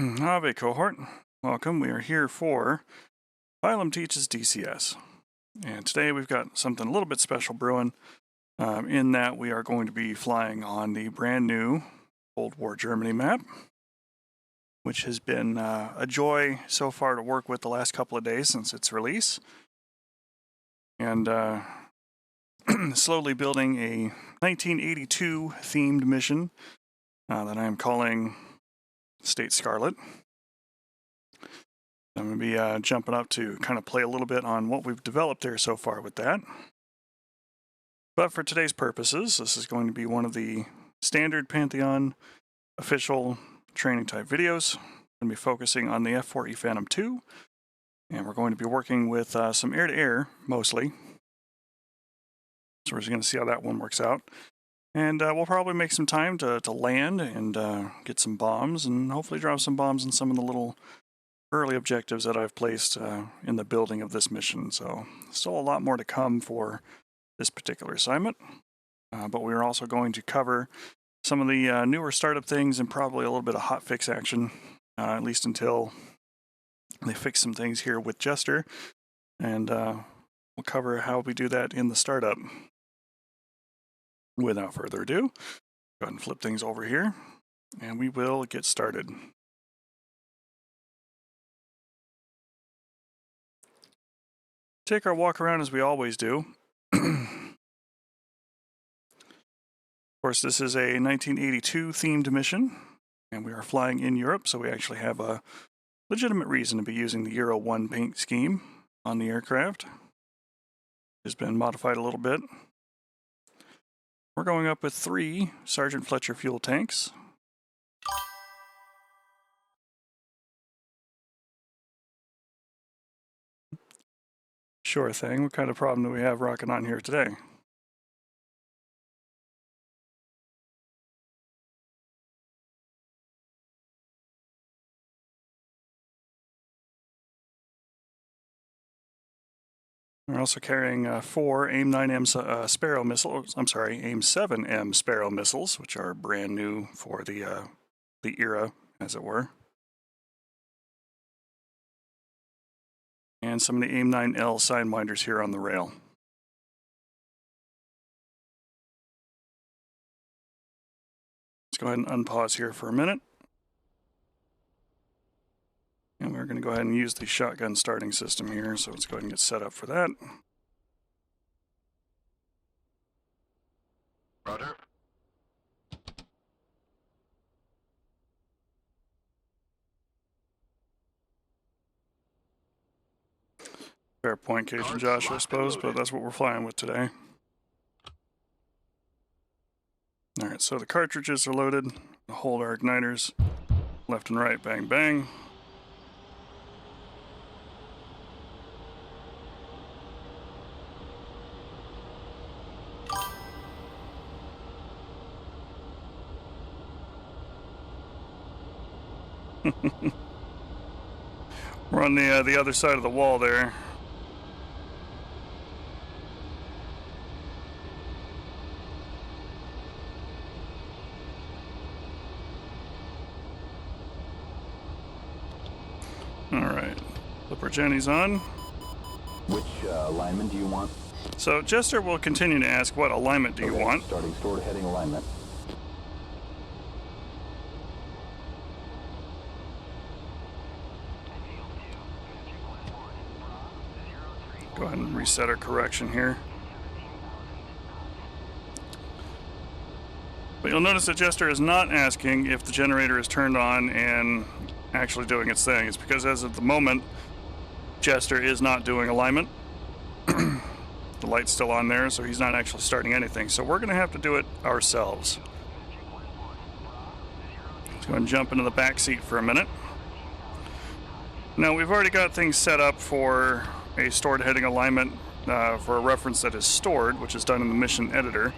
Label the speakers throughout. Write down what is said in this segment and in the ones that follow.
Speaker 1: Ave cohort, welcome. We are here for Pilum Teaches DCS. And today we've got something a little bit special brewing, in that we are going to be flying on the brand new Cold War Germany map, which has been a joy so far to work with the last couple of days since its release. And slowly building a 1982 themed mission that I am calling State Scarlet. I'm going to be jumping up to kind of play a little bit on what we've developed there so far with that. But for today's purposes, this is going to be one of the standard Pantheon official training type videos. I'm going to be focusing on the F-4E Phantom 2, and we're going to be working with some air-to-air mostly. So we're just going to see how that one works out. And we'll probably make some time to land and get some bombs, and hopefully drop some bombs in some of the little early objectives that I've placed in the building of this mission. So still a lot more to come for this particular assignment. But we're also going to cover some of the newer startup things and probably a little bit of hotfix action, at least until they fix some things here with Jester. And we'll cover how we do that in the startup. Without further ado, go ahead and flip things over here, and we will get started. Take our walk around as we always do. Of course, this is a 1982 themed mission, and we are flying in Europe, so we actually have a legitimate reason to be using the Euro 1 paint scheme on the aircraft. It's been modified a little bit. We're going up with 3 Sergeant Fletcher fuel tanks. Sure thing. What kind of problem do we have rocking on here today? We're also carrying 4 AIM-9M Sparrow missiles. I'm sorry, AIM-7M Sparrow missiles, which are brand new for the era, as it were. And some of the AIM-9L Sidewinders here on the rail. Let's go ahead and unpause here for a minute. And we're going to go ahead and use the shotgun starting system here, so let's go ahead and get set up for that.
Speaker 2: Roger.
Speaker 1: Fair point, Cajun Josh, I suppose, but that's what we're flying with today. Alright, so the cartridges are loaded. We'll hold our igniters left and right, bang, bang. We're on the other side of the wall there. All right, flip our Jennies on.
Speaker 2: Which alignment do you want?
Speaker 1: So Jester will continue to ask, what alignment do you want?
Speaker 2: Starting stored heading alignment.
Speaker 1: Go ahead and reset our correction here. But you'll notice that Jester is not asking if the generator is turned on and actually doing its thing. It's because as of the moment, Jester is not doing alignment. The light's still on there, so he's not actually starting anything. So we're going to have to do it ourselves. Let's go ahead and jump into the back seat for a minute. Now, we've already got things set up for a stored heading alignment for a reference that is stored, which is done in the mission editor.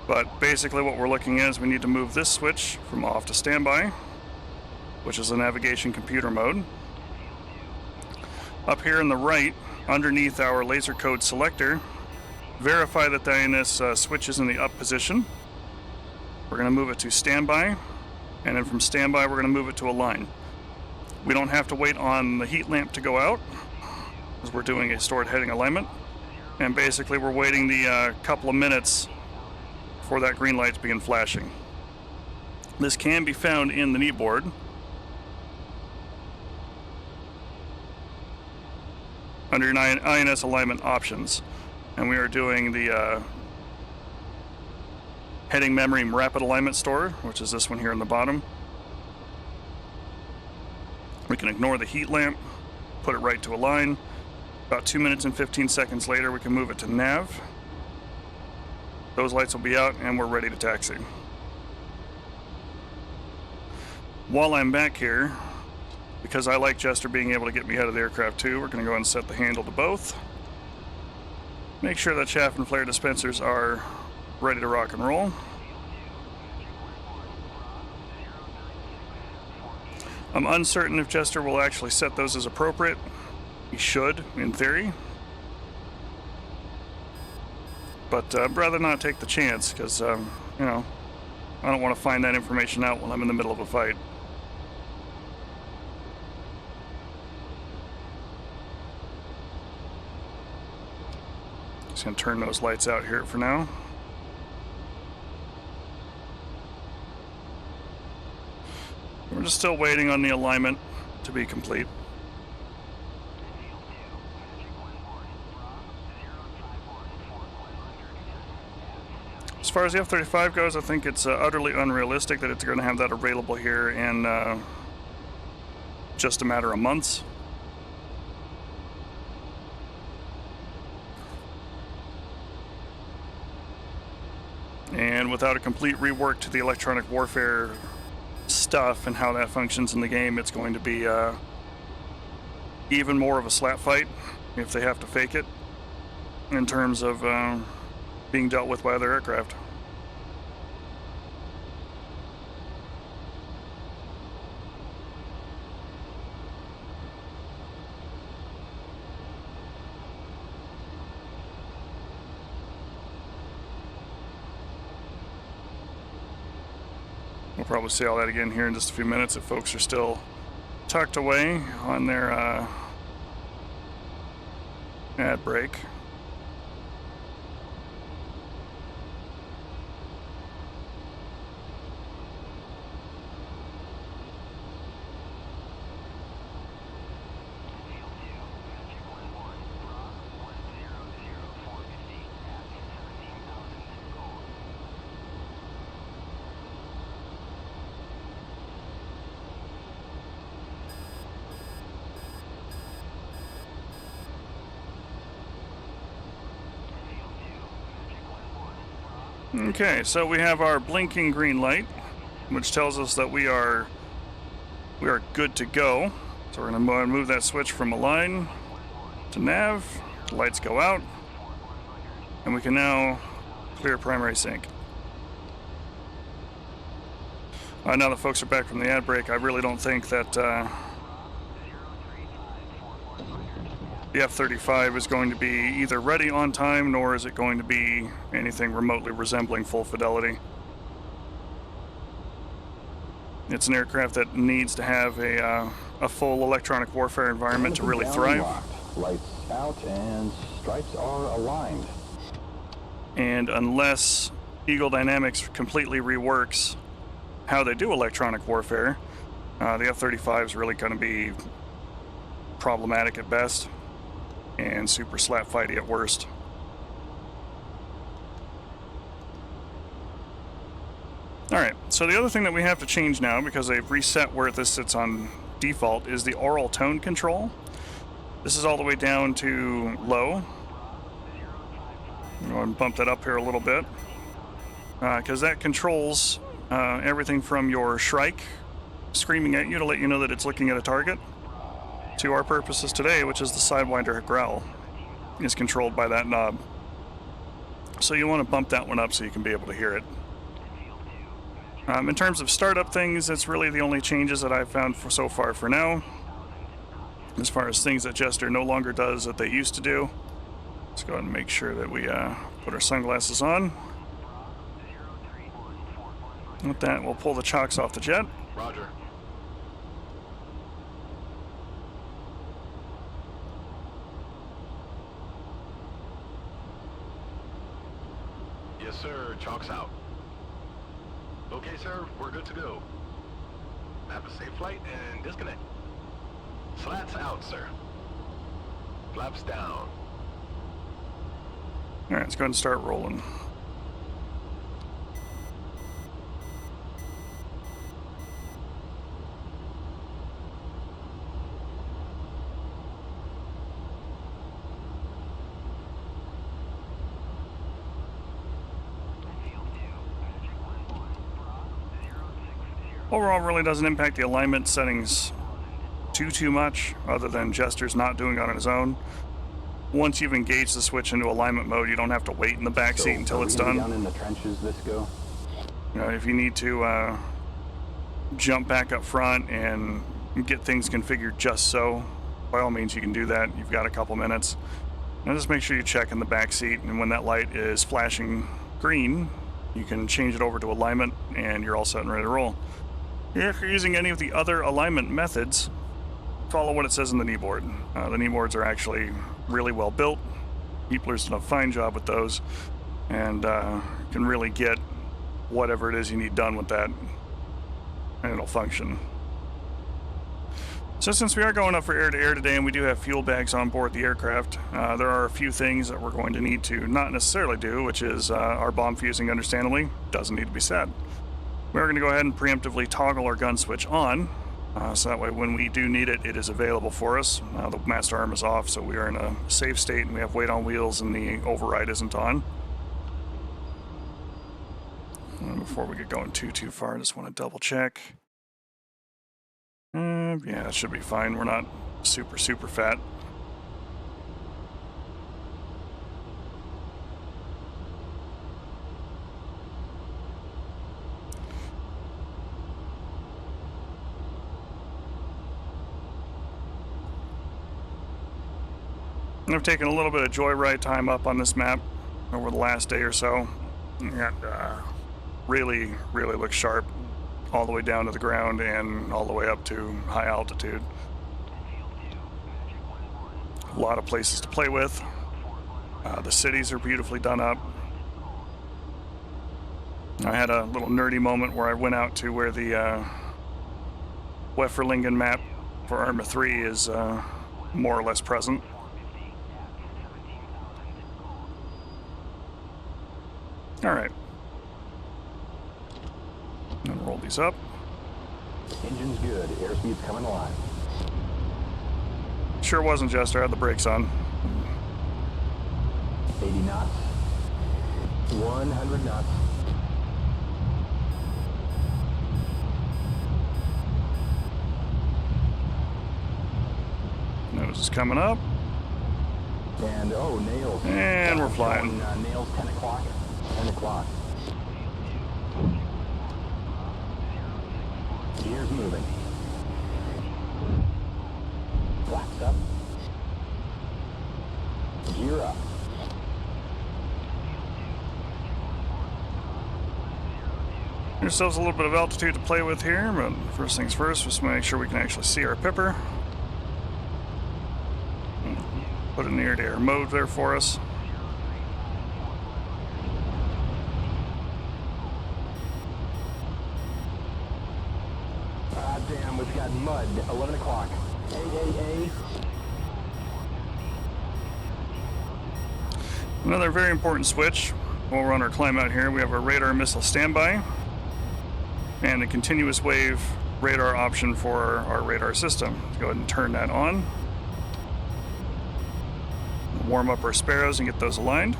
Speaker 1: But basically what we're looking at is we need to move this switch from off to standby, which is the navigation computer mode. Up here on the right, underneath our laser code selector, verify that the INS switch is in the up position. We're going to move it to standby, and then from standby we're going to move it to align. We don't have to wait on the heat lamp to go out, because we're doing a stored heading alignment. And basically we're waiting the couple of minutes for that green light to begin flashing. This can be found in the kneeboard under your INS alignment options. And we are doing the heading memory rapid alignment store, which is this one here in the bottom. We can ignore the heat lamp, put it right to align. About 2 minutes and 15 seconds later, we can move it to nav. Those lights will be out and we're ready to taxi. While I'm back here, because I like Jester being able to get me out of the aircraft too, we're going to go ahead and set the handle to both. Make sure that chaff and flare dispensers are ready to rock and roll. I'm uncertain if Jester will actually set those as appropriate. He should, in theory. But I'd rather not take the chance, because, you know, I don't want to find that information out while I'm in the middle of a fight. Just going to turn those lights out here for now. We're just still waiting on the alignment to be complete. As far as the F-35 goes, I think it's utterly unrealistic that it's going to have that available here in just a matter of months. And without a complete rework to the electronic warfare stuff and how that functions in the game, it's going to be even more of a slap fight if they have to fake it in terms of being dealt with by other aircraft. We'll probably see all that again here in just a few minutes if folks are still tucked away on their ad break. Okay, so we have our blinking green light, which tells us that we are good to go. So we're going to move that switch from align to nav. The lights go out, and we can now clear primary sync. Now that folks are back from the ad break, I really don't think that the F-35 is going to be either ready on time, nor is it going to be anything remotely resembling full fidelity. It's an aircraft that needs to have a full electronic warfare environment to really thrive.
Speaker 2: Lights out and stripes are aligned.
Speaker 1: And unless Eagle Dynamics completely reworks how they do electronic warfare, the F-35 is really going to be problematic at best and super slap fighty at worst. Alright, so the other thing that we have to change now, because they've reset where this sits on default, is the aural tone control. This is all the way down to low. I'm going to bump that up here a little bit, because that controls everything from your Shrike screaming at you to let you know that it's looking at a target, to our purposes today, which is the Sidewinder growl, is controlled by that knob. So you want to bump that one up so you can be able to hear it. In terms of startup things, that's really the only changes that I've found so far for now. As far as things that Jester no longer does that they used to do. Let's go ahead and make sure that we put our sunglasses on. With that, we'll pull the chocks off the jet.
Speaker 3: Roger. Yes, sir. Chalk's out. Okay, sir. We're good to go. Have a safe flight and disconnect. Slats out, sir. Flaps down.
Speaker 1: All right, let's go ahead and start rolling. Overall, really doesn't impact the alignment settings too much, other than Jester's not doing it on his own. Once you've engaged the switch into alignment mode, you don't have to wait in the back seat until it's done.
Speaker 2: Down in the trenches, this go.
Speaker 1: You know, if you need to jump back up front and get things configured just so, by all means you can do that. You've got a couple minutes. And just make sure you check in the back seat, and when that light is flashing green, you can change it over to alignment, and you're all set and ready to roll. If you're using any of the other alignment methods, follow what it says in the knee board. The knee boards are actually really well built. Keepler's done a fine job with those, and can really get whatever it is you need done with that, and it'll function. So since we are going up for air-to-air today, and we do have fuel bags on board the aircraft, there are a few things that we're going to need to not necessarily do, which is our bomb fusing, understandably, doesn't need to be set. We're going to go ahead and preemptively toggle our gun switch on, so that way when we do need it, it is available for us. The master arm is off, so we are in a safe state, and we have weight on wheels, and the override isn't on. And before we get going too far, I just want to double check. Yeah, it should be fine. We're not super fat. I've taken a little bit of joyride time up on this map over the last day or so, and really looks sharp all the way down to the ground and all the way up to high altitude. A lot of places to play with. The cities are beautifully done up. I had a little nerdy moment where I went out to where the Weferlingen map for Arma 3 is more or less present. All right. I'm gonna roll these up.
Speaker 2: Engine's good. Airspeed's coming alive.
Speaker 1: Sure wasn't Jester. I had the brakes on.
Speaker 2: 80 knots. 100 knots.
Speaker 1: Nose is coming up.
Speaker 2: And, oh, nails.
Speaker 1: And we're flying.
Speaker 2: Nails, 10 o'clock. 10 o'clock. Gears moving. Flaps up. Gear up.
Speaker 1: Give ourselves a little bit of altitude to play with here, but first things first, just make sure we can actually see our pipper. Put an air-to-air mode there for us.
Speaker 2: Damn, we've got mud. 11 o'clock. Hey.
Speaker 1: Another very important switch. While we're on our climb out here, we have our radar missile standby and a continuous wave radar option for our radar system. Let's go ahead and turn that on. Warm up our sparrows and get those aligned.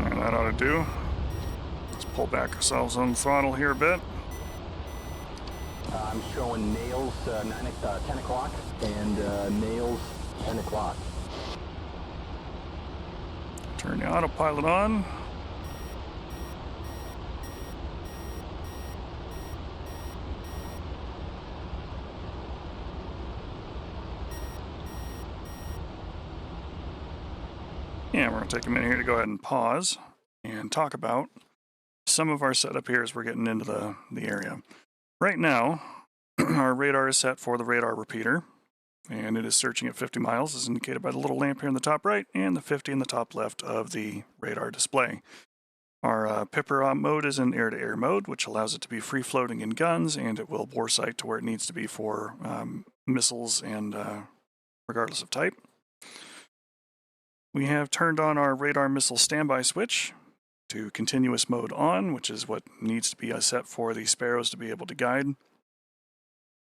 Speaker 1: And that ought to do. Let's pull back ourselves on the throttle here a bit.
Speaker 2: I'm showing nails 10 o'clock and nails 10 o'clock.
Speaker 1: Turn the autopilot on. And we're going to take a minute here to go ahead and pause and talk about some of our setup here as we're getting into the area. Right now, our radar is set for the radar repeater, and it is searching at 50 miles, as indicated by the little lamp here in the top right and the 50 in the top left of the radar display. Our Pipper mode is in air-to-air mode, which allows it to be free-floating in guns, and it will bore sight to where it needs to be for missiles and regardless of type. We have turned on our radar missile standby switch to continuous mode on, which is what needs to be set for the Sparrows to be able to guide.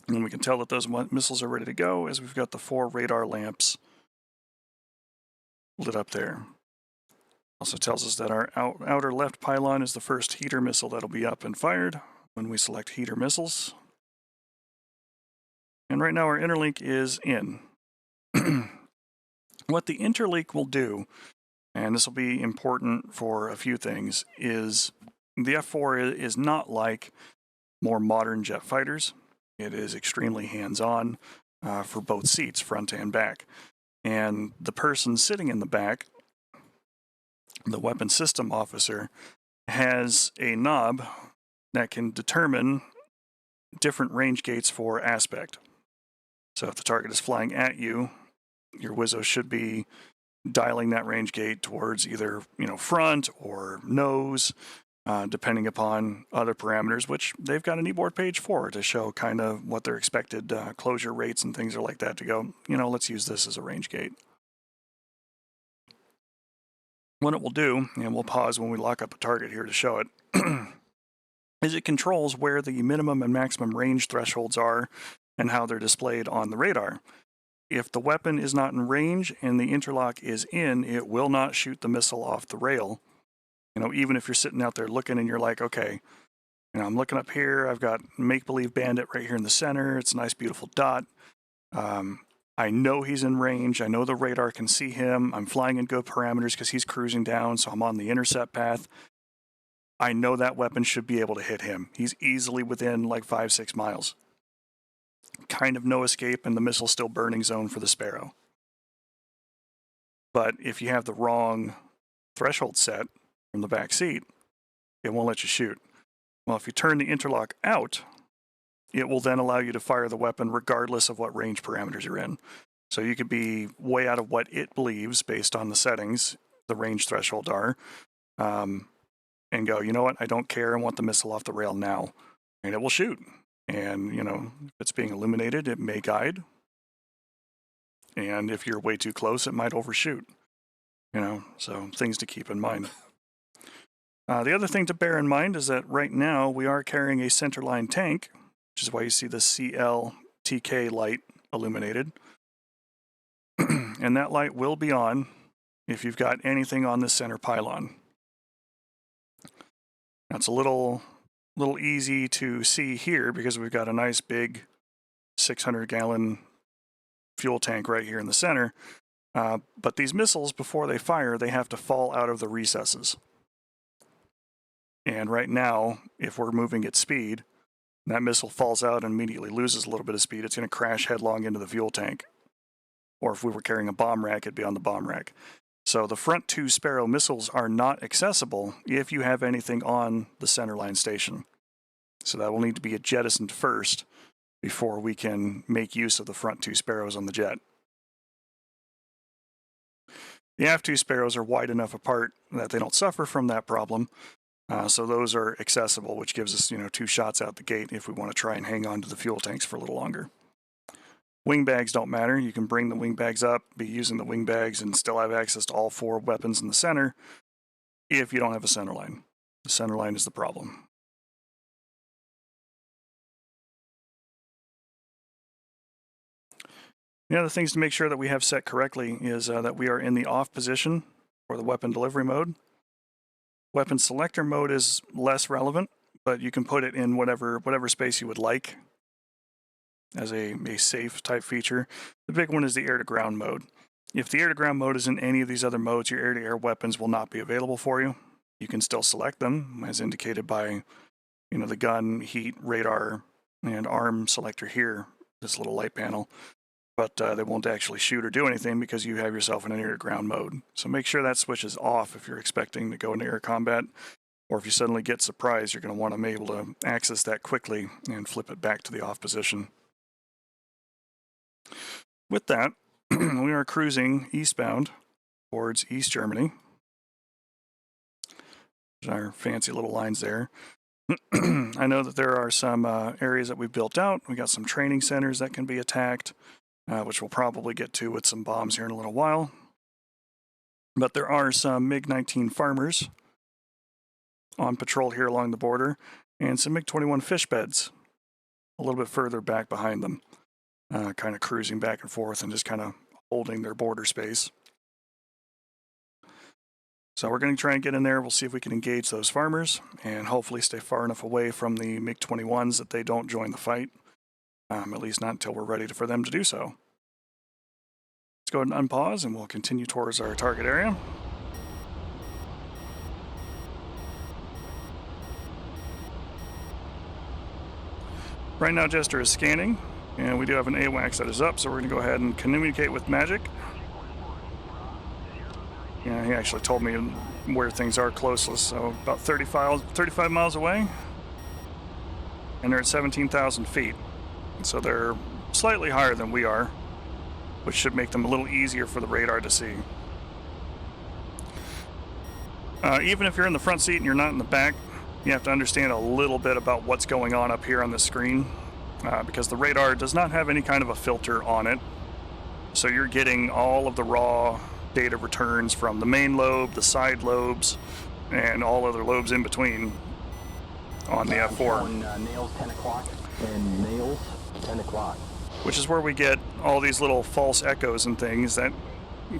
Speaker 1: And we can tell that those missiles are ready to go as we've got the 4 radar lamps lit up there. Also tells us that our outer left pylon is the first heater missile that'll be up and fired when we select heater missiles. And right now our interlink is in. What the interlink will do, and this will be important for a few things, is the F-4 is not like more modern jet fighters. It is extremely hands-on for both seats, front and back. And the person sitting in the back, the weapon system officer, has a knob that can determine different range gates for aspect. So if the target is flying at you, your Wizzo should be dialing that range gate towards either, front or nose, depending upon other parameters, which they've got an eBoard page for to show kind of what their expected closure rates and things are like that to go, let's use this as a range gate. What it will do, and we'll pause when we lock up a target here to show it, is it controls where the minimum and maximum range thresholds are and how they're displayed on the radar. If the weapon is not in range and the interlock is in, it will not shoot the missile off the rail. Even if you're sitting out there looking and you're like, okay, I'm looking up here, I've got Make-Believe Bandit right here in the center, it's a nice beautiful dot. I know he's in range, I know the radar can see him, I'm flying in good parameters because he's cruising down, so I'm on the intercept path. I know that weapon should be able to hit him. He's easily within like 5-6 miles. Kind of no escape, and the missile's still burning zone for the Sparrow. But if you have the wrong threshold set from the back seat, it won't let you shoot. Well, if you turn the interlock out, it will then allow you to fire the weapon regardless of what range parameters you're in. So you could be way out of what it believes based on the settings, the range threshold are, and go, you know what, I don't care, I want the missile off the rail now. And it will shoot. And, if it's being illuminated, it may guide. And if you're way too close, it might overshoot. So things to keep in mind. The other thing to bear in mind is that right now we are carrying a centerline tank, which is why you see the CLTK light illuminated. And that light will be on if you've got anything on the center pylon. That's a little easy to see here because we've got a nice big 600-gallon fuel tank right here in the center. But these missiles, before they fire, they have to fall out of the recesses. And right now, if we're moving at speed, that missile falls out and immediately loses a little bit of speed, it's going to crash headlong into the fuel tank. Or if we were carrying a bomb rack, it'd be on the bomb rack. So the front 2 Sparrow missiles are not accessible if you have anything on the centerline station. So that will need to be jettisoned first before we can make use of the front 2 Sparrows on the jet. The aft 2 Sparrows are wide enough apart that they don't suffer from that problem. So those are accessible, which gives us, 2 shots out the gate if we want to try and hang on to the fuel tanks for a little longer. Wing bags don't matter. You can bring the wing bags up, be using the wing bags, and still have access to all 4 weapons in the center if you don't have a centerline. The centerline is the problem. The other things to make sure that we have set correctly is that we are in the off position for the weapon delivery mode. Weapon selector mode is less relevant, but you can put it in whatever space you would like as a safe type feature. The big one is the air-to-ground mode. If the air-to-ground mode is in any of these other modes, your air-to-air weapons will not be available for you. You can still select them, as indicated by, the gun, heat, radar, and arm selector here, this little light panel. but they won't actually shoot or do anything because you have yourself in an air-to-ground mode. So make sure that switch is off if you're expecting to go into air combat, or if you suddenly get surprised, you're going to want to be able to access that quickly and flip it back to the off position. With that, we are cruising eastbound towards East Germany. There's our fancy little lines there. I know that there are some areas that we've built out. We got some training centers that can be attacked, which we'll probably get to with some bombs here in a little while. But there are some MiG-19 farmers on patrol here along the border, and some MiG-21 fish beds a little bit further back behind them, kind of cruising back and forth and just kind of holding their border space. So we're going to try and get in there. We'll see if we can engage those farmers and hopefully stay far enough away from the MiG-21s that they don't join the fight, at least not until we're ready for them to do so. Let's go ahead and unpause and we'll continue towards our target area. Right now Jester is scanning, and we do have an AWACS that is up, so we're going to go ahead and communicate with Magic. Yeah, he actually told me where things are closest, so about 35 miles away, and they're at 17,000 feet. So they're slightly higher than we are, which should make them a little easier for the radar to see. Even if you're in the front seat and you're not in the back, you have to understand a little bit about what's going on up here on the screen, because the radar does not have any kind of a filter on it. So you're getting all of the raw data returns from the main lobe, the side lobes, and all other lobes in between on the F-4.
Speaker 2: Nails 10 o'clock and nails 10 o'clock.
Speaker 1: Which is where we get all these little false echoes and things that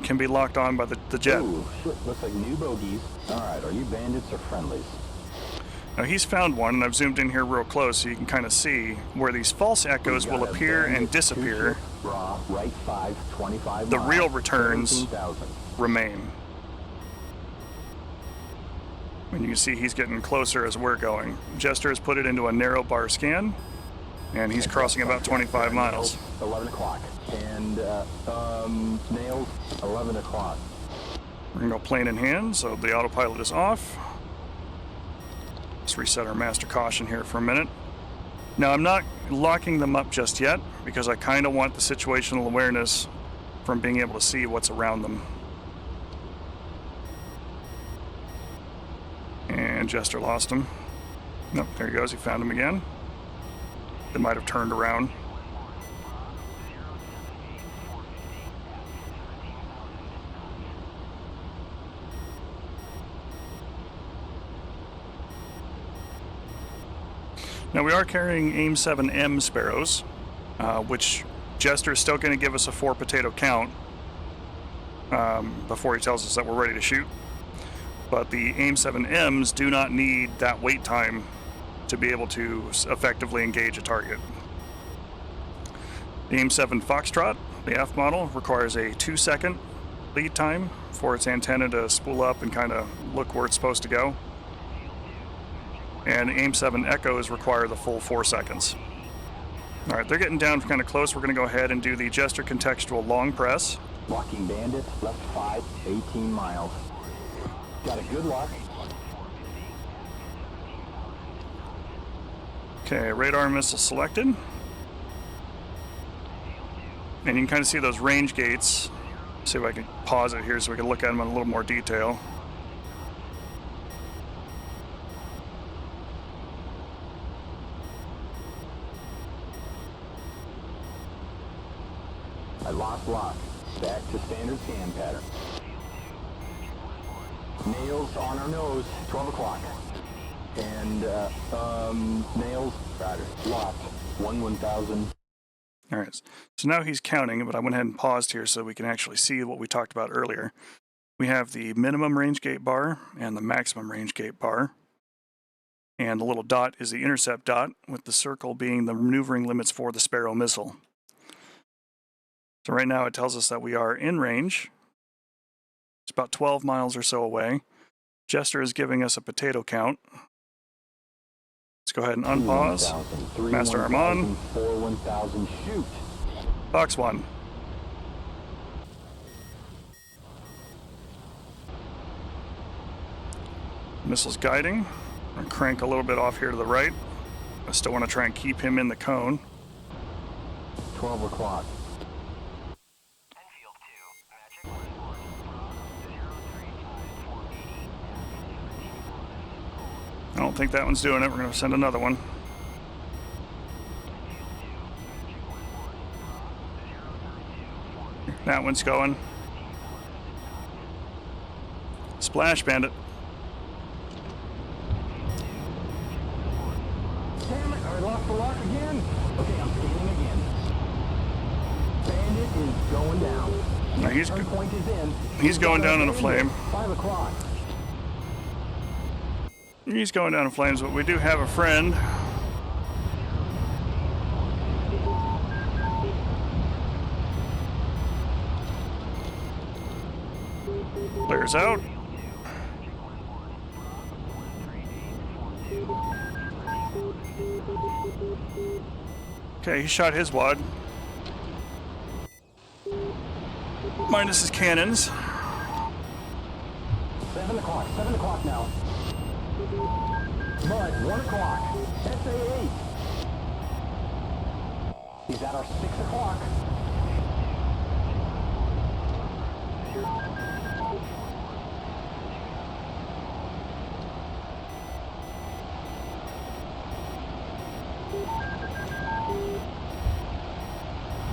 Speaker 1: can be locked on by the jet.
Speaker 2: Ooh, shit, looks like new bogeys. Alright, are you bandits or friendlies?
Speaker 1: Now he's found one, and I've zoomed in here real close so you can kind of see where these false echoes will appear and disappear.
Speaker 2: Raw, right 5, 25
Speaker 1: The
Speaker 2: miles,
Speaker 1: real returns
Speaker 2: 17,000.
Speaker 1: remain. And you can see he's getting closer as we're going. Jester has put it into a narrow bar scan, and he's crossing about 25 miles.
Speaker 2: 11 o'clock. And nails 11 o'clock.
Speaker 1: We're going to go plane in hand, so the autopilot is off. Let's reset our master caution here for a minute. Now I'm not locking them up just yet because I kind of want the situational awareness from being able to see what's around them. And Jester lost him. Nope, there he goes. He found him again. They might have turned around. Now we are carrying AIM-7M Sparrows, which Jester is still going to give us a 4 potato count before he tells us that we're ready to shoot. But the AIM-7Ms do not need that wait time to be able to effectively engage a target. The AIM-7 Foxtrot, the F model, requires a 2-second lead time for its antenna to spool up and kind of look where it's supposed to go. And AIM-7 Echoes require the full 4 seconds. All right, they're getting down kind of close. We're going to go ahead and do the Jester contextual long press.
Speaker 2: Locking bandits, left 5, 18 miles. Got a good lock.
Speaker 1: Okay, radar missile selected. And you can kind of see those range gates. See if I can pause it here so we can look at them in a little more detail.
Speaker 2: I lost lock. Back to standard scan pattern. Nails on our nose, 12 o'clock. And, nails, roger, locked, 1,000.
Speaker 1: All right, so now he's counting, but I went ahead and paused here so we can actually see what we talked about earlier. We have the minimum range gate bar and the maximum range gate bar. And the little dot is the intercept dot, with the circle being the maneuvering limits for the Sparrow missile. So right now it tells us that we are in range. It's about 12 miles or so away. Jester is giving us a potato count. Let's go ahead and unpause.
Speaker 2: 3,
Speaker 1: Master arm on.
Speaker 2: 4, 1,000, shoot.
Speaker 1: Fox 1. Missile's guiding. I'm gonna crank a little bit off here to the right. I still want to try and keep him in the cone.
Speaker 2: 12 o'clock.
Speaker 1: I don't think that one's doing it. We're going to send another one. That one's going. Splash Bandit.
Speaker 2: Damn it, I lost the lock again. Okay, I'm scanning again. Bandit is going down.
Speaker 1: Now
Speaker 2: Turn point is in.
Speaker 1: he's going down in a flame.
Speaker 2: 5 o'clock.
Speaker 1: He's going down in flames, but we do have a friend. Flares out. Okay, he shot his wad. Minus his cannons.
Speaker 2: 7 o'clock. 7 o'clock now. Mud, 1 o'clock. SA8. He's at our 6 o'clock.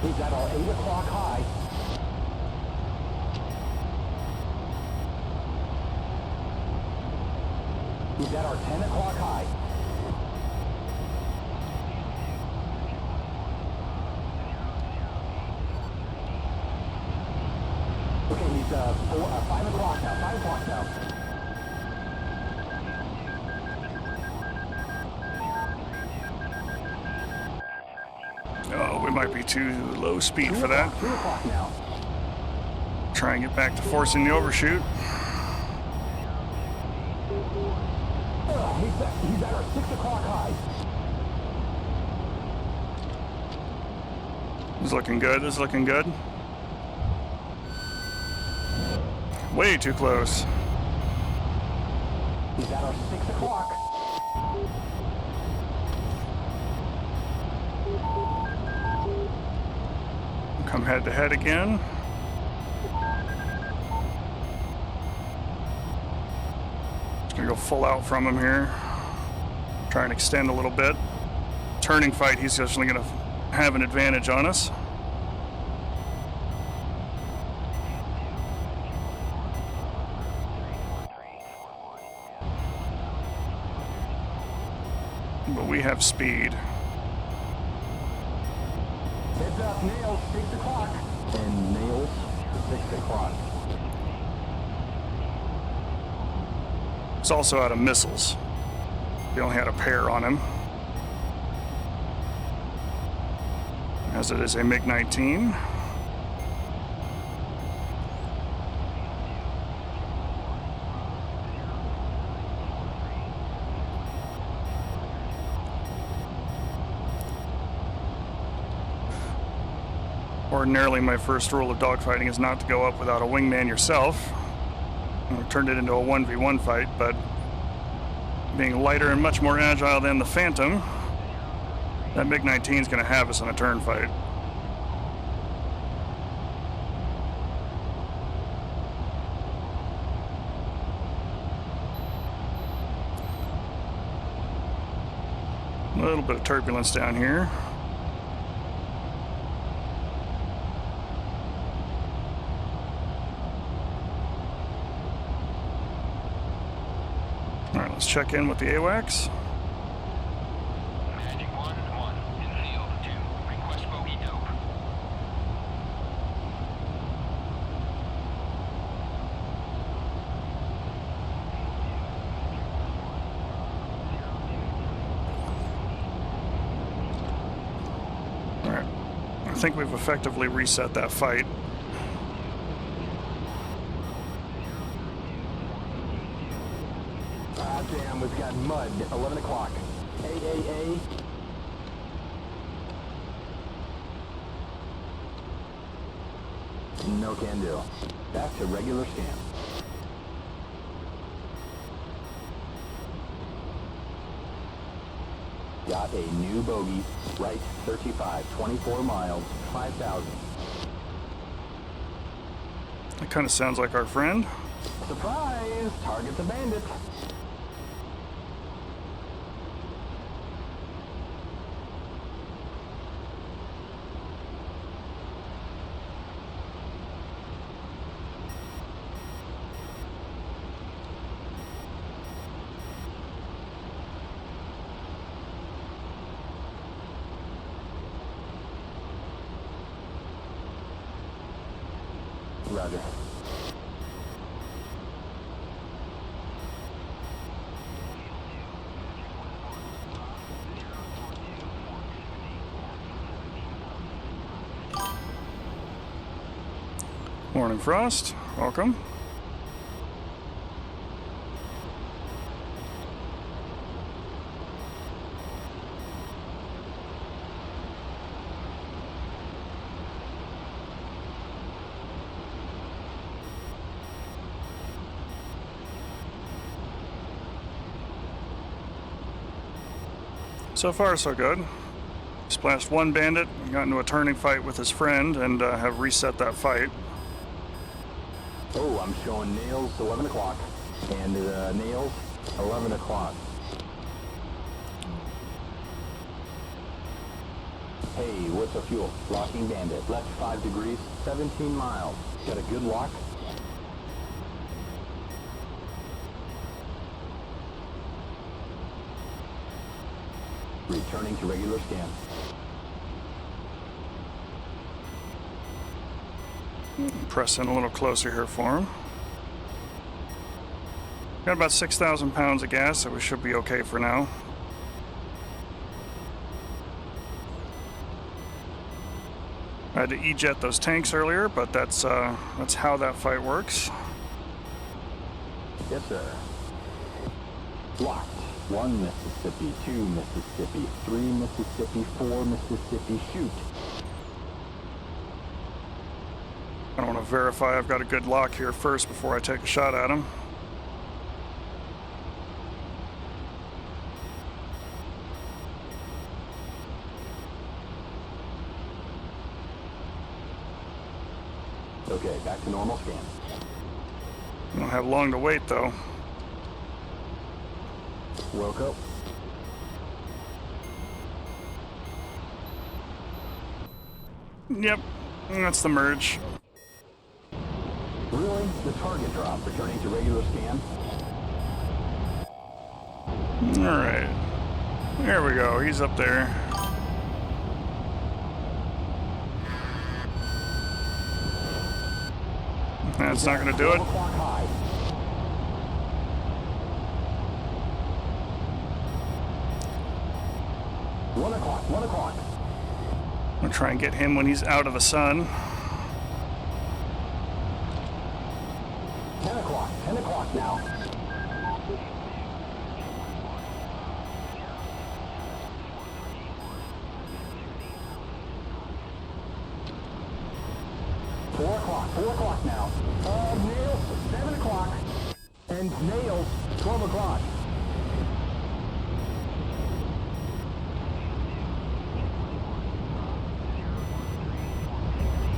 Speaker 2: He's at our 8 o'clock high. He's at our 10 o'clock high. Okay, he's 5 o'clock now. 5 o'clock now.
Speaker 1: Oh, we might be too low speed for that.
Speaker 2: 2 o'clock now.
Speaker 1: Try and get back to forcing the overshoot.
Speaker 2: He's at our 6 o'clock high.
Speaker 1: This is looking good. This is looking good. Way too close.
Speaker 2: He's at our 6 o'clock.
Speaker 1: Come head to head again. Just gonna go full out from him here. Try and extend a little bit. Turning fight, he's definitely gonna have an advantage on us. But we have speed.
Speaker 2: Heads up, Nails, 6 o'clock. And Nails, 6 o'clock.
Speaker 1: It's also out of missiles. He only had a pair on him. As it is a MiG-19. Ordinarily, my first rule of dogfighting is not to go up without a wingman yourself. And we turned it into a 1v1 fight, but being lighter and much more agile than the Phantom, that MiG-19 is going to have us in a turn fight. A little bit of turbulence down here. Alright, let's check in with the AWACS.
Speaker 4: Magic 1-1, in field 2, request bogey dope.
Speaker 1: Alright, I think we've effectively reset that fight.
Speaker 2: Ah, damn, we've got mud, 11 o'clock. AAA. No can do. Back to regular scam. Got a new bogey. Right 35, 24 miles, 5,000.
Speaker 1: That kind of sounds like our friend.
Speaker 2: Surprise! Target the bandit. Roger.
Speaker 1: Morning, Frost. Welcome. So far, so good. Splashed one bandit, got into a turning fight with his friend, and have reset that fight.
Speaker 2: Oh, I'm showing nails 11 o'clock. And nails 11 o'clock. Hey, what's the fuel? Locking bandit. Left 5 degrees, 17 miles. Got a good lock? Returning to regular scan.
Speaker 1: Press in a little closer here for him. Got about 6,000 pounds of gas, so we should be okay for now. I had to eject those tanks earlier, but that's how that fight works.
Speaker 2: Yes, sir. Locked. 1 Mississippi, 2 Mississippi, 3 Mississippi, 4 Mississippi, shoot.
Speaker 1: I want to verify I've got a good lock here first before I take a shot at him.
Speaker 2: Okay, back to normal scan.
Speaker 1: I don't have long to wait though.
Speaker 2: Wilco.
Speaker 1: Yep, that's the merge.
Speaker 2: Really? The target drop, returning to regular scan?
Speaker 1: Alright. There we go, he's up there. That's not gonna do it.
Speaker 2: 12 o'clock high. One o'clock.
Speaker 1: I'm gonna try and get him when he's out of the sun.
Speaker 2: 10 o'clock now. Four o'clock now. Nails, 7 o'clock. And nails, 12 o'clock.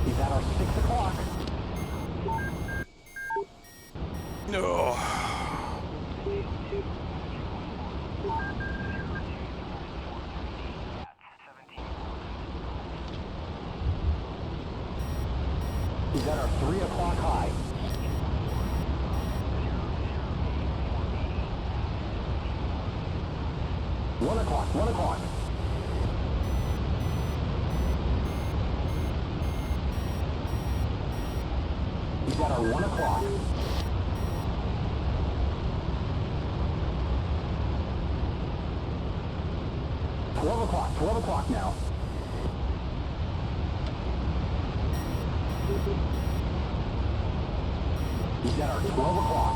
Speaker 2: He's at our 6 o'clock.
Speaker 1: No.
Speaker 2: He's at our 3 o'clock high. One o'clock. He's at our 1 o'clock. Twelve o'clock now. He's at our 12 o'clock.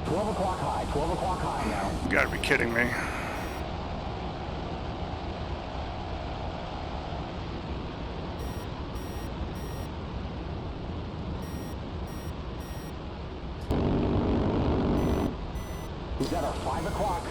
Speaker 2: Twelve o'clock high now.
Speaker 1: You gotta be kidding me.
Speaker 2: He's at our 5 o'clock.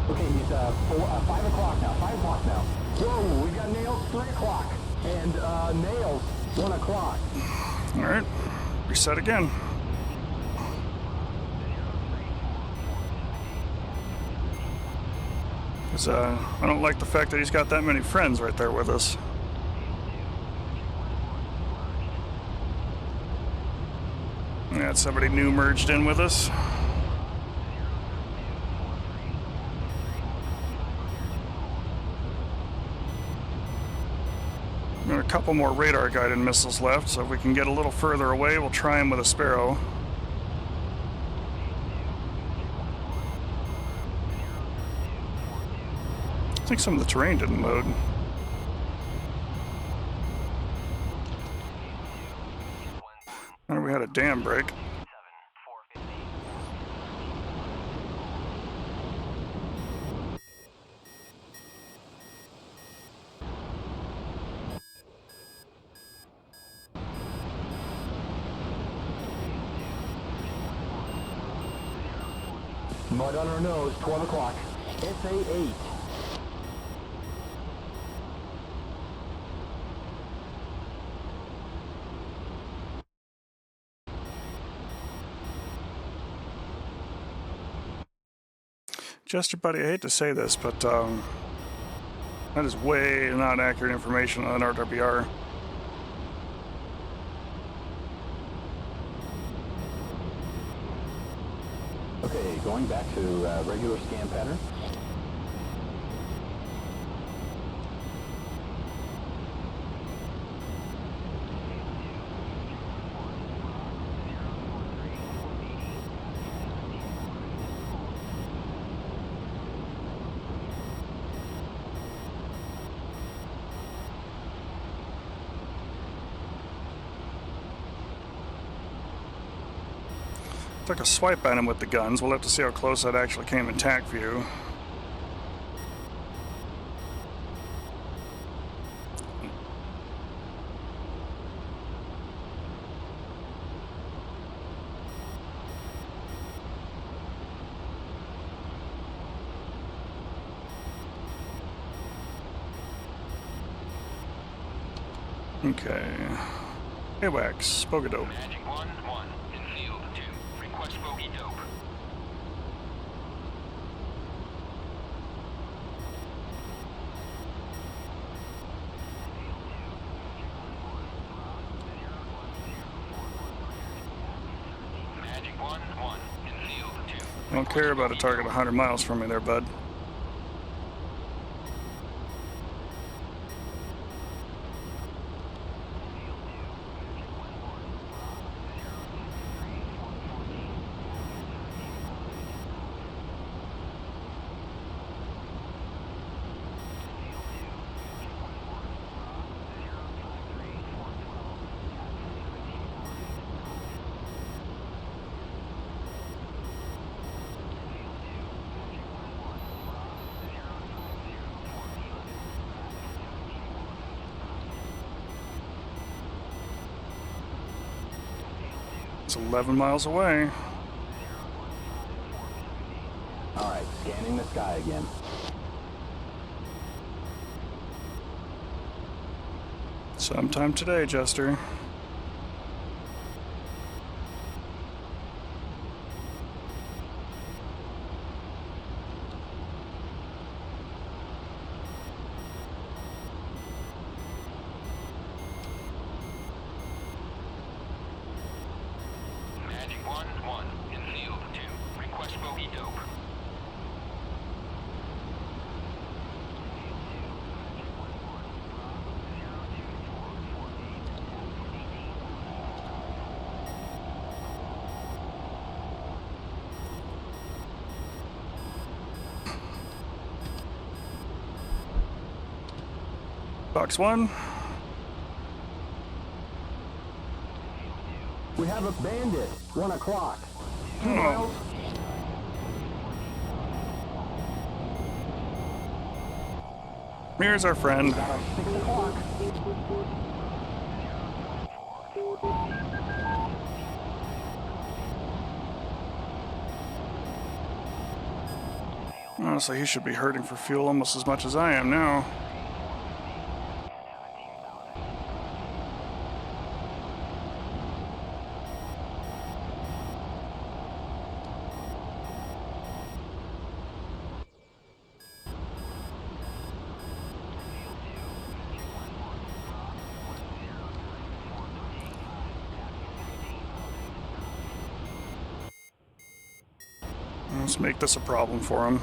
Speaker 2: Okay, he's 5 o'clock now. 5 o'clock now. Whoa, we've got nails 3 o'clock. And nails 1 o'clock.
Speaker 1: All right, reset again. 'Cause I don't like the fact that he's got that many friends right there with us. Yeah, somebody new merged in with us. There are a couple more radar guided missiles left, so if we can get a little further away, we'll try them with a Sparrow. I think some of the terrain didn't load. And we had a dam break.
Speaker 2: Mud on our nose, 12 o'clock. SA-8.
Speaker 1: Jester buddy, I hate to say this, but that is way not accurate information on RWR.
Speaker 2: Okay, going back to regular scan pattern.
Speaker 1: Took a swipe at him with the guns. We'll have to see how close that actually came in TAC view. Okay. AWACS, Bogadope.
Speaker 4: Magic 1-1 in field 2. Request bogey dope. Magic 1-1 in field 2.
Speaker 1: I don't care about a target 100 miles from me there, bud. It's 11 miles away.
Speaker 2: All right, scanning the sky again.
Speaker 1: Sometime today, Jester.
Speaker 4: Magic 1-1 in field 2. Request bogey dope.
Speaker 1: Box 1.
Speaker 2: We have a bandit, 1 o'clock. 2
Speaker 1: Oh.
Speaker 2: miles.
Speaker 1: Here's our friend.
Speaker 2: About our 6 o'clock.
Speaker 1: Honestly, he should be hurting for fuel almost as much as I am now. Let's make this a problem for him.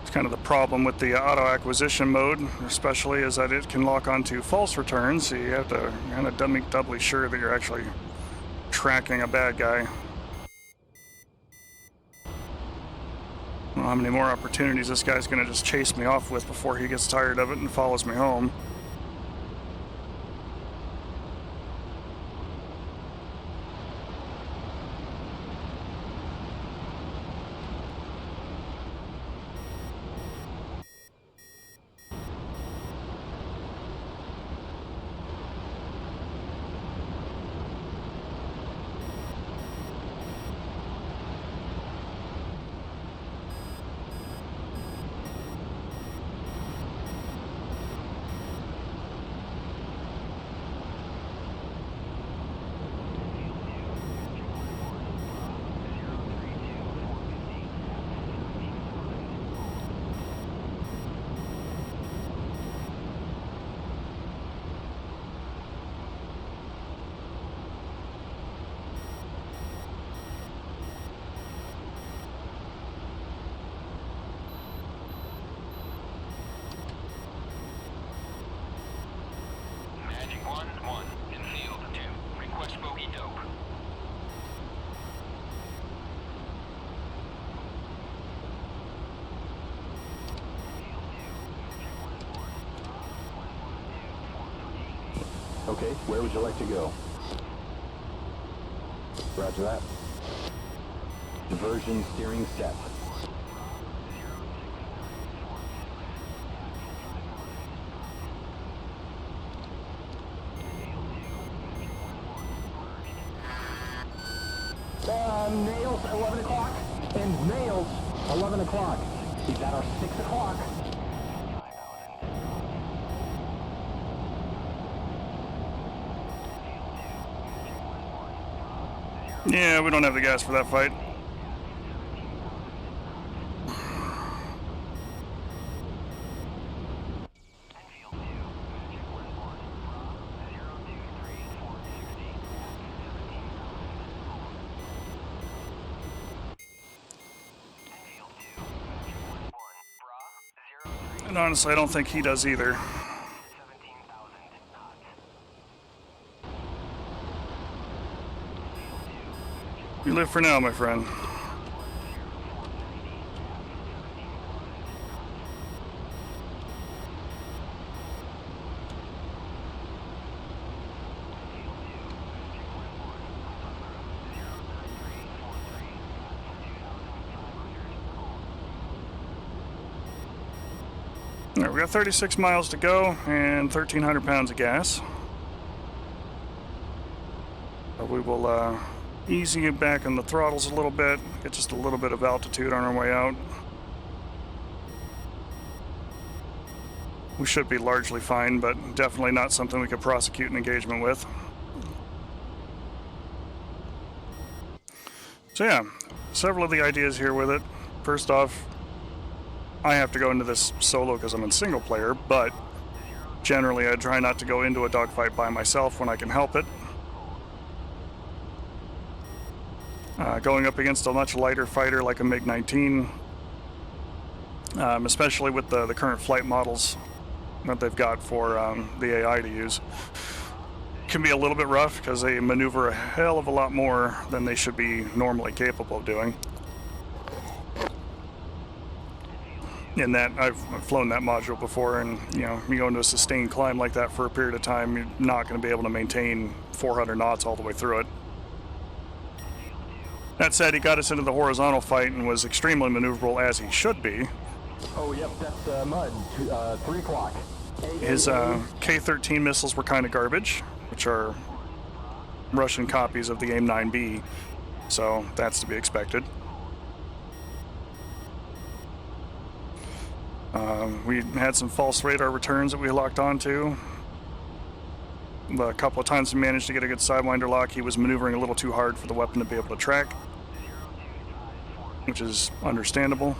Speaker 1: It's kind of the problem with the auto acquisition mode, especially, is that it can lock onto false returns, so you have to kind of make doubly sure that you're actually tracking a bad guy. I don't know how many more opportunities this guy's going to just chase me off with before he gets tired of it and follows me home.
Speaker 2: Okay, where would you like to go? Roger that. Diversion steering set. Nails, 11 o'clock. And nails, 11 o'clock. Is that our 6 o'clock?
Speaker 1: Yeah, we don't have the gas for that fight. And honestly, I don't think he does either. You live for now, my friend. All right, we got 36 miles to go and 1,300 pounds of gas. We will easy it back on the throttles a little bit, get just a little bit of altitude on our way out. We should be largely fine, but definitely not something we could prosecute an engagement with. So yeah, several of the ideas here with it. First off, I have to go into this solo because I'm in single player, but generally I try not to go into a dogfight by myself when I can help it. Going up against a much lighter fighter like a MiG-19, especially with the current flight models that they've got for the AI to use, can be a little bit rough because they maneuver a hell of a lot more than they should be normally capable of doing. In that, I've flown that module before, and you know, you go into a sustained climb like that for a period of time, you're not going to be able to maintain 400 knots all the way through it. That said, he got us into the horizontal fight and was extremely maneuverable, as he should be.
Speaker 2: Oh, yep, that's mud. 3 o'clock.
Speaker 1: His K-13 missiles were kind of garbage, which are Russian copies of the AIM-9B, so that's to be expected. We had some false radar returns that we locked onto. A couple of times we managed to get a good Sidewinder lock. He was maneuvering a little too hard for the weapon to be able to track, which is understandable.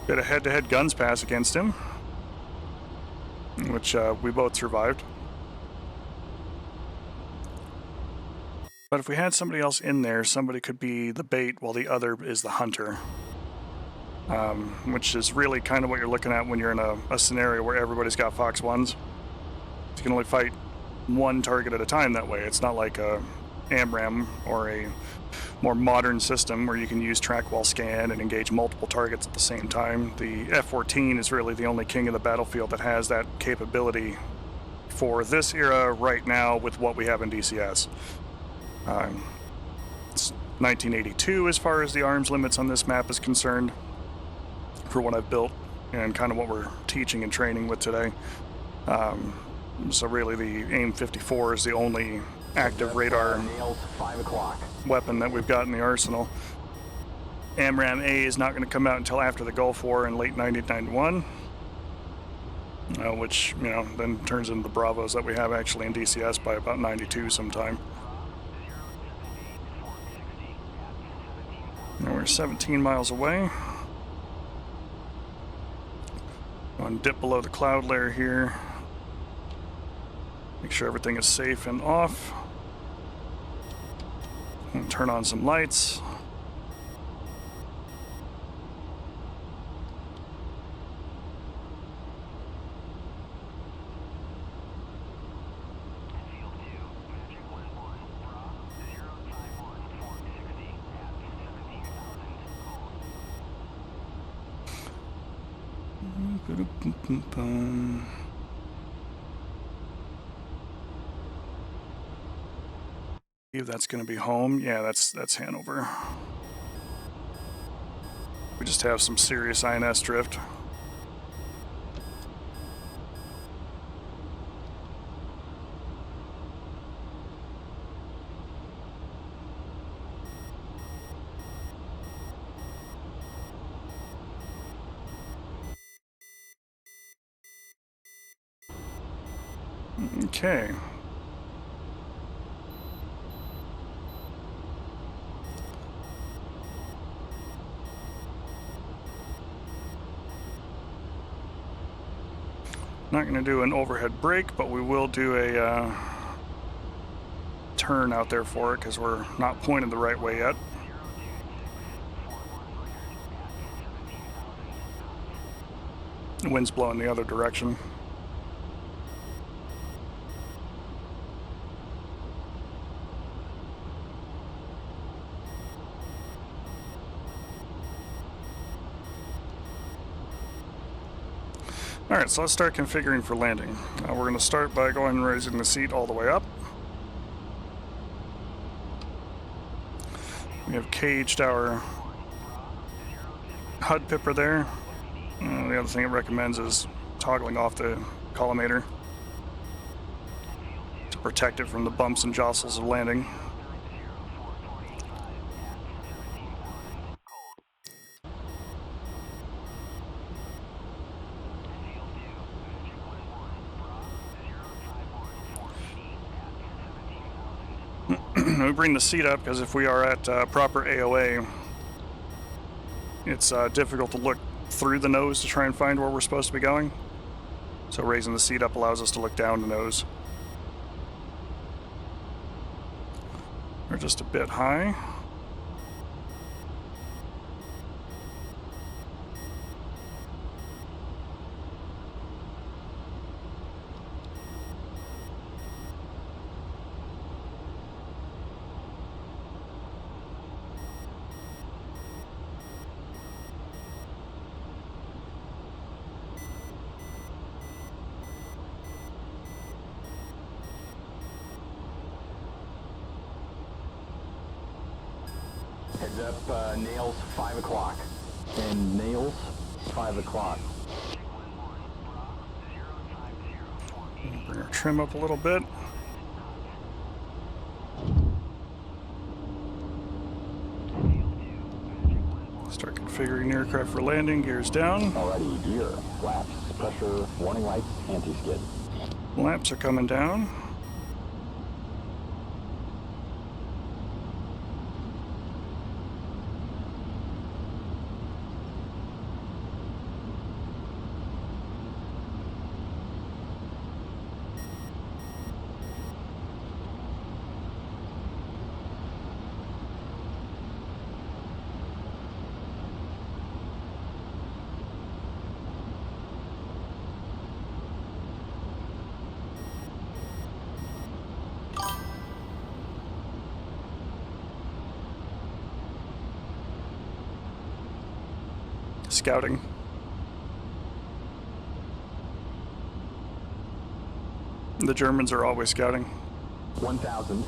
Speaker 1: Did a head-to-head guns pass against him, which we both survived. But if we had somebody else in there, somebody could be the bait while the other is the hunter. Which is really kind of what you're looking at when you're in a scenario where everybody's got Fox 1s. You can only fight one target at a time that way. It's not like a AMRAAM or a more modern system where you can use track while scan and engage multiple targets at the same time. The F-14 is really the only king of the battlefield that has that capability for this era right now with what we have in DCS. It's 1982 as far as the arms limits on this map is concerned for what I've built and kind of what we're teaching and training with today. So really the AIM-54 is the only active radar weapon that we've got in the arsenal. AMRAAM-A is not going to come out until after the Gulf War in late 1991, which, you know, then turns into the Bravos that we have actually in DCS by about 92 sometime. Now we're 17 miles away. Going to dip below the cloud layer here. Make sure everything is safe and off. And turn on some lights. If that's going to be home, yeah, that's Hanover. We just have some serious INS drift. Okay. Not going to do an overhead brake, but we will do a turn out there for it because we're not pointed the right way yet. The wind's blowing the other direction. Alright, so let's start configuring for landing. We're going to start by going and raising the seat all the way up. We have caged our HUD pipper there. The other thing it recommends is toggling off the collimator to protect it from the bumps and jostles of landing. We bring the seat up because if we are at proper AOA, it's difficult to look through the nose to try and find where we're supposed to be going. So raising the seat up allows us to look down the nose. We're just a bit high.
Speaker 2: Heads up, Nails, 5 o'clock. And Nails, 5 o'clock.
Speaker 1: Bring our trim up a little bit. Start configuring aircraft for landing, gears down.
Speaker 2: Alrighty, gear, flaps, pressure, warning lights, anti-skid.
Speaker 1: Lamps are coming down. Scouting. The Germans are always scouting.
Speaker 2: 1,000.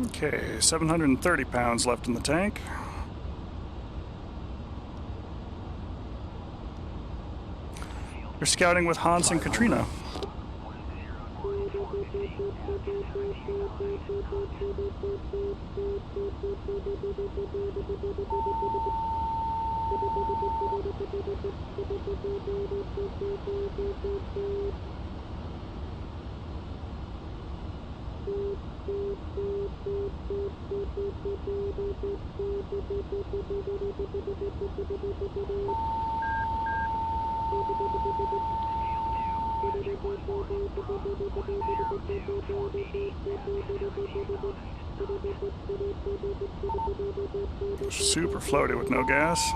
Speaker 1: Okay, 730 pounds left in the tank. They're scouting with Hans and Katrina. Super floaty with no gas.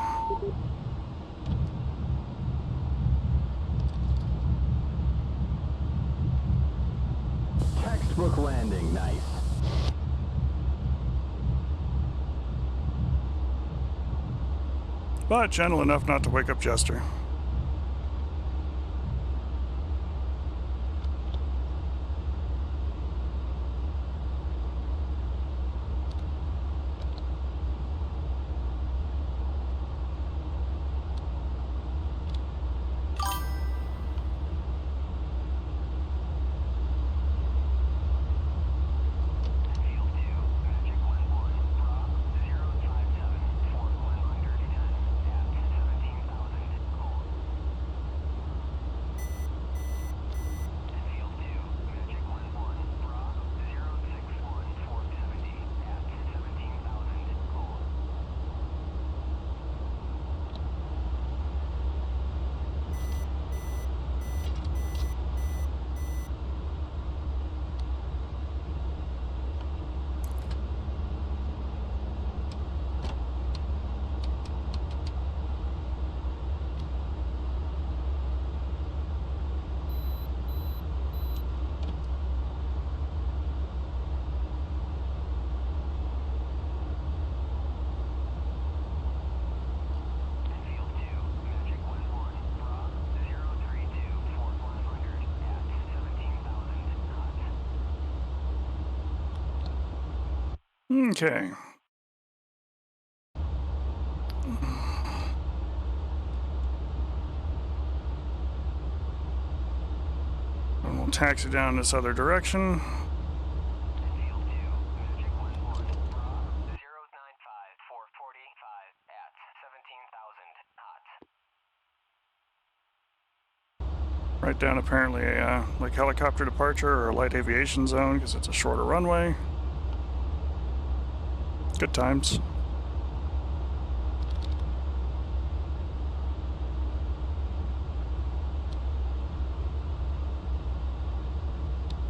Speaker 2: Textbook landing, nice.
Speaker 1: But gentle enough not to wake up Jester. Okay. And we'll taxi down this other direction. Right down apparently a like helicopter departure or a light aviation zone because it's a shorter runway. Good times.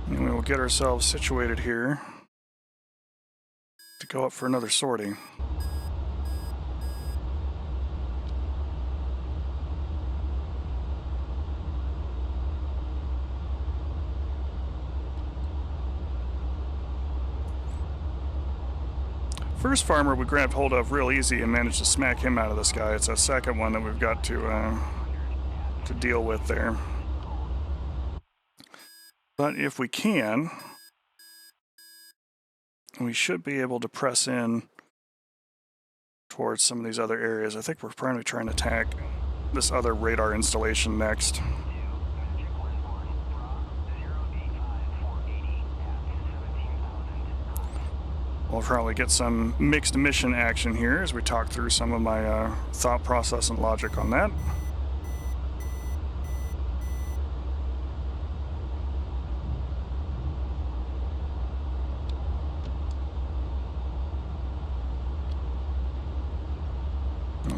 Speaker 1: And we will get ourselves situated here to go up for another sortie. First farmer we grabbed hold of real easy and managed to smack him out of the sky. It's a second one that we've got to deal with there. But if we can, we should be able to press in towards some of these other areas. I think we're probably trying to attack this other radar installation next. We'll probably get some mixed mission action here as we talk through some of my thought process and logic on that.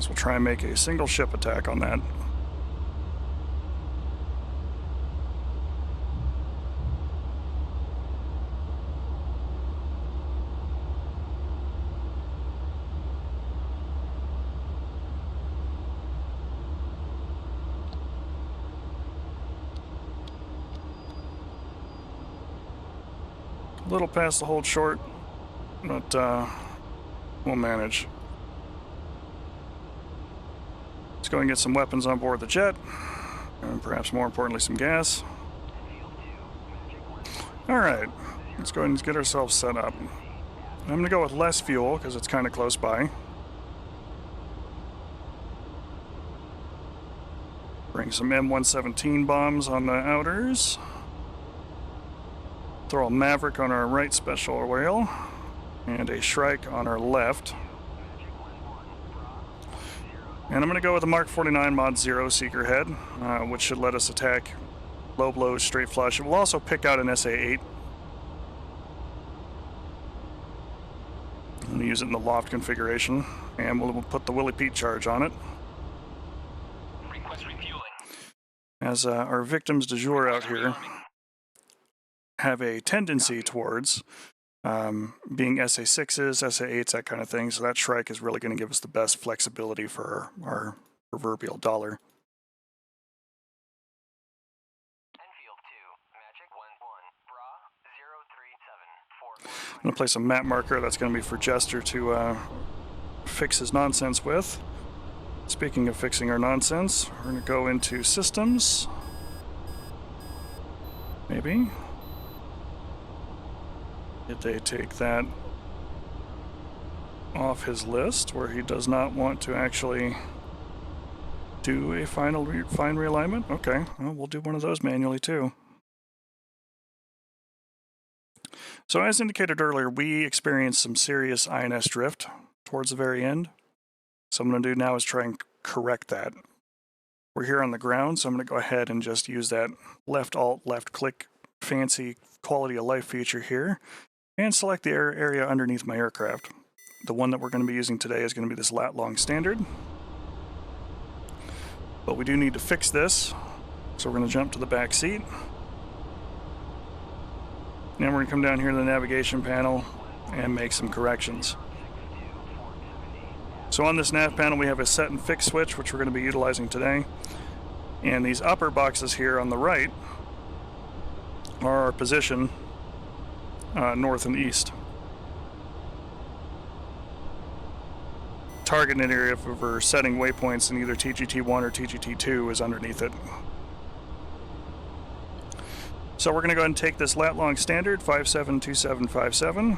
Speaker 1: So we'll try and make a single ship attack on that. A little past the hold short, but we'll manage. Let's go and get some weapons on board the jet, and perhaps more importantly, some gas. Alright, let's go ahead and get ourselves set up. I'm going to go with less fuel because it's kind of close by. Bring some M117 bombs on the outers. Throw a Maverick on our right special whale, and a Shrike on our left. And I'm going to go with the Mark 49 Mod 0 Seeker Head, which should let us attack low blows, straight flush. It will also pick out an SA-8. I'm going to use it in the loft configuration, and we'll put the Willie Pete charge on it.
Speaker 4: Request refueling.
Speaker 1: As our victims du jour out here have a tendency towards being SA6s, SA8s, that kind of thing. So that Shrike is really going to give us the best flexibility for our proverbial dollar.
Speaker 4: Enfield 2, Magic 11, Bra 0374.
Speaker 1: I'm going to place a map marker that's going to be for Jester to fix his nonsense with. Speaking of fixing our nonsense, we're going to go into systems. Maybe. Did they take that off his list where he does not want to actually do a fine realignment? Okay, well, we'll do one of those manually too. So as indicated earlier, we experienced some serious INS drift towards the very end. So what I'm going to do now is try and correct that. We're here on the ground, so I'm going to go ahead and just use that left alt, left click fancy quality of life feature here and select the area underneath my aircraft. The one that we're going to be using today is going to be this lat long standard. But we do need to fix this, so we're going to jump to the back seat. Now we're going to come down here to the navigation panel and make some corrections. So on this nav panel we have a set and fix switch, which we're going to be utilizing today. And these upper boxes here on the right are our position north and east. Targeted area for setting waypoints in either TGT-1 or TGT-2 is underneath it. So we're going to go ahead and take this lat long standard 572757.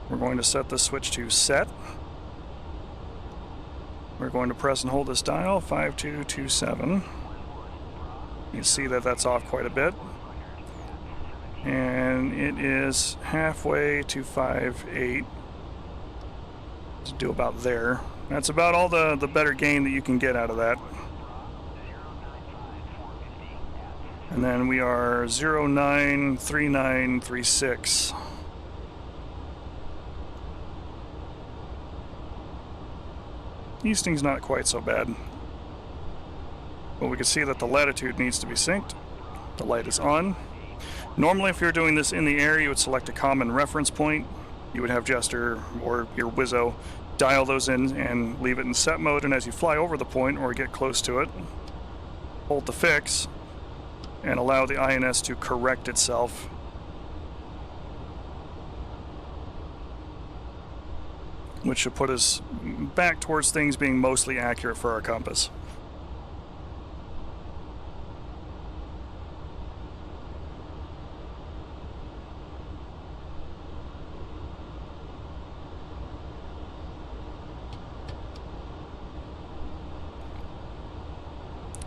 Speaker 1: We're going to set the switch to set. We're going to press and hold this dial 5227. You can see that that's off quite a bit. And it is halfway to 5.8. Let's do about there. That's about all the better gain that you can get out of that. And then we are 093936. Easting's not quite so bad. But we can see that the latitude needs to be synced. The light is on. Normally, if you're doing this in the air, you would select a common reference point. You would have Jester or your Wizzo dial those in and leave it in set mode, and as you fly over the point or get close to it, hold the fix and allow the INS to correct itself. Which should put us back towards things being mostly accurate for our compass.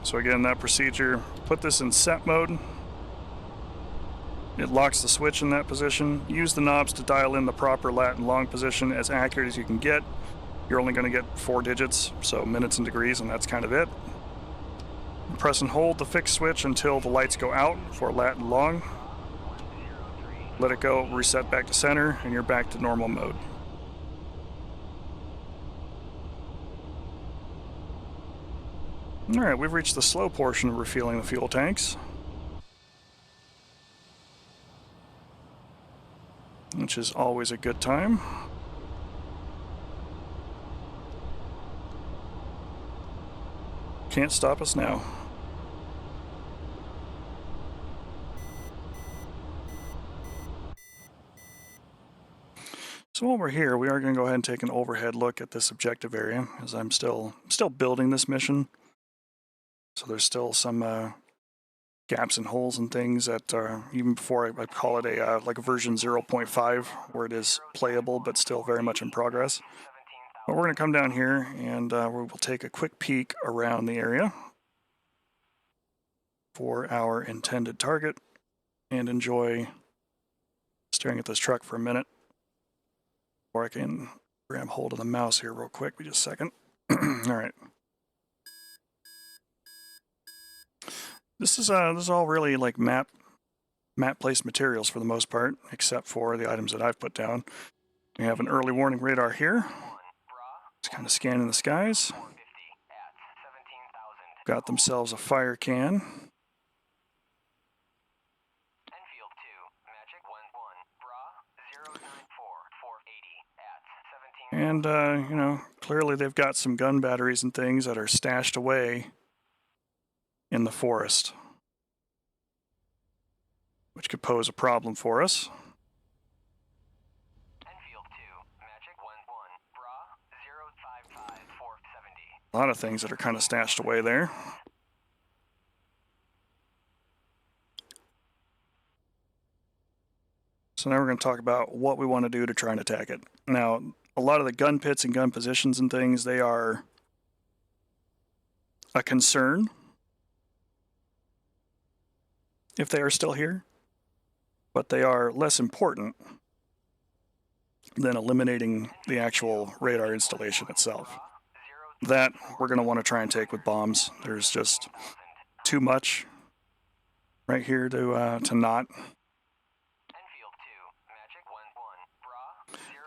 Speaker 1: So again, that procedure, put this in set mode. It locks the switch in that position. Use the knobs to dial in the proper lat and long position as accurate as you can get. You're only going to get 4 digits, so minutes and degrees, and that's kind of it. Press and hold the fixed switch until the lights go out for lat and long. Let it go, reset back to center, and you're back to normal mode. Alright, we've reached the slow portion of refueling the fuel tanks, which is always a good time. Can't stop us now. So while we're here, we are going to go ahead and take an overhead look at this objective area, as I'm still building this mission. So there's still some gaps and holes and things that are, even before I call it a like a version 0.5, where it is playable but still very much in progress. But we're going to come down here and we will take a quick peek around the area for our intended target and enjoy staring at this truck for a minute. Or I can grab hold of the mouse here real quick. Just a second. All right. This is all really like map placed materials for the most part, except for the items that I've put down. We have an early warning radar here. It's kind of scanning the skies. Got themselves a fire can. And, you know, clearly they've got some gun batteries and things that are stashed away in the forest, which could pose a problem for us. A lot of things that are kind of stashed away there. So now we're going to talk about what we want to do to try and attack it. Now, a lot of the gun pits and gun positions and things, they are a concern if they are still here, but they are less important than eliminating the actual radar installation itself. That we're going to want to try and take with bombs. There's just too much right here to not.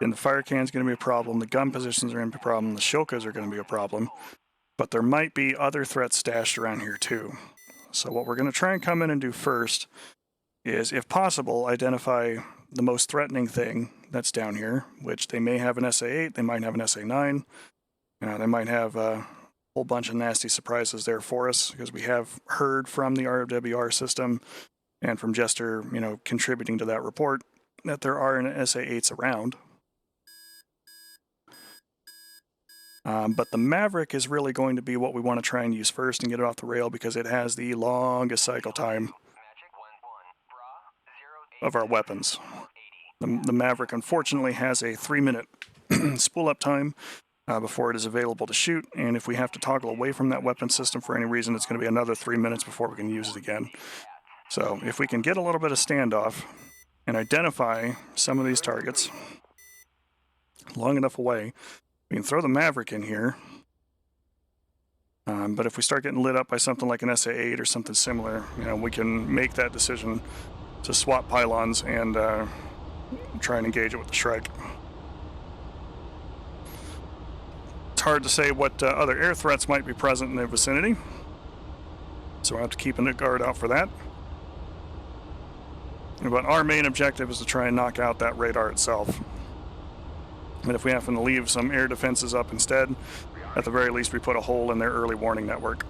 Speaker 1: And the fire can is going to be a problem. The gun positions are going to be a problem. The shulkers are going to be a problem. But there might be other threats stashed around here too. So what we're going to try and come in and do first is, if possible, identify the most threatening thing that's down here, which they may have an SA-8, they might have an SA-9. They might have a whole bunch of nasty surprises there for us, because we have heard from the RWR system and from Jester, you know, contributing to that report, that there are SA-8s around. But the Maverick is really going to be what we want to try and use first and get it off the rail, because it has the longest cycle time of our weapons. The Maverick unfortunately has a 3-minute spool up time before it is available to shoot, and if we have to toggle away from that weapon system for any reason, it's going to be another 3 minutes before we can use it again. So if we can get a little bit of standoff and identify some of these targets long enough away, we can throw the Maverick in here. But if we start getting lit up by something like an SA-8 or something similar, you know, we can make that decision to swap pylons and try and engage it with the Shrike. It's hard to say what other air threats might be present in the vicinity, so we'll have to keep a guard out for that. But our main objective is to try and knock out that radar itself. And if we happen to leave some air defenses up instead, at the very least we put a hole in their early warning network.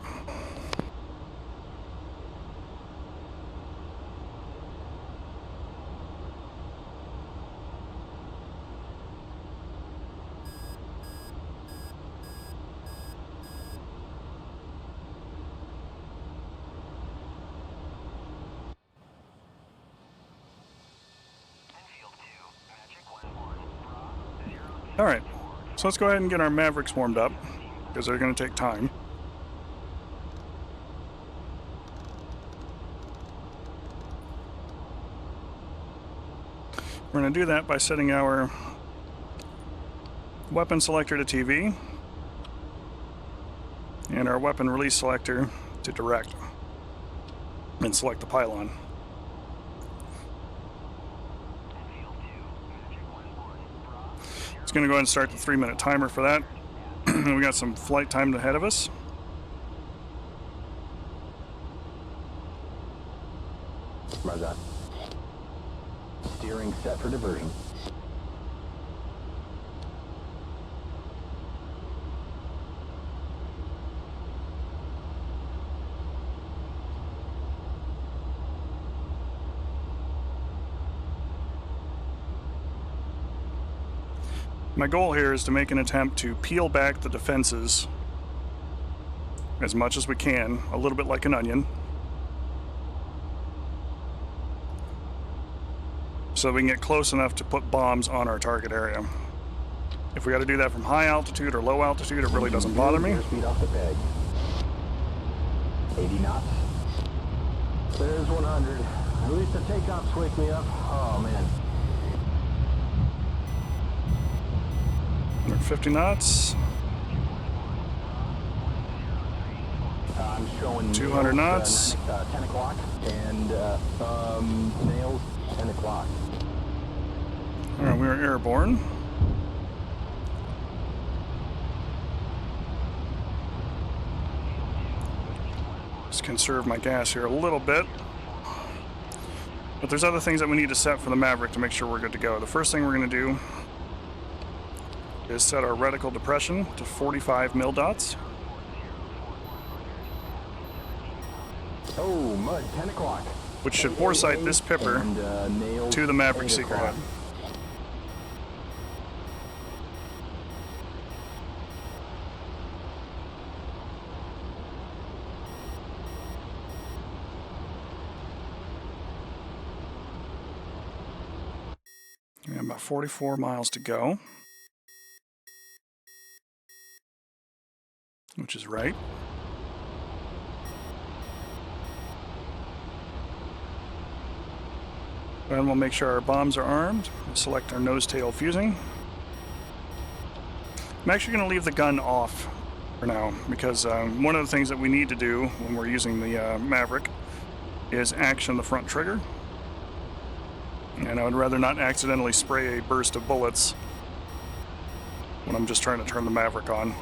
Speaker 1: Alright, so let's go ahead and get our Mavericks warmed up, because they're going to take time. We're going to do that by setting our weapon selector to TV and our weapon release selector to direct, and select the pylon. It's going to go ahead and start the 3-minute timer for that. We got some flight time ahead of us.
Speaker 2: Roger that. Steering set for diversion.
Speaker 1: My goal here is to make an attempt to peel back the defenses as much as we can, a little bit like an onion, so we can get close enough to put bombs on our target area. If we got to do that from high altitude or low altitude, it really doesn't bother me.
Speaker 2: Speed off the peg. 80 knots. There's 100. At least the takeoffs wake me up. Oh man.
Speaker 1: We're at 50 knots.
Speaker 2: I'm showing
Speaker 1: 200
Speaker 2: nails,
Speaker 1: knots.
Speaker 2: 10 o'clock and nails 10 o'clock.
Speaker 1: All right, we are airborne. Just conserve my gas here a little bit. But there's other things that we need to set for the Maverick to make sure we're good to go. The first thing we're going to do is set our reticle depression to 45 mil dots.
Speaker 2: Oh, mud, 10 o'clock.
Speaker 1: Which should foresight this pipper
Speaker 2: And, nails
Speaker 1: to the Maverick
Speaker 2: 8
Speaker 1: Seeker
Speaker 2: o'clock.
Speaker 1: head. We have about 44 miles to go, which is right. And we'll make sure our bombs are armed. We'll select our nose-tail fusing. I'm actually going to leave the gun off for now, because one of the things that we need to do when we're using the Maverick is action the front trigger. And I would rather not accidentally spray a burst of bullets when I'm just trying to turn the Maverick on.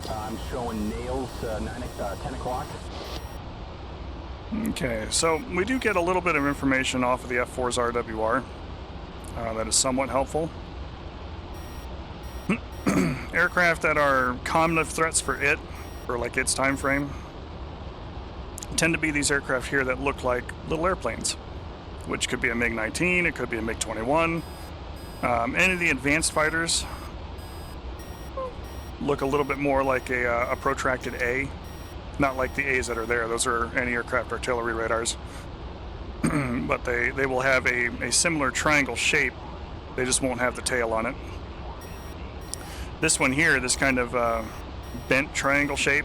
Speaker 2: I'm showing nails 10 o'clock.
Speaker 1: Okay, so we do get a little bit of information off of the F-4's RWR. That is somewhat helpful. Aircraft that are common threats for it, or like its time frame, tend to be these aircraft here that look like little airplanes, which could be a MiG-19, it could be a MiG-21. Any of the advanced fighters look a little bit more like a protracted A, not like the A's that are there. Those are anti-aircraft artillery radars. But they will have a similar triangle shape. They just won't have the tail on it. This one here, this kind of bent triangle shape,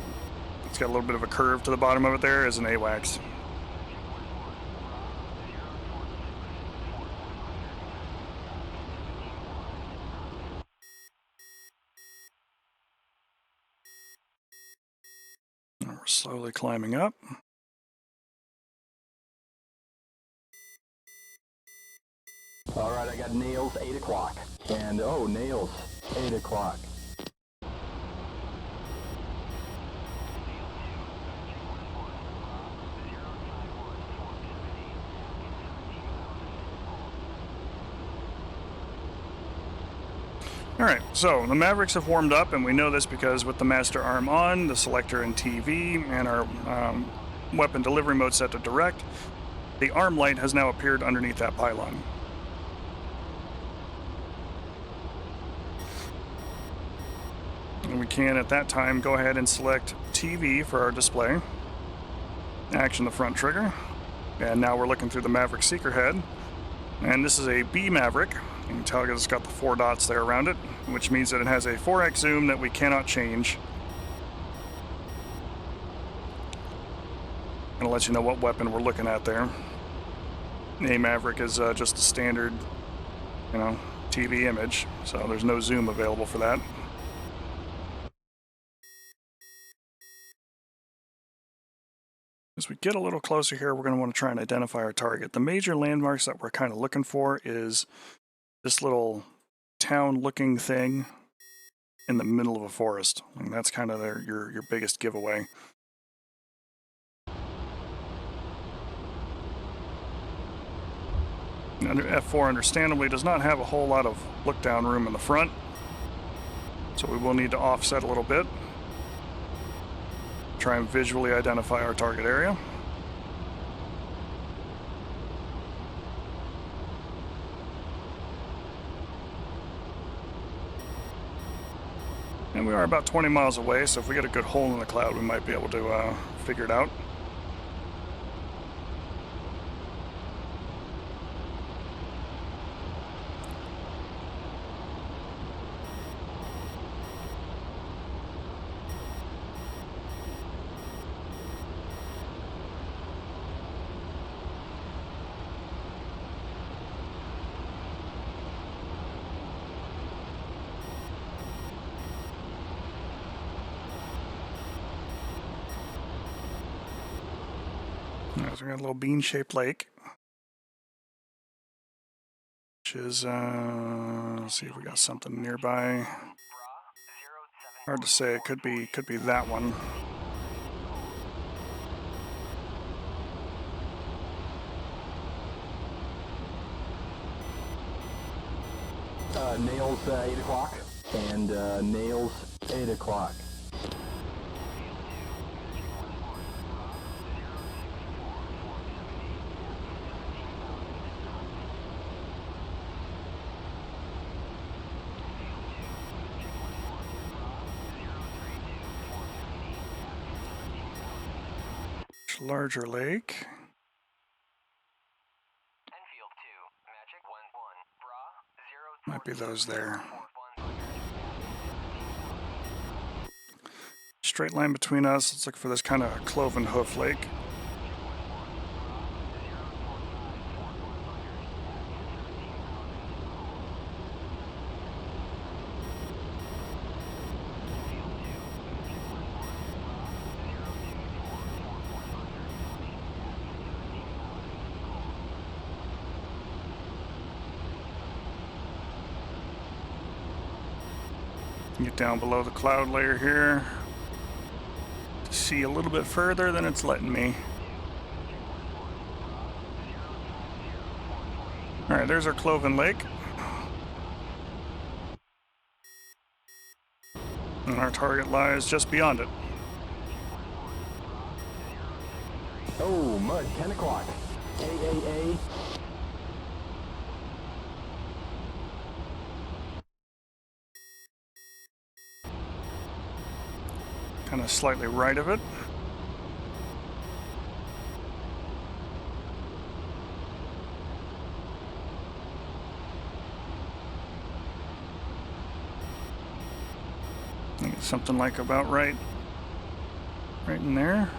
Speaker 1: it's got a little bit of a curve to the bottom of it there, is an AWACS. We're slowly climbing up.
Speaker 2: All right, I got nails 8 o'clock. And oh, nails 8 o'clock.
Speaker 1: Alright, so the Mavericks have warmed up, and we know this because with the master arm on, the selector and TV, and our weapon delivery mode set to direct, the arm light has now appeared underneath that pylon. And we can, at that time, go ahead and select TV for our display, action the front trigger, and now we're looking through the Maverick Seeker head. And this is a B Maverick, You can tell because it's got the 4 dots there around it, which means that it has a 4x zoom that we cannot change. Gonna let you know what weapon we're looking at there. A Maverick is just a standard, TV image, so there's no zoom available for that. As we get a little closer here, we're going to want to try and identify our target. The major landmarks that we're kind of looking for is this little town-looking thing in the middle of a forest. And that's kind of your biggest giveaway. Now, F4 understandably does not have a whole lot of look-down room in the front, so we will need to offset a little bit. Try and visually identify our target area. And we are about 20 miles away, so if we get a good hole in the cloud, we might be able to figure it out. So we got a little bean-shaped lake, which is, let's see if we got something nearby. Hard to say. It could be that one.
Speaker 2: Nails 8 o'clock, and nails 8 o'clock.
Speaker 1: Larger lake. Might be those there. Straight line between us. Let's look for this kind of cloven hoof lake. Get down below the cloud layer here to see a little bit further than it's letting me. Alright, there's our Cloven Lake. And our target lies just beyond it.
Speaker 2: Oh, mud, 10 o'clock. AAA.
Speaker 1: Kind of slightly right of it. I think it's something like about right in there.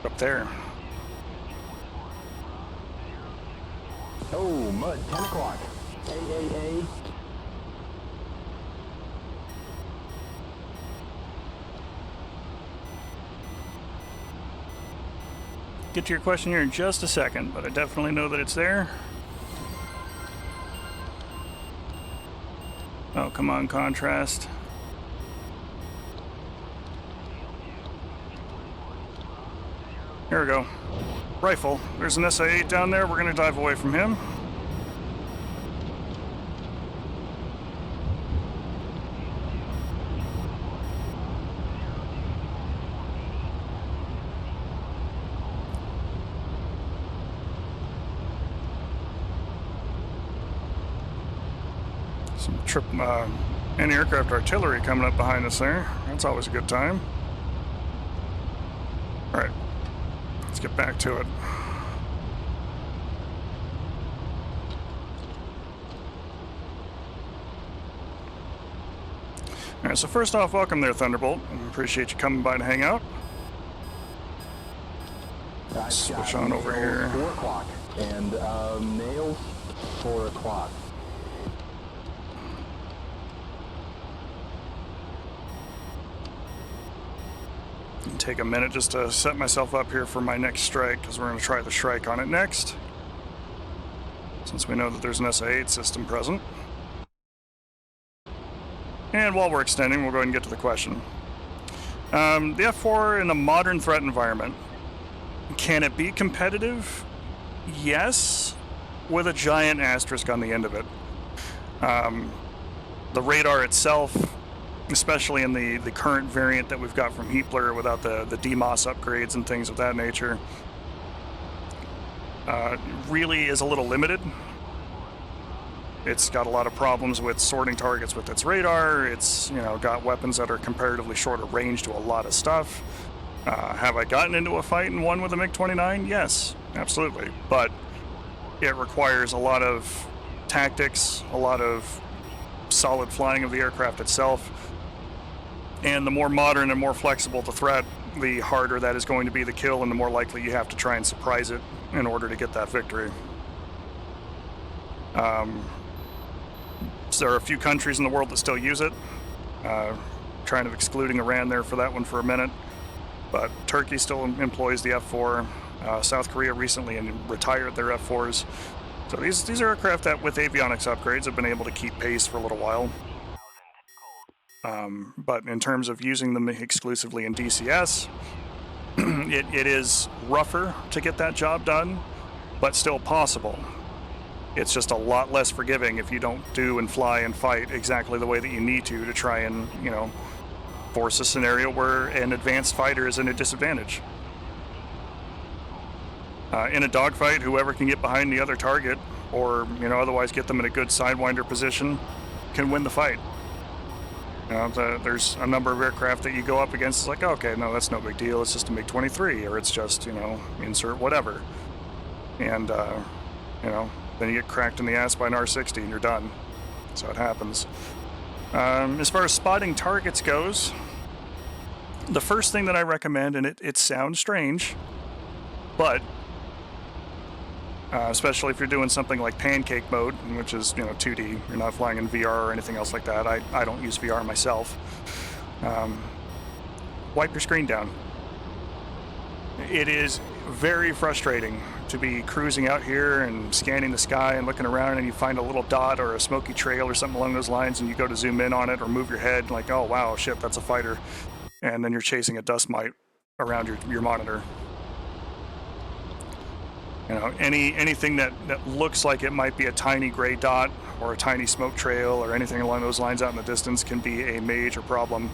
Speaker 1: Up there.
Speaker 2: Oh, mud, 10 o'clock. AAA.
Speaker 1: Get to your question here in just a second, but I definitely know that it's there. Oh, come on, contrast. Here we go. Rifle. There's an SA-8 down there. We're going to dive away from him. Some anti-aircraft artillery coming up behind us there. That's always a good time. All right, let's get back to it. All right, so first off, welcome there, Thunderbolt. I appreciate you coming by to hang out. Switch on over here.
Speaker 2: 4 o'clock. And nails, 4 o'clock.
Speaker 1: Take a minute just to set myself up here for my next strike, because we're going to try the Shrike on it next, since we know that there's an SA-8 system present. And while we're extending, we'll go ahead and get to the question. The F-4 in a modern threat environment, can it be competitive? Yes, with a giant asterisk on the end of it. The radar itself, especially in the current variant that we've got from Heapler without the DMOS upgrades and things of that nature, really is a little limited. It's got a lot of problems with sorting targets with its radar. It's, you know, got weapons that are comparatively shorter range to a lot of stuff. Have I gotten into a fight and won with a MiG-29? Yes, absolutely. But it requires a lot of tactics, a lot of solid flying of the aircraft itself. And the more modern and more flexible the threat, the harder that is going to be the kill, and the more likely you have to try and surprise it in order to get that victory. So there are a few countries in the world that still use it. Kind of excluding Iran there for that one for a minute. But Turkey still employs the F-4. South Korea recently retired their F-4s. So these are aircraft that, with avionics upgrades, have been able to keep pace for a little while. But in terms of using them exclusively in DCS, it is rougher to get that job done, but still possible. It's just a lot less forgiving if you don't do and fly and fight exactly the way that you need to try and, you know, force a scenario where an advanced fighter is in a disadvantage. In a dogfight, whoever can get behind the other target, or, you know, otherwise get them in a good sidewinder position, can win the fight. You know, there's a number of aircraft that you go up against. It's like, okay, no, that's no big deal. It's just a MiG-23, or it's just, you know, insert whatever. And, you know, then you get cracked in the ass by an R-60 and you're done. So it happens. As far as spotting targets goes, the first thing that I recommend, and it sounds strange, but especially if you're doing something like pancake mode, which is, you know, 2D, you're not flying in VR or anything else like that. I don't use VR myself. Wipe your screen down. It is very frustrating to be cruising out here and scanning the sky and looking around, and you find a little dot or a smoky trail or something along those lines, and you go to zoom in on it or move your head like, oh wow, shit, that's a fighter. And then you're chasing a dust mite around your monitor. You know, anything that looks like it might be a tiny gray dot or a tiny smoke trail or anything along those lines out in the distance can be a major problem.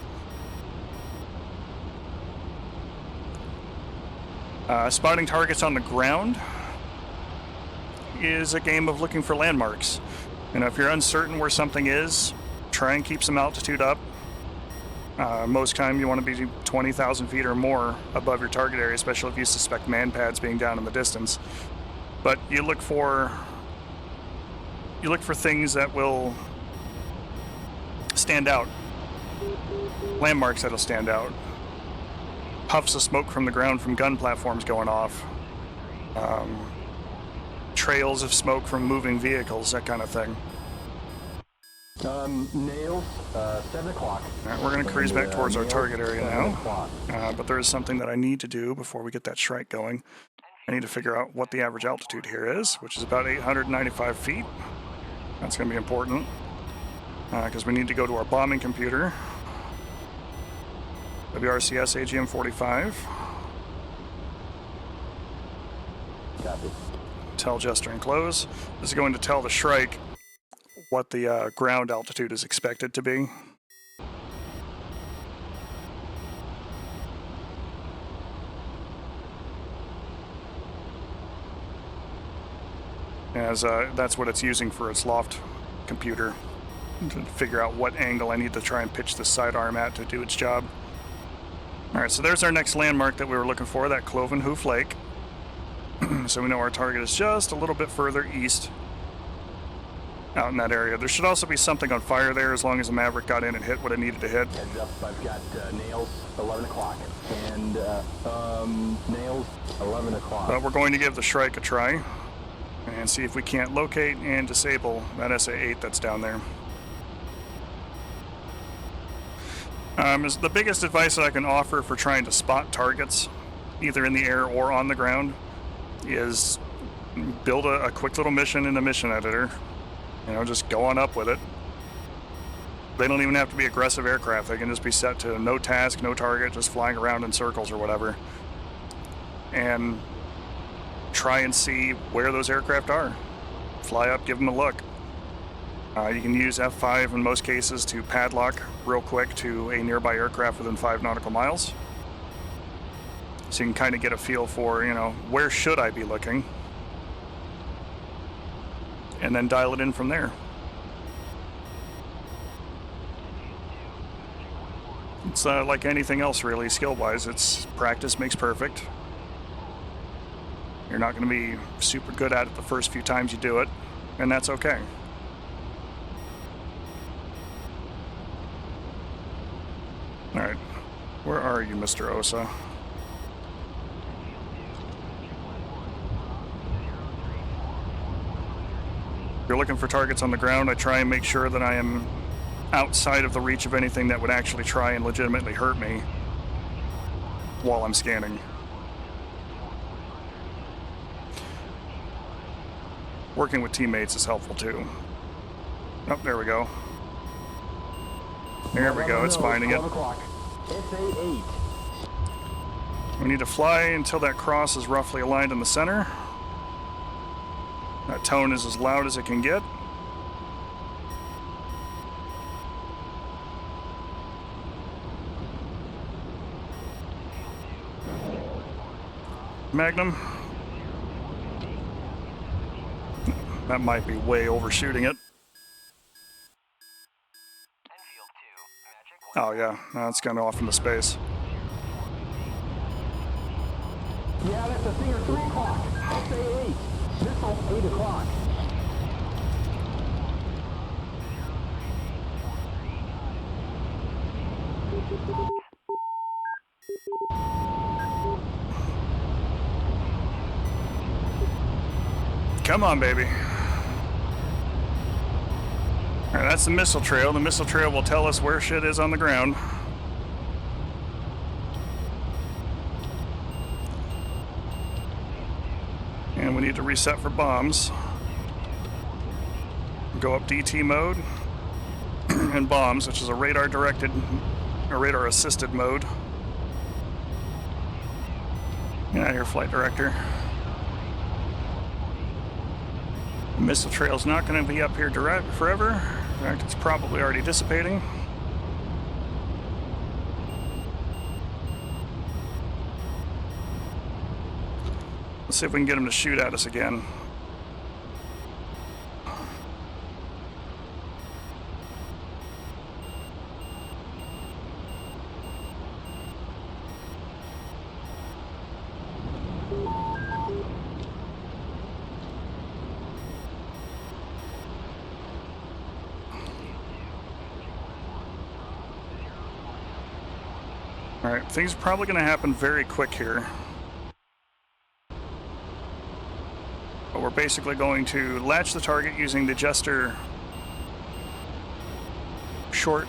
Speaker 1: Spotting targets on the ground is a game of looking for landmarks. You know, if you're uncertain where something is, try and keep some altitude up. Most time you want to be 20,000 feet or more above your target area, especially if you suspect man pads being down in the distance. But you look for things that will stand out, landmarks that'll stand out, puffs of smoke from the ground from gun platforms going off, trails of smoke from moving vehicles, that kind of thing.
Speaker 2: Nails, 7 o'clock.
Speaker 1: All right, we're going to cruise back towards our target area now. But there is something that I need to do before we get that Shrike going. I need to figure out what the average altitude here is, which is about 895 feet. That's going to be important, because we need to go to our bombing computer. WRCS AGM 45.
Speaker 2: Copy.
Speaker 1: Tell Jester and close. This is going to tell the Shrike what the ground altitude is expected to be. As that's what it's using for its loft computer, to figure out what angle I need to try and pitch the sidearm at to do its job. Alright, so there's our next landmark that we were looking for, that Cloven Hoof Lake. So we know our target is just a little bit further east out in that area. There should also be something on fire there as long as the Maverick got in and hit what it needed to hit.
Speaker 2: Heads up, I've got nails, 11 o'clock. And nails, 11 o'clock.
Speaker 1: But we're going to give the Shrike a try and see if we can't locate and disable that SA-8 that's down there. Is the biggest advice that I can offer for trying to spot targets, either in the air or on the ground, is build a quick little mission in a mission editor. You know, just go on up with it. They don't even have to be aggressive aircraft. They can just be set to no task, no target, just flying around in circles or whatever. And try and see where those aircraft are. Fly up, give them a look. You can use F5 in most cases to padlock real quick to a nearby aircraft within 5 nautical miles. So you can kind of get a feel for, you know, where should I be looking? And then dial it in from there. It's like anything else really, skill-wise. It's practice makes perfect. You're not going to be super good at it the first few times you do it, and that's okay. Alright, where are you, Mr. Osa? If you're looking for targets on the ground, I try and make sure that I am outside of the reach of anything that would actually try and legitimately hurt me while I'm scanning. Working with teammates is helpful too. Oh, there we go. There we go, it's finding it.
Speaker 2: SA-8.
Speaker 1: We need to fly until that cross is roughly aligned in the center. That tone is as loud as it can get. Magnum. That might be way overshooting it. Oh yeah, no, it's kind of off into space.
Speaker 2: Yeah, that's a Singer 3 o'clock. SA-8. Missile 8 o'clock.
Speaker 1: Come on, baby. Alright, that's the missile trail. The missile trail will tell us where shit is on the ground. And we need to reset for bombs. Go up DT mode and bombs, which is a radar directed or radar assisted mode. Get out of here, flight director. The missile trail is not going to be up here forever. In fact, it's probably already dissipating. Let's see if we can get him to shoot at us again. Alright, things are probably going to happen very quick here. But we're basically going to latch the target using the Jester short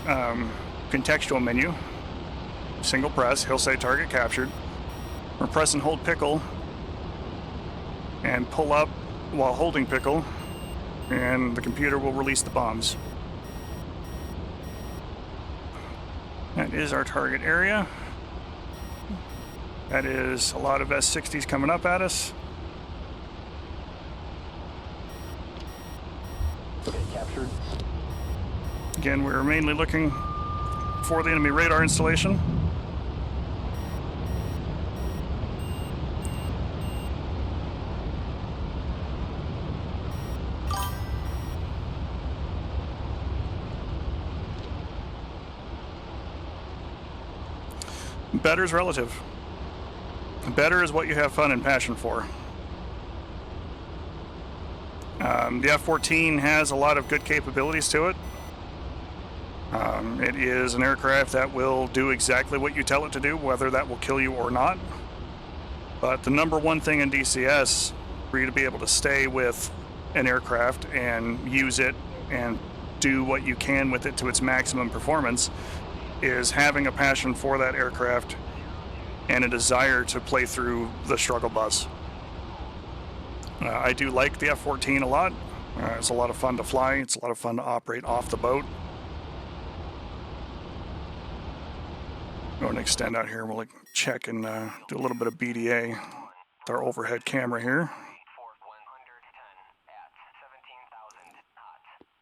Speaker 1: contextual menu. Single press, he'll say target captured. We're press and hold pickle and pull up while holding pickle, and the computer will release the bombs. That is our target area. That is a lot of S-60s coming up at us. Again, we're mainly looking for the enemy radar installation. Better is relative. Better is what you have fun and passion for. The F-14 has a lot of good capabilities to it. It is an aircraft that will do exactly what you tell it to do, whether that will kill you or not. But the number one thing in DCS, for you to be able to stay with an aircraft and use it and do what you can with it to its maximum performance, is having a passion for that aircraft and a desire to play through the struggle bus. I do like the F-14 a lot. It's a lot of fun to fly. It's a lot of fun to operate off the boat. Going to extend out here. We'll check and do a little bit of BDA with our overhead camera here.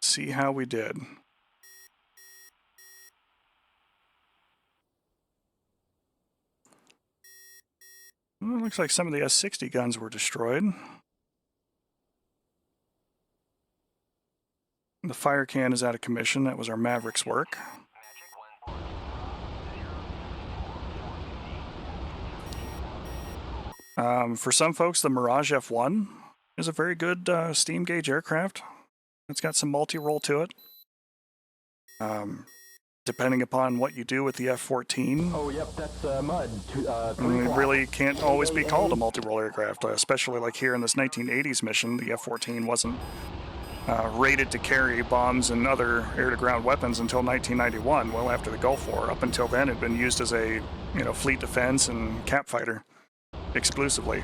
Speaker 1: See how we did. Well, it looks like some of the S-60 guns were destroyed. The fire can is out of commission. That was our Mavericks work. For some folks, the Mirage F1 is a very good steam gauge aircraft. It's got some multi-role to it. Depending upon what you do with the F-14.
Speaker 2: Oh, yep, that's mud.
Speaker 1: It really can't always be called a multi-role aircraft, especially like here in this 1980s mission. The F-14 wasn't rated to carry bombs and other air-to-ground weapons until 1991, well after the Gulf War. Up until then, it had been used as a fleet defense and cap fighter exclusively,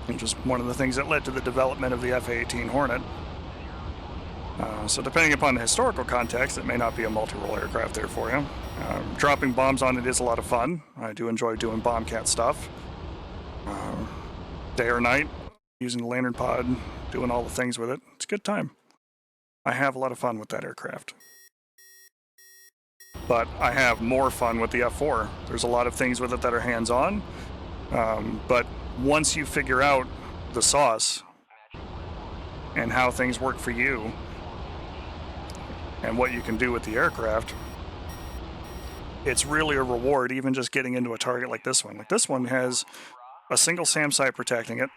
Speaker 1: which was one of the things that led to the development of the F-18 Hornet. So depending upon the historical context, it may not be a multi-role aircraft there for you. Dropping bombs on it is a lot of fun. I do enjoy doing bombcat stuff. Day or night, using the lantern pod, doing all the things with it. It's a good time. I have a lot of fun with that aircraft. But I have more fun with the F-4. There's a lot of things with it that are hands-on. But once you figure out the sauce and how things work for you and what you can do with the aircraft, it's really a reward even just getting into a target like this one. Like this one has a single SAM sight protecting it.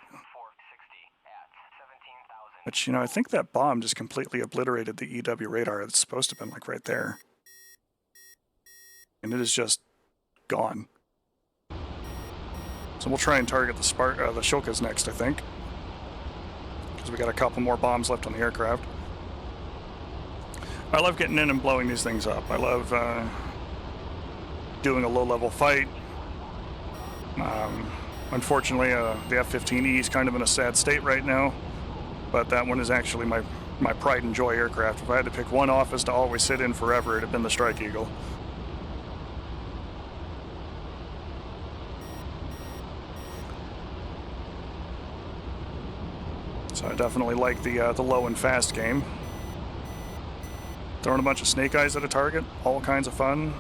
Speaker 1: Which, I think that bomb just completely obliterated the EW radar. It's supposed to have been like right there. And it is just gone. So we'll try and target the Shulkas next, I think. Because we got a couple more bombs left on the aircraft. I love getting in and blowing these things up. I love doing a low-level fight. Unfortunately, the F-15E is kind of in a sad state right now. But that one is actually my pride and joy aircraft. If I had to pick one office to always sit in forever, it'd have been the Strike Eagle. So I definitely like the low and fast game. Throwing a bunch of snake eyes at a target, all kinds of fun.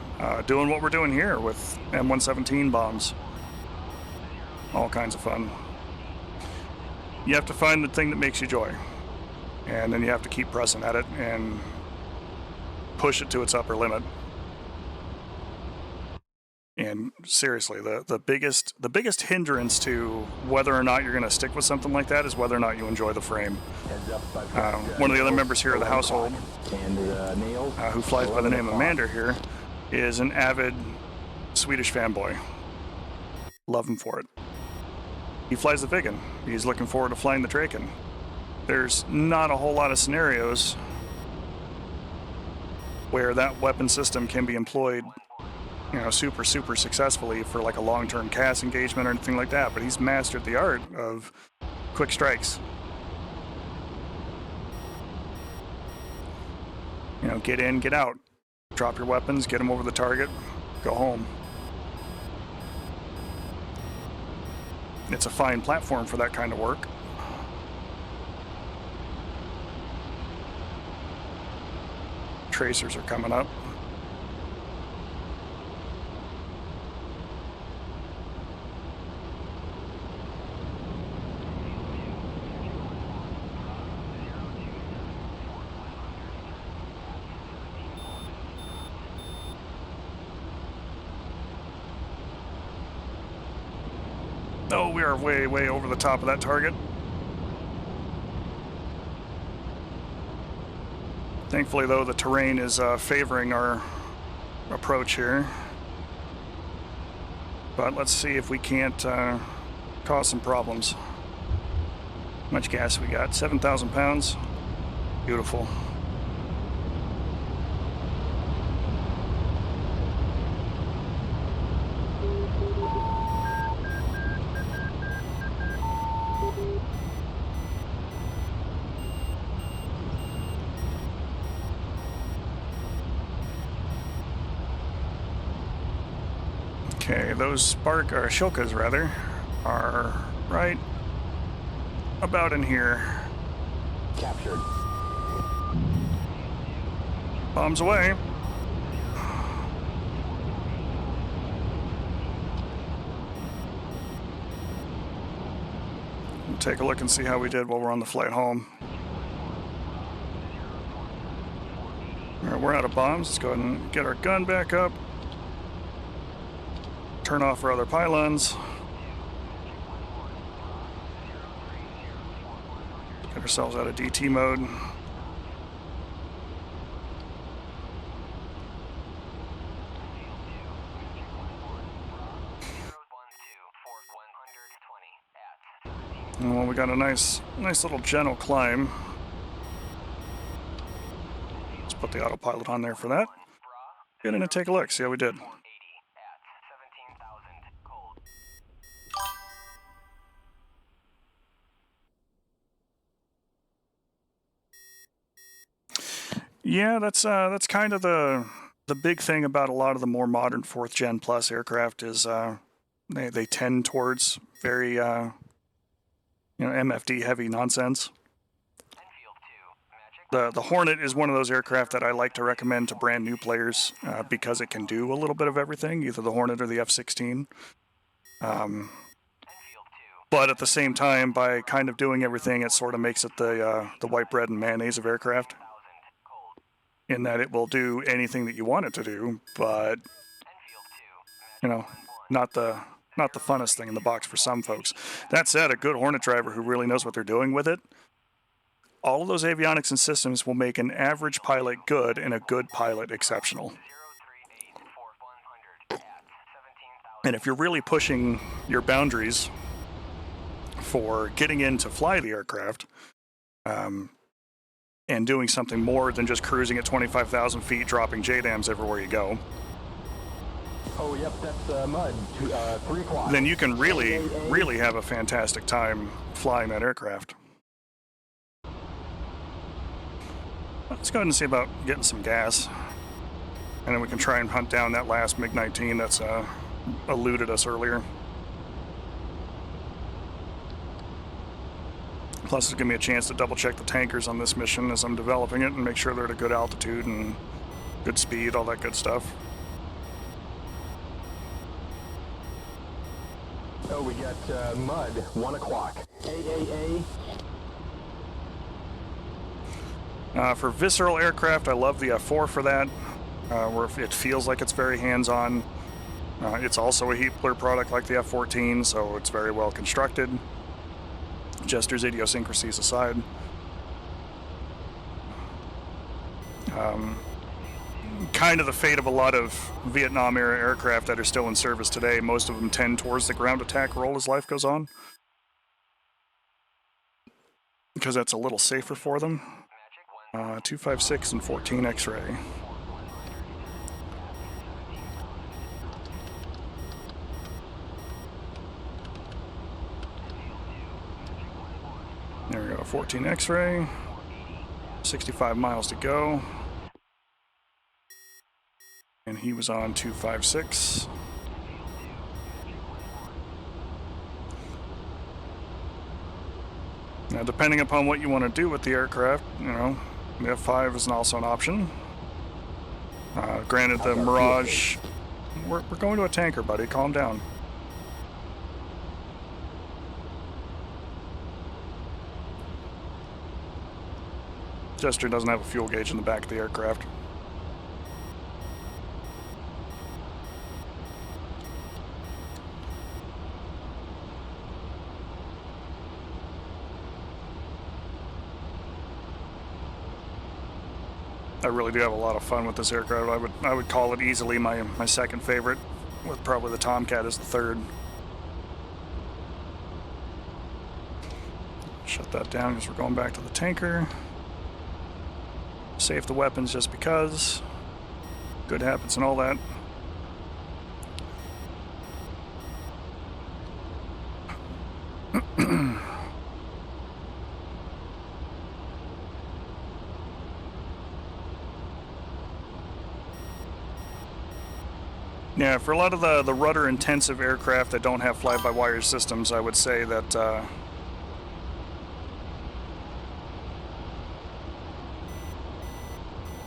Speaker 1: Doing what we're doing here with M117 bombs. All kinds of fun. You have to find the thing that makes you joy. And then you have to keep pressing at it and push it to its upper limit. And seriously, the biggest hindrance to whether or not you're going to stick with something like that is whether or not you enjoy the frame. One of the other members here of the household, who flies by the name of Mander here, is an avid Swedish fanboy. Love him for it. He flies the Viggen. He's looking forward to flying the Draken. There's not a whole lot of scenarios where that weapon system can be employed, super successfully for like a long-term CAS engagement or anything like that, but he's mastered the art of quick strikes. Get in, get out. Drop your weapons, get them over the target, go home. It's a fine platform for that kind of work. tracers are coming up. Oh, we are way, way over the top of that target. Thankfully, though, the terrain is favoring our approach here. But let's see if we can't cause some problems. How much gas we got? 7,000 pounds. Beautiful. Okay, those Shilkas rather, are right about in here.
Speaker 2: Captured.
Speaker 1: Bombs away. We'll take a look and see how we did while we're on the flight home. All right, we're out of bombs. Let's go ahead and get our gun back up. Turn off our other pylons. Get ourselves out of DT mode. Well, we got a nice little gentle climb. Let's put the autopilot on there for that. Get in and take a look, see how we did. Yeah, that's kind of the big thing about a lot of the more modern 4th Gen Plus aircraft is they tend towards very MFD heavy nonsense. The Hornet is one of those aircraft that I like to recommend to brand new players because it can do a little bit of everything, either the Hornet or the F-16. But at the same time, by kind of doing everything, it sort of makes it the white bread and mayonnaise of aircraft, in that it will do anything that you want it to do, but not the funnest thing in the box for some folks. That said, a good Hornet driver who really knows what they're doing with it, all of those avionics and systems will make an average pilot good and a good pilot exceptional. And if you're really pushing your boundaries for getting in to fly the aircraft, and doing something more than just cruising at 25,000 feet, dropping JDAMs everywhere you go.
Speaker 2: Oh, yep, that's mud. 3 o'clock.
Speaker 1: Then you can really have a fantastic time flying that aircraft. Let's go ahead and see about getting some gas. And then we can try and hunt down that last MiG-19 that's eluded us earlier. Plus, it's giving me a chance to double check the tankers on this mission as I'm developing it and make sure they're at a good altitude and good speed, all that good stuff.
Speaker 2: Oh, we got mud. 1 o'clock. AAA.
Speaker 1: For visceral aircraft, I love the F-4 for that, where it feels like it's very hands-on. It's also a Heapler product like the F-14, so it's very well constructed. Jester's idiosyncrasies aside. Kind of the fate of a lot of Vietnam-era aircraft that are still in service today. Most of them tend towards the ground attack role as life goes on, because that's a little safer for them. 256 and 14 X-ray. There we go, 14 X-ray, 65 miles to go. And he was on 256. Now, depending upon what you want to do with the aircraft, the F5 is also an option. Granted, the Mirage... We're going to a tanker, buddy. Calm down. Jester doesn't have a fuel gauge in the back of the aircraft. I really do have a lot of fun with this aircraft. I would call it easily my second favorite, with probably the Tomcat as the third. Shut that down because we're going back to the tanker. Save the weapons just because. Good habits and all that. Yeah, for a lot of the rudder-intensive aircraft that don't have fly-by-wire systems, I would say that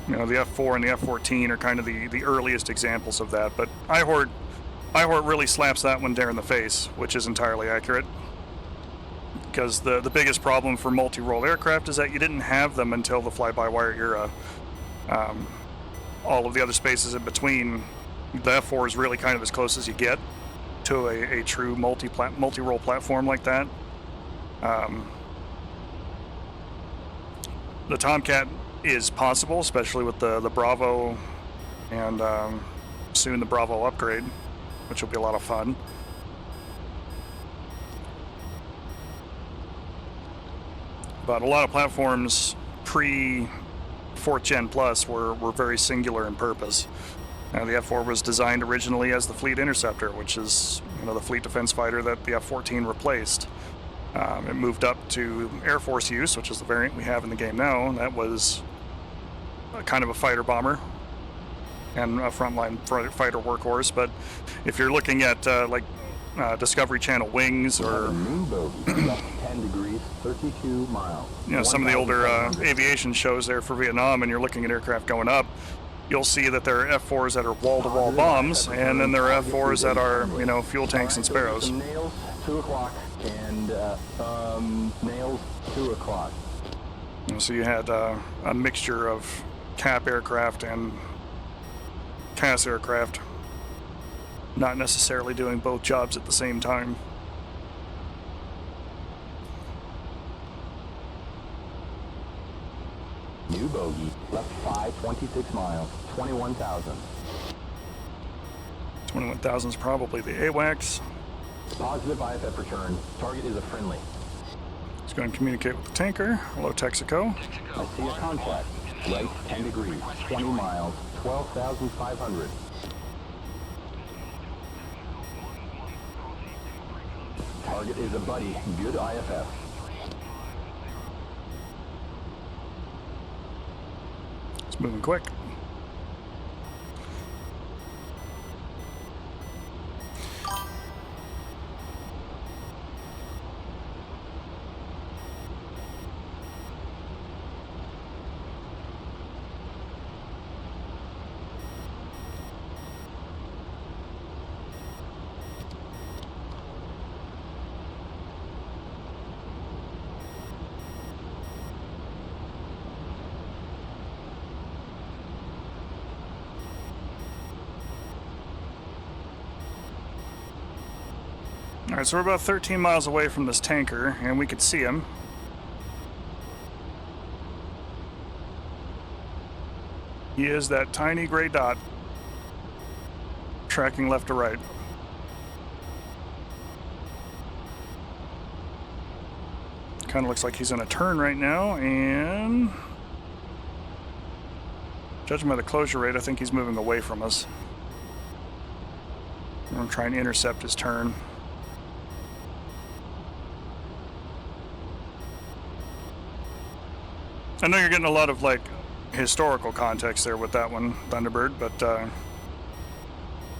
Speaker 1: you know, the F-4 and the F-14 are kind of the earliest examples of that. But iHort really slaps that one dare in the face, which is entirely accurate. Because the biggest problem for multi-role aircraft is that you didn't have them until the fly-by-wire era. All of the other spaces in between, the F-4 is really kind of as close as you get to a true multi-role platform like that. The Tomcat is possible, especially with the Bravo and soon the Bravo upgrade, which will be a lot of fun. But a lot of platforms pre 4th Gen Plus were very singular in purpose. The F-4 was designed originally as the Fleet Interceptor, which is, you know, the fleet defense fighter that the F-14 replaced. It moved up to Air Force use, which is the variant we have in the game now, and that was kind of a fighter bomber and a frontline fighter workhorse. But if you're looking at like Discovery Channel wings or
Speaker 2: 10 degrees, 32 miles.
Speaker 1: You know, some of the older aviation shows there for Vietnam, and you're looking at aircraft going up, you'll see that there are F-4s that are wall-to-wall bombs, and then there are F-4s that are, you know, fuel tanks and Sparrows.
Speaker 2: Some nails, 2 o'clock, and nails, 2 o'clock.
Speaker 1: So you had a mixture of CAP aircraft and CAS aircraft, not necessarily doing both jobs at the same time.
Speaker 2: New bogey, left 5, 26 miles, 21,000.
Speaker 1: 21,000 is probably the AWACS.
Speaker 2: Positive IFF return. Target is a friendly.
Speaker 1: It's going to communicate with the tanker. Hello, Texaco.
Speaker 2: I see a contact. Right 10 degrees, 20 miles, 12,500. Target is a buddy. Good IFF.
Speaker 1: It's moving quick. Alright, so we're about 13 miles away from this tanker, and we could see him. He is that tiny gray dot, tracking left to right. Kind of looks like he's in a turn right now, and judging by the closure rate, I think he's moving away from us. We're going to try and intercept his turn. I know you're getting a lot of, like, historical context there with that one, Thunderbird, but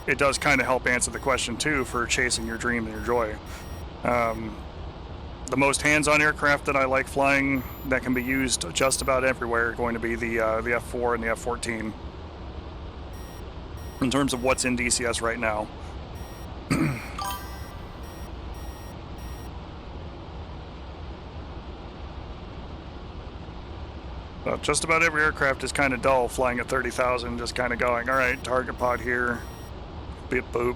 Speaker 1: it does kind of help answer the question, too, for chasing your dream and your joy. The most hands-on aircraft that I like flying that can be used just about everywhere are going to be the F-4 and the F-14. in terms of what's in DCS right now. So just about every aircraft is kind of dull, flying at 30,000, just kind of going, all right, target pod here, beep boop,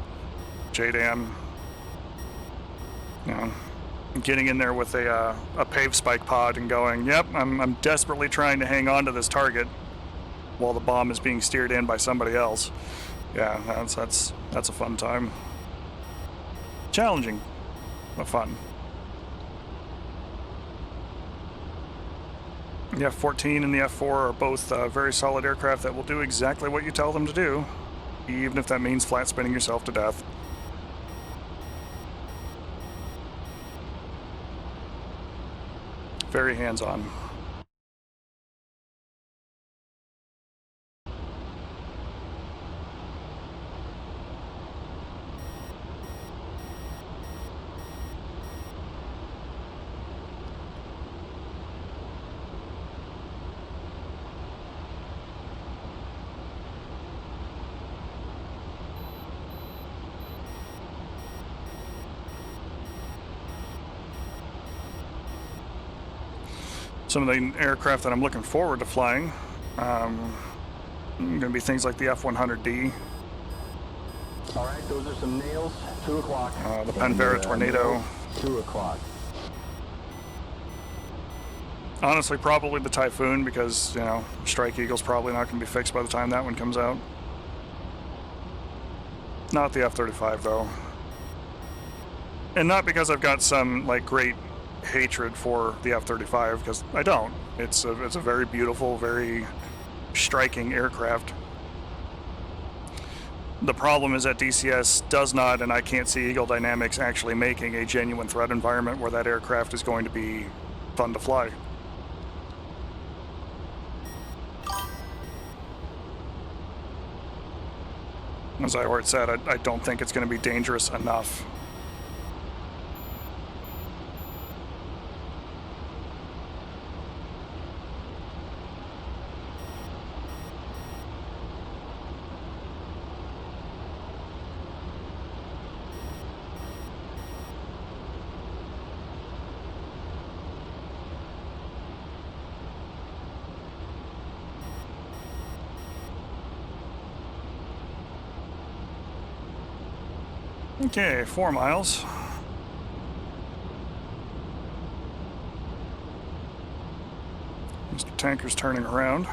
Speaker 1: JDAM. You know, getting in there with a pave spike pod and going, yep, I'm desperately trying to hang on to this target while the bomb is being steered in by somebody else. Yeah, that's a fun time. Challenging, but fun. The F-14 and the F-4 are both very solid aircraft that will do exactly what you tell them to do, even if that means flat spinning yourself to death. Very hands-on. Some of the aircraft that I'm looking forward to flying, going to be things like the F-100D.
Speaker 2: All right, those are some nails. 2 o'clock.
Speaker 1: The Panvera Tornado.
Speaker 2: 2 o'clock.
Speaker 1: Honestly, probably the Typhoon, because, you know, Strike Eagle's probably not going to be fixed by the time that one comes out. Not the F-35, though. And not because I've got some, like, great hatred for the F-35, because I don't. It's a very beautiful, very striking aircraft. The problem is that DCS does not, and I can't see Eagle Dynamics actually making a genuine threat environment where that aircraft is going to be fun to fly. As I already said, I don't think it's going to be dangerous enough. Okay, 4 miles. Mr. Tanker's turning around.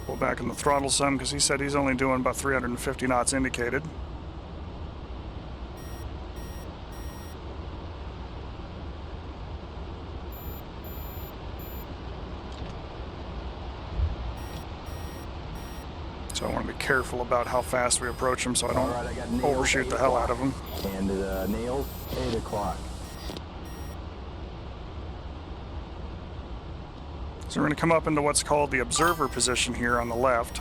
Speaker 1: Pull back in the throttle some because he said he's only doing about 350 knots indicated. So I want to be careful about how fast we approach him so I don't overshoot the hell out of him.
Speaker 2: And nails, 8 o'clock.
Speaker 1: So we're going to come up into what's called the observer position here on the left.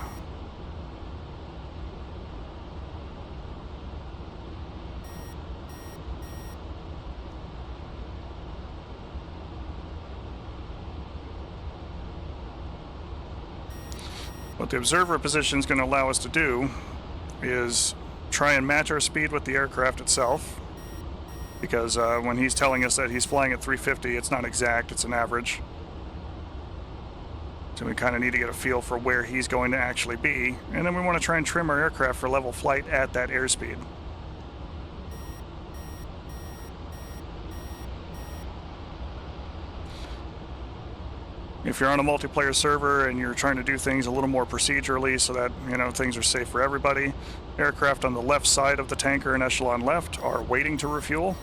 Speaker 1: What the observer position is going to allow us to do is try and match our speed with the aircraft itself, because when he's telling us that he's flying at 350, it's not exact, it's an average. So we kind of need to get a feel for where he's going to actually be, and then we want to try and trim our aircraft for level flight at that airspeed. If you're on a multiplayer server and you're trying to do things a little more procedurally so that, you know, things are safe for everybody, aircraft on the left side of the tanker and echelon left are waiting to refuel.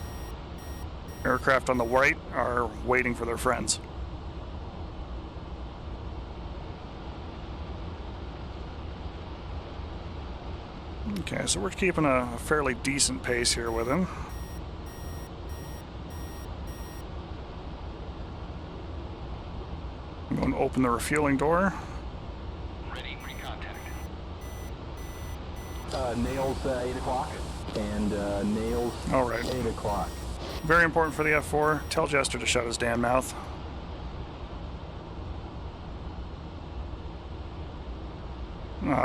Speaker 1: Aircraft on the right are waiting for their friends. Okay, so we're keeping a fairly decent pace here with him. I'm going to open the refueling door.
Speaker 4: Ready for contact.
Speaker 2: Nails 8 o'clock, and nails
Speaker 1: All right.
Speaker 2: 8 o'clock.
Speaker 1: Very important for the F4. Tell Jester to shut his damn mouth.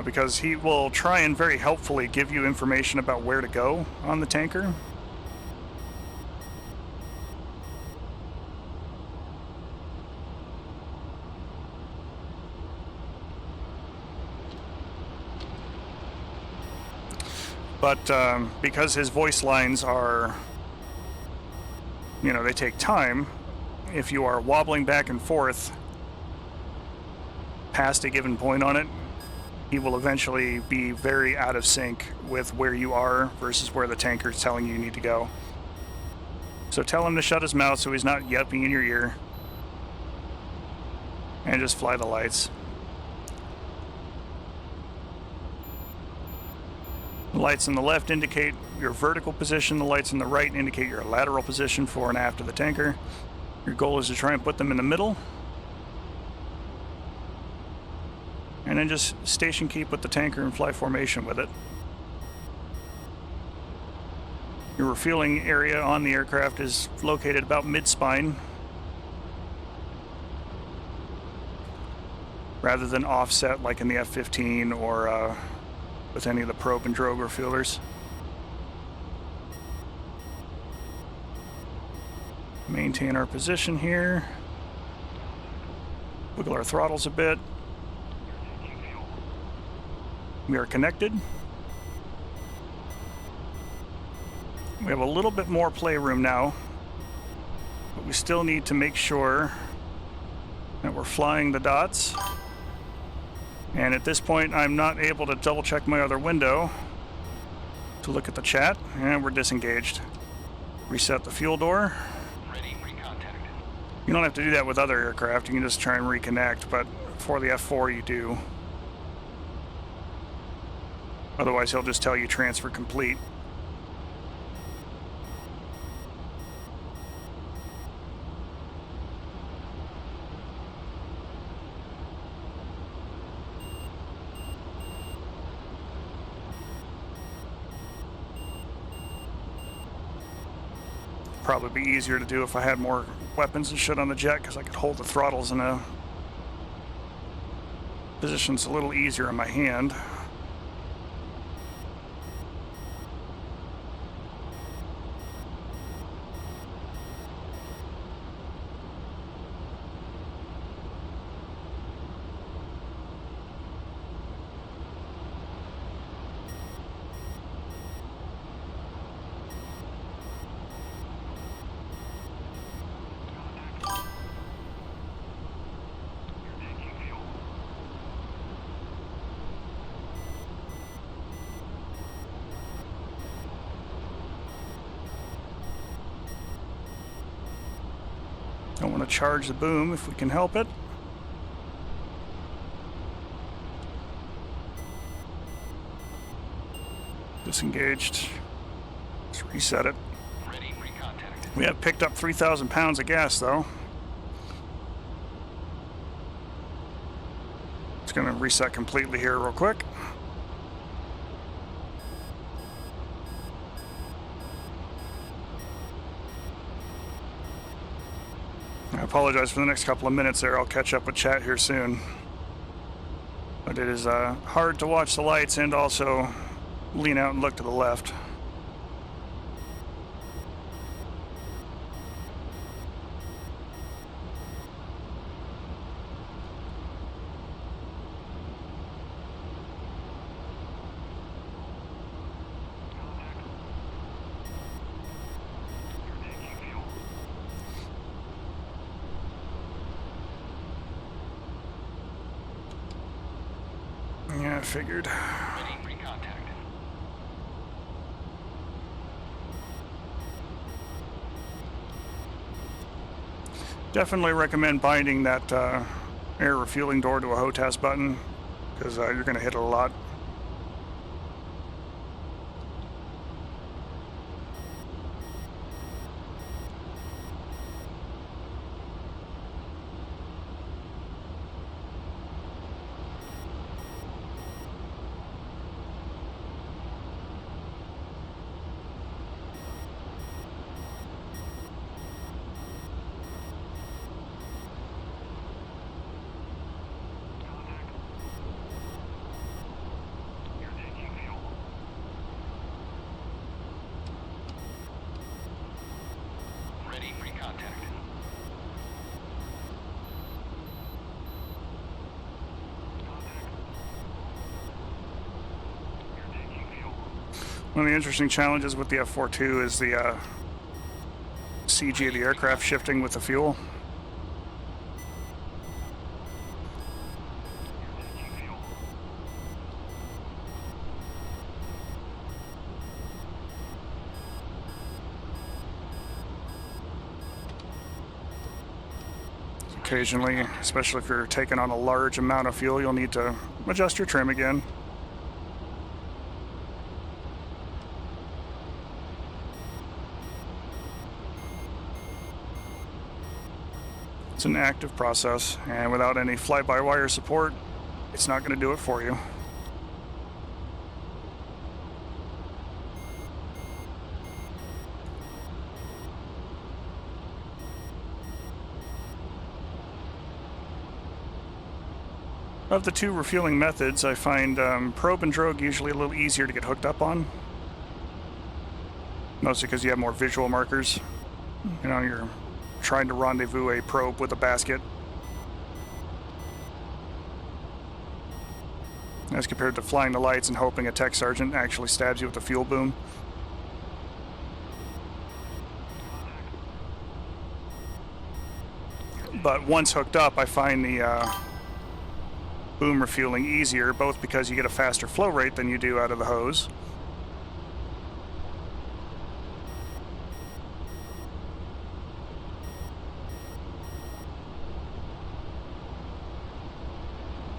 Speaker 1: Because he will try and very helpfully give you information about where to go on the tanker. But because his voice lines are, you know, they take time, if you are wobbling back and forth past a given point on it, he will eventually be very out of sync with where you are versus where the tanker is telling you need to go. So tell him to shut his mouth so he's not yelping in your ear. And just fly the lights. The lights on the left indicate your vertical position. The lights on the right indicate your lateral position fore and aft of the tanker. Your goal is to try and put them in the middle. And then just station keep with the tanker and fly formation with it. Your refueling area on the aircraft is located about mid-spine, rather than offset like in the F-15 or with any of the probe and drogue refuelers. Maintain our position here. Wiggle our throttles a bit. We are connected. We have a little bit more playroom now, but we still need to make sure that we're flying the dots. And at this point, I'm not able to double check my other window to look at the chat, and we're disengaged. Reset the fuel door.
Speaker 4: Ready for contact.
Speaker 1: You don't have to do that with other aircraft, you can just try and reconnect, but for the F4 you do. Otherwise he'll just tell you transfer complete. Probably be easier to do if I had more weapons and shit on the jet, because I could hold the throttles in a position that's a little easier in my hand. Don't want to charge the boom if we can help it. Disengaged. Let's reset it.
Speaker 4: Ready for contact.
Speaker 1: We have picked up 3,000 pounds of gas though. It's going to reset completely here real quick. I apologize for the next couple of minutes there. I'll catch up with chat here soon. But it is hard to watch the lights and also lean out and look to the left. Yeah, I figured.
Speaker 4: Ready for contact.
Speaker 1: Definitely recommend binding that air refueling door to a HOTAS button, because you're going to hit it a lot. One of the interesting challenges with the F-4E is the CG of the aircraft shifting with the fuel. Occasionally, especially if you're taking on a large amount of fuel, you'll need to adjust your trim again. It's an active process, and without any fly-by-wire support, it's not going to do it for you. Of the two refueling methods, I find probe and drogue usually a little easier to get hooked up on. Mostly because you have more visual markers. You know, you're trying to rendezvous a probe with a basket. As compared to flying the lights and hoping a tech sergeant actually stabs you with a fuel boom. But once hooked up, I find the boom refueling easier, both because you get a faster flow rate than you do out of the hose.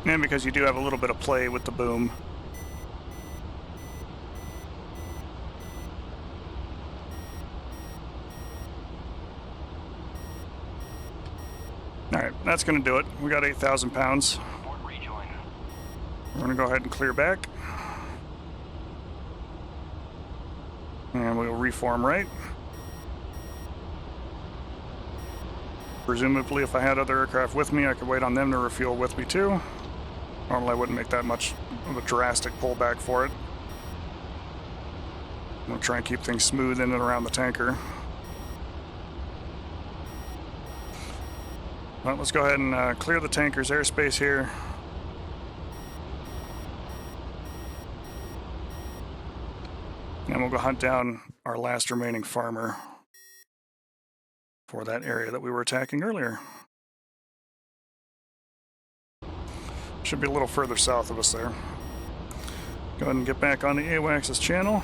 Speaker 1: And because you do have a little bit of play with the boom. Alright, that's going to do it. We got 8,000 pounds. We're going to go ahead and clear back. And we'll reform right. Presumably, if I had other aircraft with me, I could wait on them to refuel with me too. Normally, I wouldn't make that much of a drastic pullback for it. I'm going to try and keep things smooth in and around the tanker. Well, let's go ahead and clear the tanker's airspace here. And we'll go hunt down our last remaining farmer for that area that we were attacking earlier. Should be a little further south of us there. Go ahead and get back on the AWACS's channel.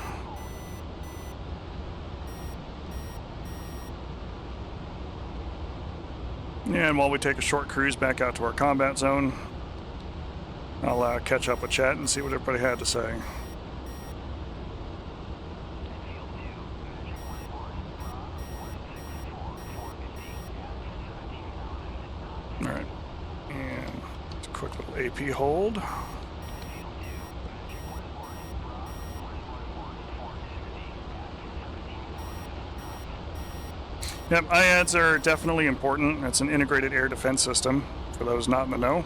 Speaker 1: And while we take a short cruise back out to our combat zone, I'll catch up with chat and see what everybody had to say. Alright, and just a quick little AP hold. Yep, IADs are definitely important. It's an integrated air defense system, for those not in the know.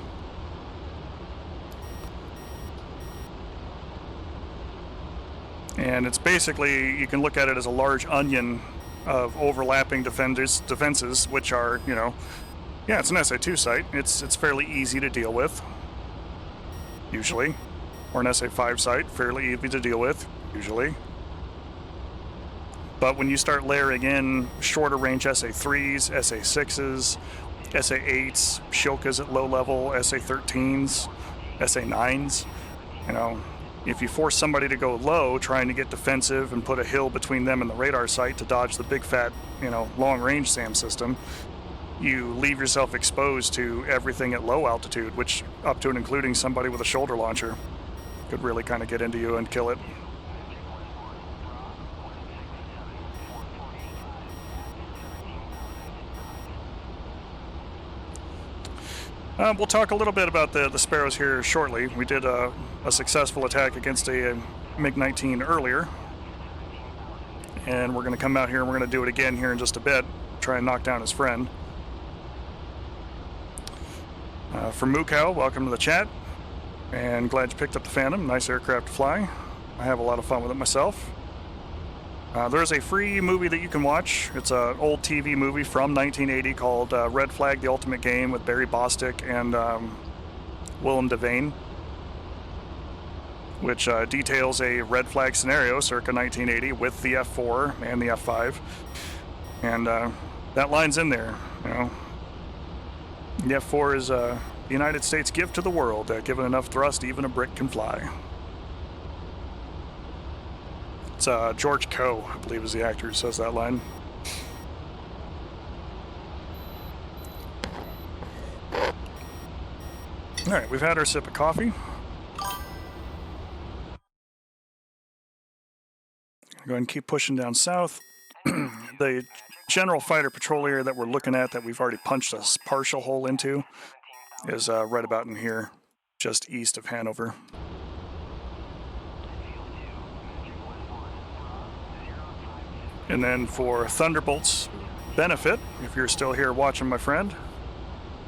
Speaker 1: And it's basically, you can look at it as a large onion of overlapping defenses, which are, you know, yeah, it's an SA-2 site. It's fairly easy to deal with, usually. Or an SA-5 site, fairly easy to deal with, usually. But when you start layering in shorter range SA-3s, SA-6s, SA-8s, Shilkas at low level, SA-13s, SA-9s, you know, if you force somebody to go low, trying to get defensive and put a hill between them and the radar site to dodge the big fat, you know, long range SAM system, you leave yourself exposed to everything at low altitude, which up to and including somebody with a shoulder launcher could really kind of get into you and kill it. We'll talk a little bit about the Sparrows here shortly. We did a successful attack against a MiG-19 earlier, and we're going to come out here and we're going to do it again here in just a bit, try and knock down his friend. From Mukau, welcome to the chat, and glad you picked up the Phantom. Nice aircraft to fly. I have a lot of fun with it myself. There's a free movie that you can watch. It's an old TV movie from 1980 called Red Flag: The Ultimate Game with Barry Bostwick and Willem Devane. which details a red flag scenario circa 1980 with the F-4 and the F-5. And that line's in there, you know. The F-4 is the United States gift to the world. Given enough thrust, even a brick can fly. It's George Coe, I believe, is the actor who says that line. All right, we've had our sip of coffee. Go ahead and keep pushing down south. The general fighter patrol area that we're looking at, that we've already punched a partial hole into, is right about in here, just east of Hanover. And then for Thunderbolt's benefit, if you're still here watching, my friend,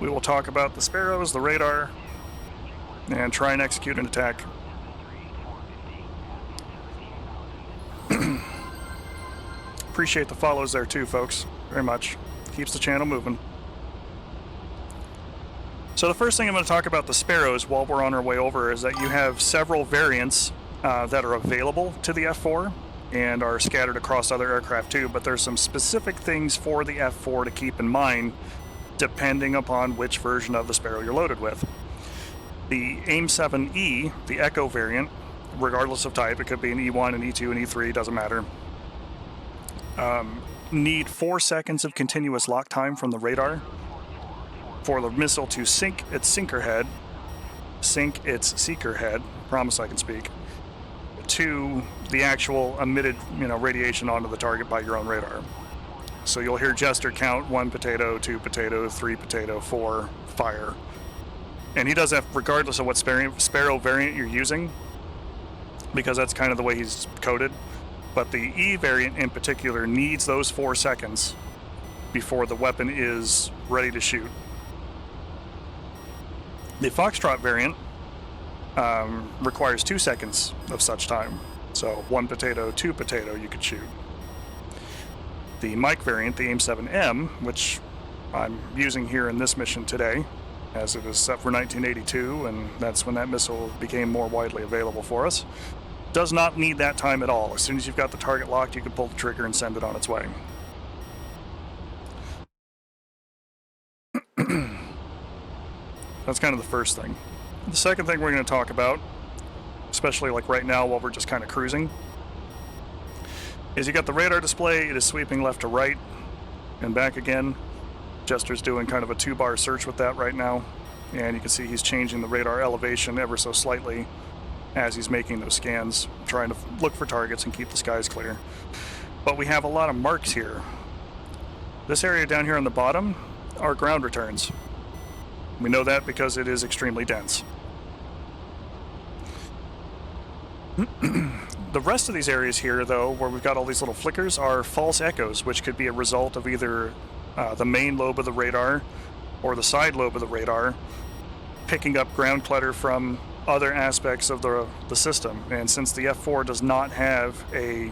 Speaker 1: we will talk about the Sparrows, the radar, and try and execute an attack. Appreciate the follows there too, folks, very much. Keeps the channel moving. So the first thing I'm going to talk about the Sparrows while we're on our way over is that you have several variants that are available to the F-4 and are scattered across other aircraft too, but there's some specific things for the F-4 to keep in mind depending upon which version of the Sparrow you're loaded with. The AIM-7E, the Echo variant, regardless of type, it could be an E1, an E2, an E3, doesn't matter, need 4 seconds of continuous lock time from the radar for the missile to sink its seeker head, promise I can speak, to the actual emitted, radiation onto the target by your own radar. So you'll hear Jester count 1 potato, 2 potato, 3 potato, 4, fire. And he does that regardless of what Sparrow variant you're using, because that's kind of the way he's coded. But the E variant in particular needs those 4 seconds before the weapon is ready to shoot. The Foxtrot variant requires 2 seconds of such time. So 1 potato, 2 potato you could shoot. The Mike variant, the AIM-7M, which I'm using here in this mission today, as it is set for 1982, and that's when that missile became more widely available for us, does not need that time at all. As soon as you've got the target locked, you can pull the trigger and send it on its way. That's kind of the first thing. The second thing we're going to talk about, especially like right now while we're just kind of cruising, is you got the radar display. It is sweeping left to right and back again. Jester's doing kind of a 2-bar search with that right now, and you can see he's changing the radar elevation ever so slightly as he's making those scans, trying to look for targets and keep the skies clear. But we have a lot of marks here. This area down here on the bottom are ground returns. We know that because it is extremely dense. The rest of these areas here, though, where we've got all these little flickers, are false echoes, which could be a result of either the main lobe of the radar or the side lobe of the radar picking up ground clutter from other aspects of the system. And since the F-4 does not have a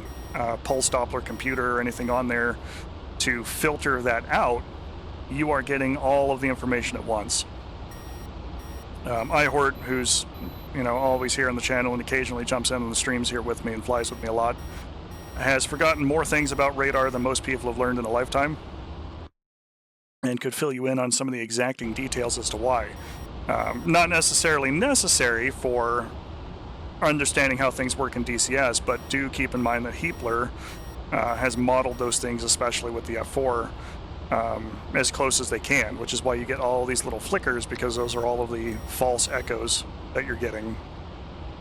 Speaker 1: pulse Doppler computer or anything on there to filter that out, you are getting all of the information at once. iHort, who's always here on the channel and occasionally jumps in on the streams here with me and flies with me a lot, has forgotten more things about radar than most people have learned in a lifetime, and could fill you in on some of the exacting details as to why. Not necessarily necessary for understanding how things work in DCS, but do keep in mind that Heapler has modeled those things, especially with the F-4, as close as they can, which is why you get all these little flickers, because those are all of the false echoes that you're getting,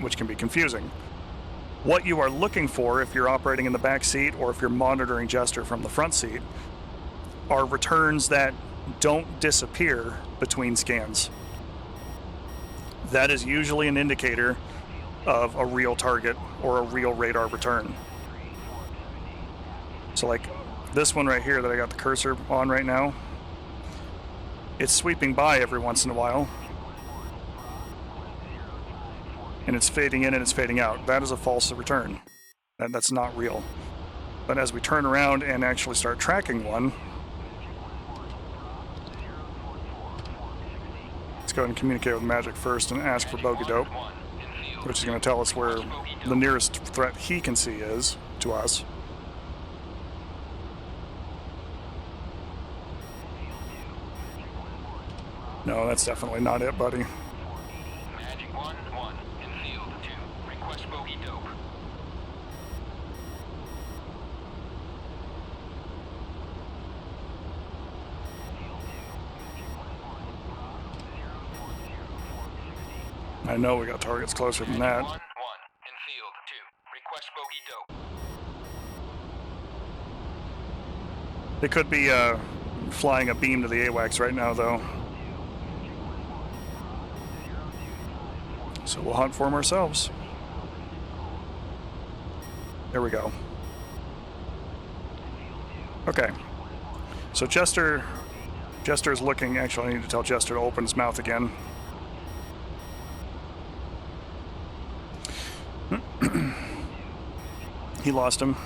Speaker 1: which can be confusing. What you are looking for if you're operating in the back seat or if you're monitoring Jester from the front seat are returns that don't disappear between scans. That is usually an indicator of a real target or a real radar return. So like this one right here that I got the cursor on right now, it's sweeping by every once in a while, and it's fading in and it's fading out. That is a false return. That's not real. But as we turn around and actually start tracking one, let's go ahead and communicate with Magic first and ask for bogey dope. which is going to tell us where the nearest threat he can see is to us. No, that's definitely not it, buddy.
Speaker 4: Magic 1-1 in field 2. Request bogey dope.
Speaker 1: I know we got targets closer than that.
Speaker 4: 1-1 in field 2. Request bogey dope.
Speaker 1: They could be flying a beam to the AWACS right now, though. So we'll hunt for them ourselves. There we go. Okay. So Jester's looking. Actually, I need to tell Jester to open his mouth again. He lost him.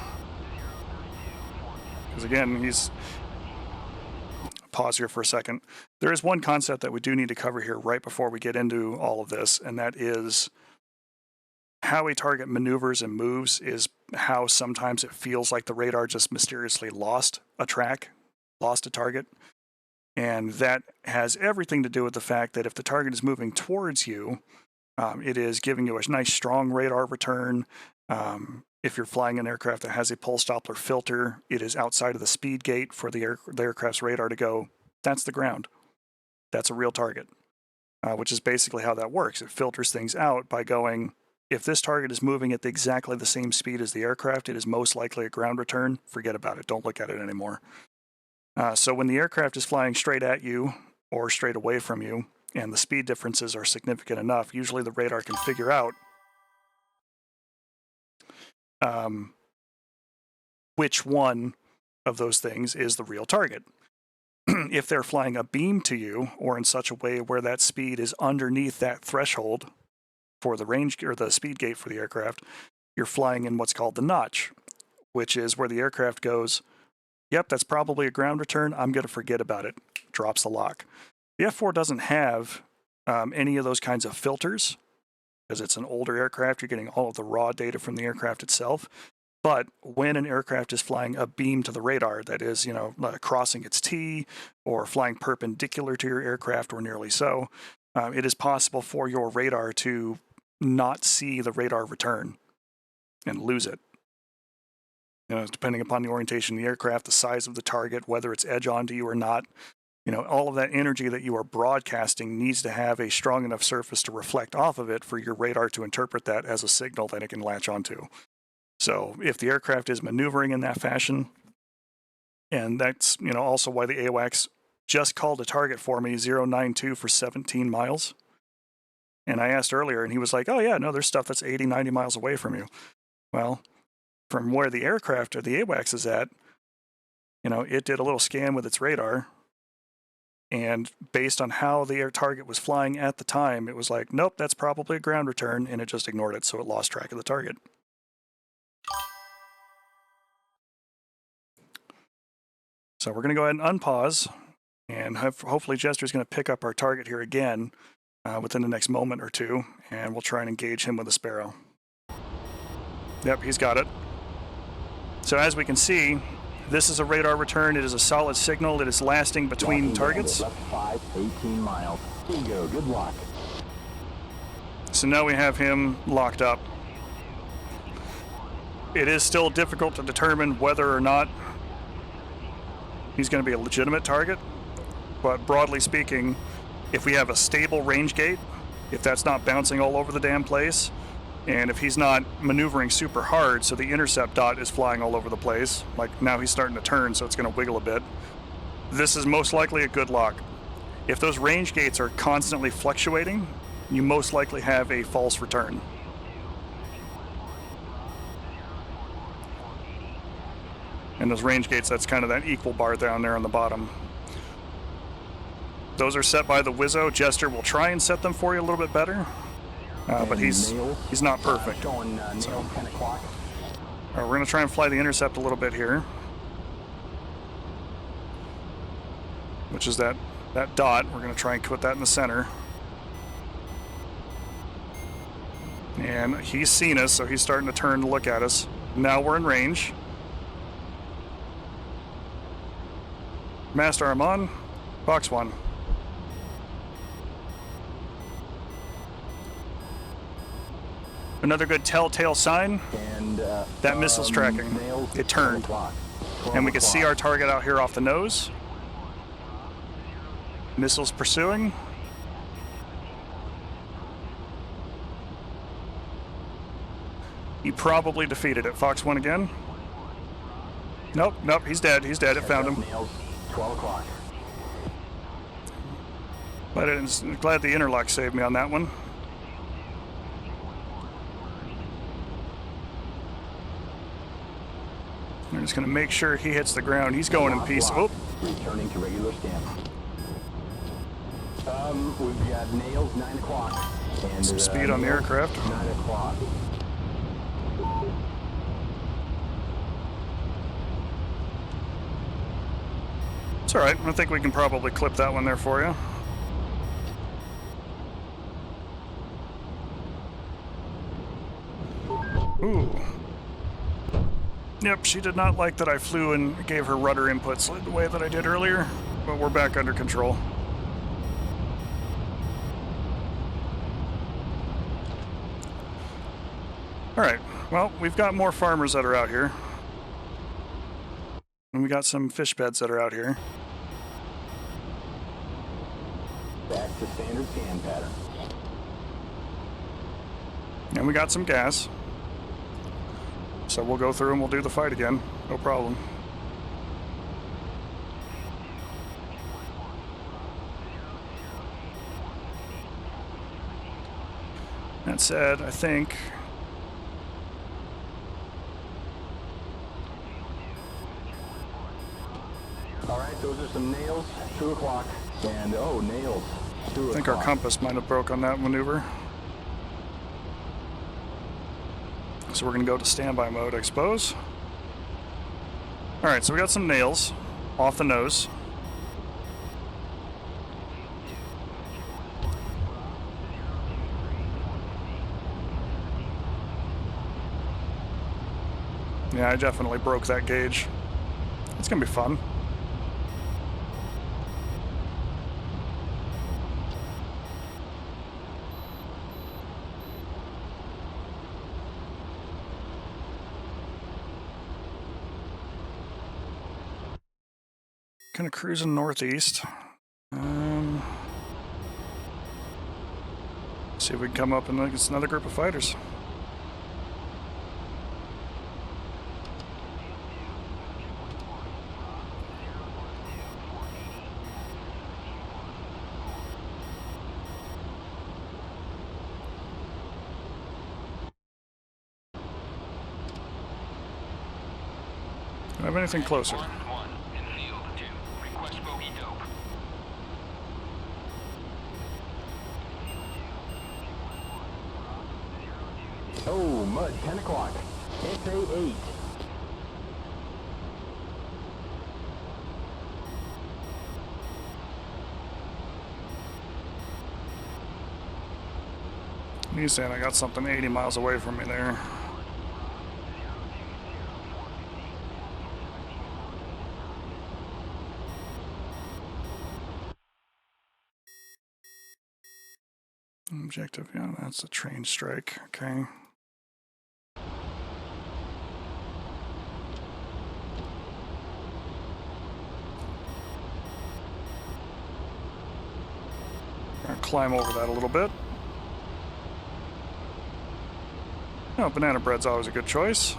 Speaker 1: Because again, he's... Pause here for a second. There is one concept that we do need to cover here right before we get into all of this, and that is how a target maneuvers and moves is how sometimes it feels like the radar just mysteriously lost a track, lost a target. And that has everything to do with the fact that if the target is moving towards you, it is giving you a nice strong radar return. If you're flying an aircraft that has a pulse Doppler filter, it is outside of the speed gate for the aircraft's radar to go, that's the ground. That's a real target, which is basically how that works. It filters things out by going, if this target is moving at exactly the same speed as the aircraft, it is most likely a ground return. Forget about it. Don't look at it anymore. So when the aircraft is flying straight at you or straight away from you, and the speed differences are significant enough, usually the radar can figure out which one of those things is the real target. If they're flying a beam to you, or in such a way where that speed is underneath that threshold for the range or the speed gate for the aircraft, you're flying in what's called the notch, which is where the aircraft goes, yep, that's probably a ground return, I'm going to forget about it, drops the lock. The F-4 doesn't have any of those kinds of filters, because it's an older aircraft. You're getting all of the raw data from the aircraft itself. But when an aircraft is flying a beam to the radar, that is, crossing its T or flying perpendicular to your aircraft or nearly so, it is possible for your radar to not see the radar return and lose it. Depending upon the orientation of the aircraft, the size of the target, whether it's edge onto you or not, all of that energy that you are broadcasting needs to have a strong enough surface to reflect off of it for your radar to interpret that as a signal that it can latch onto. So if the aircraft is maneuvering in that fashion, and that's also why the AWACS just called a target for me 092 for 17 miles. And I asked earlier, and he was like, oh yeah, no, there's stuff that's 80, 90 miles away from you. Well, from where the aircraft or the AWACS is at, it did a little scan with its radar. And based on how the air target was flying at the time, it was like, nope, that's probably a ground return, and it just ignored it, so it lost track of the target. So we're going to go ahead and unpause, and hopefully Jester's going to pick up our target here again within the next moment or two, and we'll try and engage him with a Sparrow. Yep, he's got it. So as we can see, this is a radar return. It is a solid signal. It is lasting between targets.
Speaker 2: Left 5, 18 miles. Bingo, good luck.
Speaker 1: So now we have him locked up. It is still difficult to determine whether or not he's going to be a legitimate target. But broadly speaking, if we have a stable range gate, if that's not bouncing all over the damn place, and if he's not maneuvering super hard, so the intercept dot is flying all over the place, like now he's starting to turn, so it's going to wiggle a bit, this is most likely a good lock. If those range gates are constantly fluctuating, you most likely have a false return. And those range gates, that's kind of that equal bar down there on the bottom. Those are set by the Wizzo. Jester will try and set them for you a little bit better. But he's not perfect. So, we're going to try and fly the intercept a little bit here, which is that dot. We're going to try and put that in the center. And he's seen us, so he's starting to turn to look at us. Now we're in range. Master arm on. Fox 1. Another good telltale sign.
Speaker 2: And
Speaker 1: That missile's tracking.
Speaker 2: nails,
Speaker 1: It turned.
Speaker 2: 12
Speaker 1: And we can see
Speaker 2: o'clock.
Speaker 1: our target out here off the nose. Missiles pursuing. He probably defeated it. Fox 1 again. Nope, he's dead. He's dead. It found him.
Speaker 2: Nails, 12 o'clock.
Speaker 1: Glad the interlock saved me on that one. I'm just going to make sure he hits the ground. He's going in peace. Oh,
Speaker 2: Returning to regular stamp. We've got nails, 9 o'clock. And
Speaker 1: some speed on the
Speaker 2: nails,
Speaker 1: aircraft.
Speaker 2: 9 o'clock.
Speaker 1: It's all right. I think we can probably clip that one there for you. Ooh. Yep, she did not like that I flew and gave her rudder inputs the way that I did earlier, but we're back under control. All right, well, we've got more farmers that are out here. And we got some fish beds that are out here.
Speaker 2: Back to standard scan pattern.
Speaker 1: And we got some gas. So we'll go through and we'll do the fight again. No problem. That said, I think...
Speaker 2: All right, those are some nails, 2 o'clock. And, oh, nails, 2 o'clock.
Speaker 1: I think our compass might have broke on that maneuver. So we're going to go to standby mode, I suppose. Alright, so we got some nails off the nose. Yeah, I definitely broke that gauge. It's going to be fun. Kind of cruising northeast. See if we can come up and against another group of fighters. Do I have anything closer?
Speaker 4: 1-1 in field 2. Request bogey dope.
Speaker 2: Oh, mud, 10 o'clock. SA8.
Speaker 1: He's saying I got something 80 miles away from me there. Objective, yeah, that's a train strike, okay. Gonna climb over that a little bit. Oh, banana bread's always a good choice.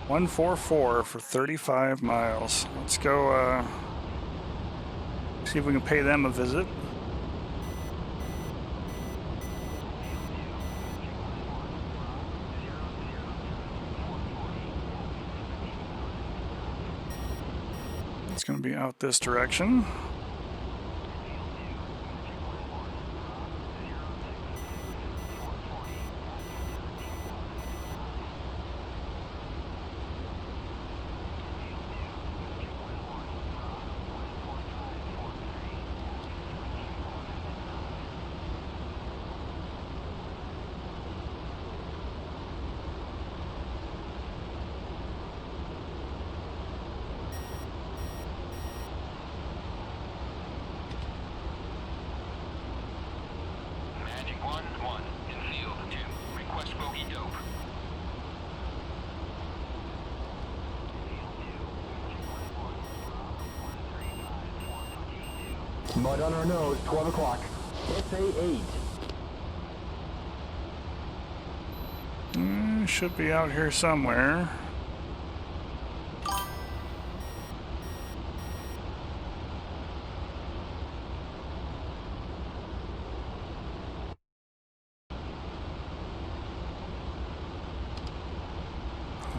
Speaker 1: 144 for 35 miles. Let's go see if we can pay them a visit. It's going to be out this direction.
Speaker 4: Magic 1-1, infield 2. Request bogey dope.
Speaker 2: Mud on our nose, 12 o'clock. SA 8.
Speaker 1: Should be out here somewhere.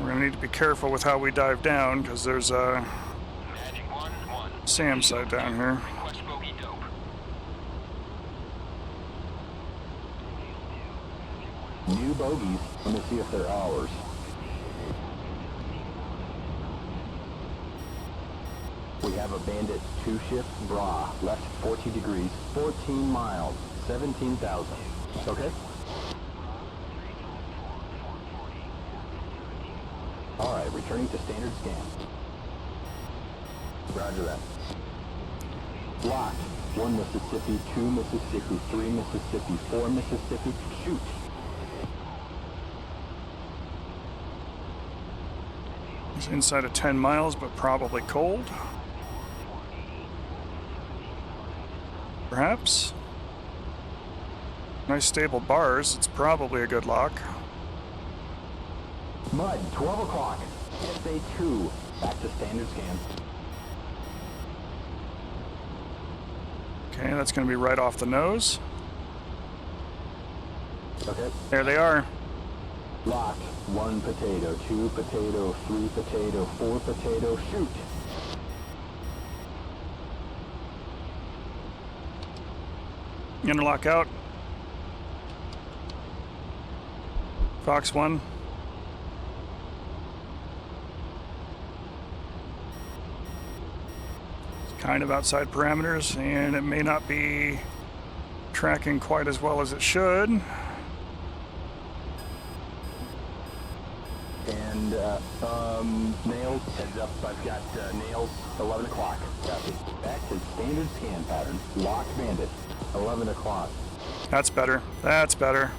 Speaker 1: We're gonna need to be careful with how we dive down because there's a
Speaker 4: Magic 1-1.
Speaker 1: SAM site down here.
Speaker 4: Request bogey dope.
Speaker 2: New bogeys. Let me see if they're ours. We have a Bandit 2-shift bra, left 14 degrees, 14 miles, 17,000. Okay? Alright, returning to standard scan. Roger that. Locked. 1 Mississippi, 2 Mississippi, 3 Mississippi, 4 Mississippi, shoot.
Speaker 1: It's inside of 10 miles, but probably cold. Perhaps. Nice stable bars. It's probably a good lock.
Speaker 2: Mud, 12 o'clock. SA2, back to standard scan.
Speaker 1: Okay, that's going to be right off the nose.
Speaker 2: Okay.
Speaker 1: There they are.
Speaker 2: Locked. 1 potato, 2 potato, 3 potato, 4 potato, shoot.
Speaker 1: Interlock out. Fox 1. It's kind of outside parameters, and it may not be tracking quite as well as it should.
Speaker 2: And, nails, heads up, I've got, nails, 11 o'clock. Copy. Back to standard scan pattern. Locked Bandit, 11 o'clock.
Speaker 1: That's better. That's better.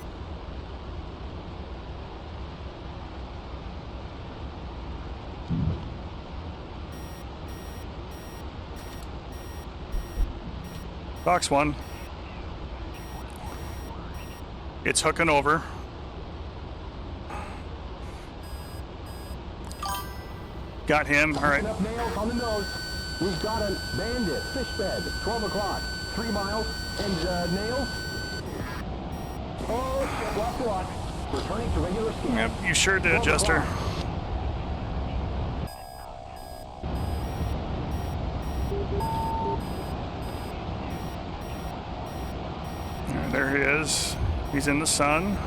Speaker 1: Fox 1. It's hooking over. Got him. All right.
Speaker 2: Enough nails on the nose. We've got a Bandit, fish bed, 12 o'clock, 3 miles, and, nails. Oh, shit, lost a lot. Returning to regular scan.
Speaker 1: Yep, you sure did, Jester. There he is. He's in the sun.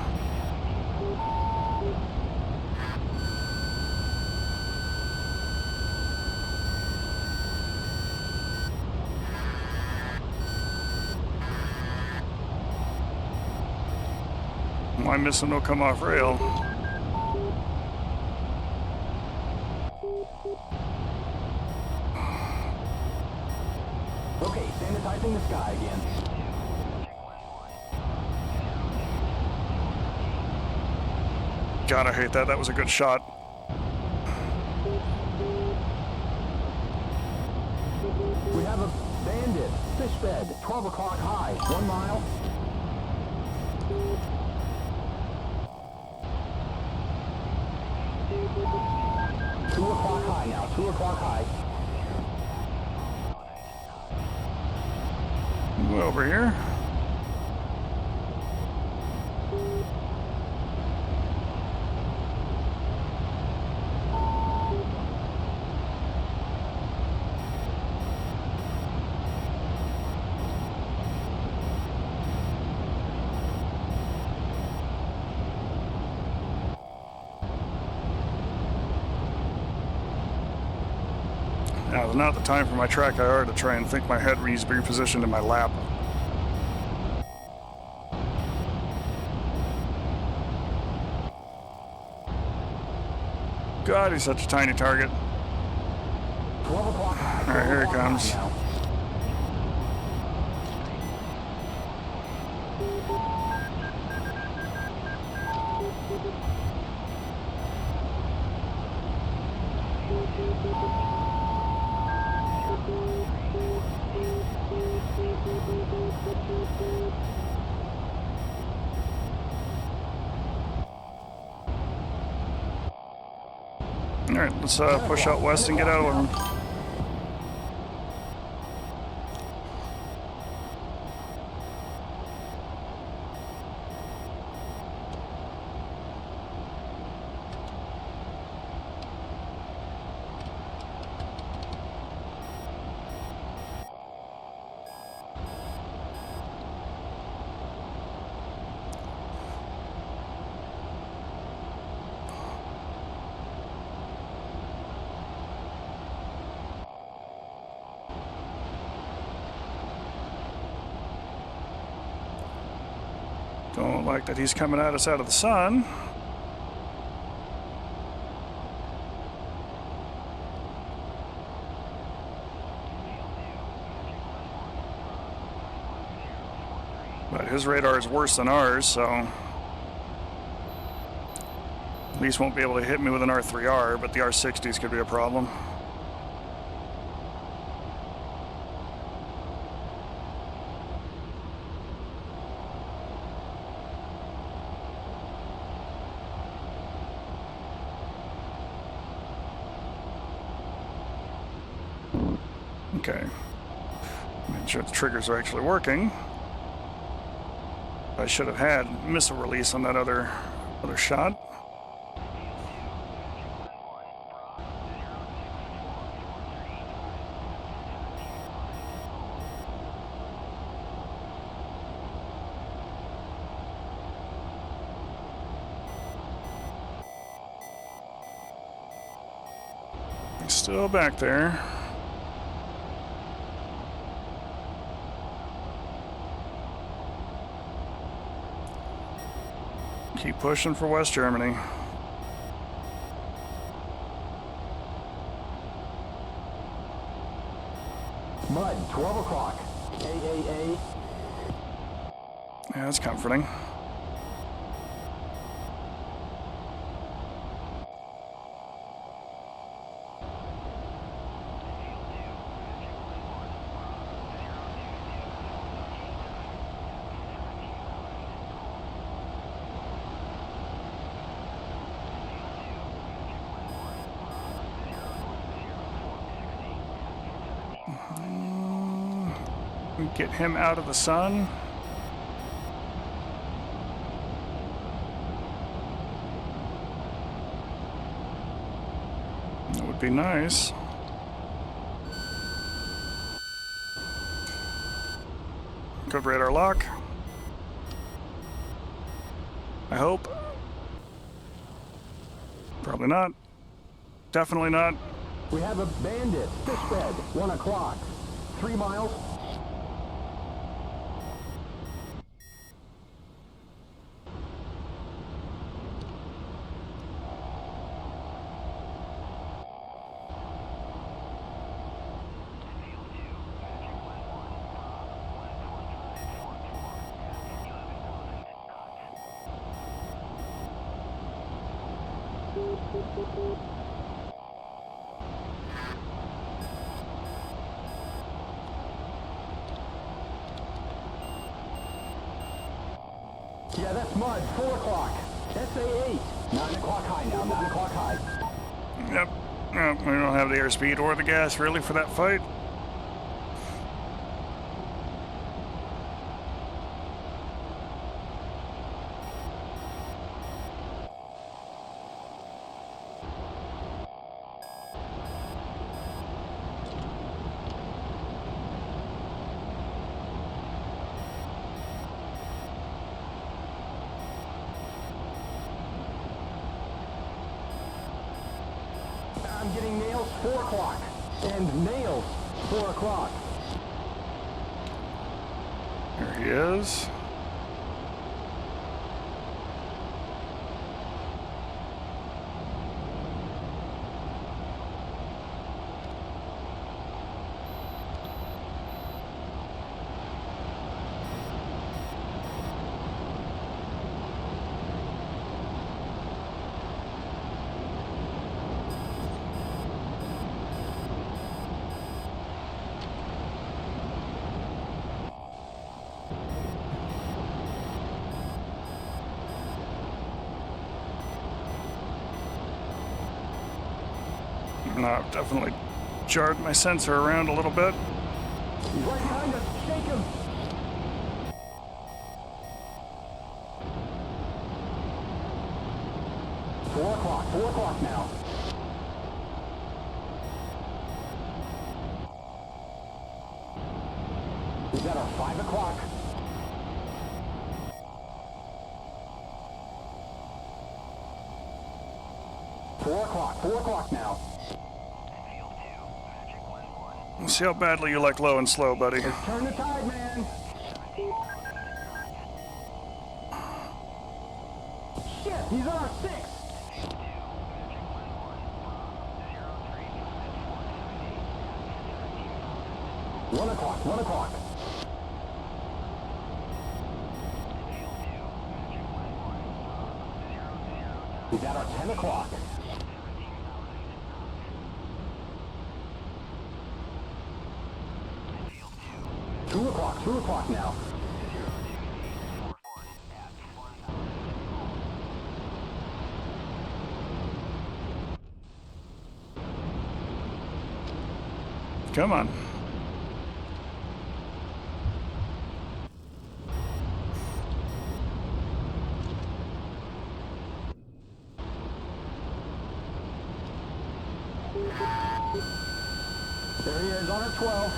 Speaker 1: Why missing no come off rail?
Speaker 2: Okay, sanitizing the sky again.
Speaker 1: God, I hate that. That was a good shot.
Speaker 2: We have a Bandit, fish bed, 12 o'clock high, 1 mile. 2 o'clock high now, 2 o'clock high.
Speaker 1: Go over here. Now is not the time for my track IR to try and think my head needs to be positioned in my lap. God, he's such a tiny target.
Speaker 2: 12 o'clock high.
Speaker 1: All right, here he comes.
Speaker 2: Now.
Speaker 1: All right, let's push out west and get out of him. Don't like that he's coming at us out of the sun. But his radar is worse than ours, so at least won't be able to hit me with an R3R, but the R60s could be a problem. Okay. Make sure the triggers are actually working. I should have had missile release on that other shot. He's still back there. Keep pushing for West Germany.
Speaker 2: Mud, 12 o'clock. AAA.
Speaker 1: Yeah, that's comforting. Get him out of the sun. That would be nice. Good radar lock. I hope. Probably not. Definitely not.
Speaker 2: We have a bandit. Fish bed, 1 o'clock. 3 miles. Yeah, that's mud. 4 o'clock. SA8. 9 o'clock high now. 9 o'clock high.
Speaker 1: Yep. We don't have the airspeed or the gas really for that fight.
Speaker 2: I'm getting nails 4 o'clock. And nails 4 o'clock.
Speaker 1: There he is. I've definitely jarred my sensor around a little bit.
Speaker 2: He's right behind us. Shake him. Four o'clock now. We got our 5 o'clock. Four o'clock now.
Speaker 1: Let's see how badly you like low and slow, buddy.
Speaker 2: Let's turn the tide, man. Shit, he's on our 6. One o'clock. We got our 10 o'clock. Two o'clock now.
Speaker 1: Come on.
Speaker 2: There he is on our 12.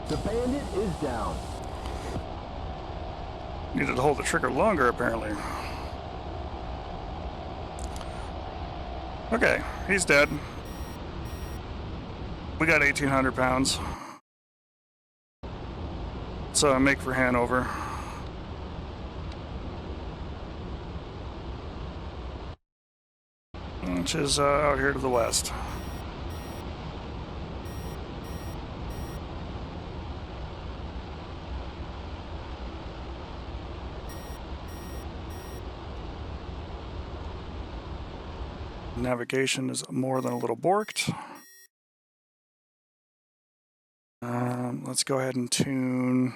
Speaker 2: The bandit is down.
Speaker 1: Needed to hold the trigger longer, apparently. Okay, he's dead. We got 1,800 pounds. So make for Hanover. Which is out here to the west. Navigation is more than a little borked. Let's go ahead and tune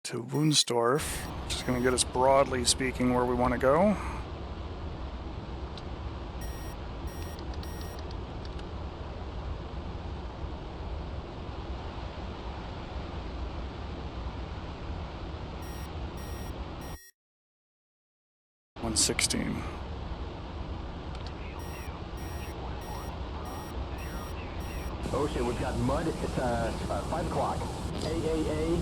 Speaker 1: to Wunstorf, which is going to get us, broadly speaking, where we want to go. $116.
Speaker 2: Oh shit, we've got mud. It's 5 o'clock. AAA.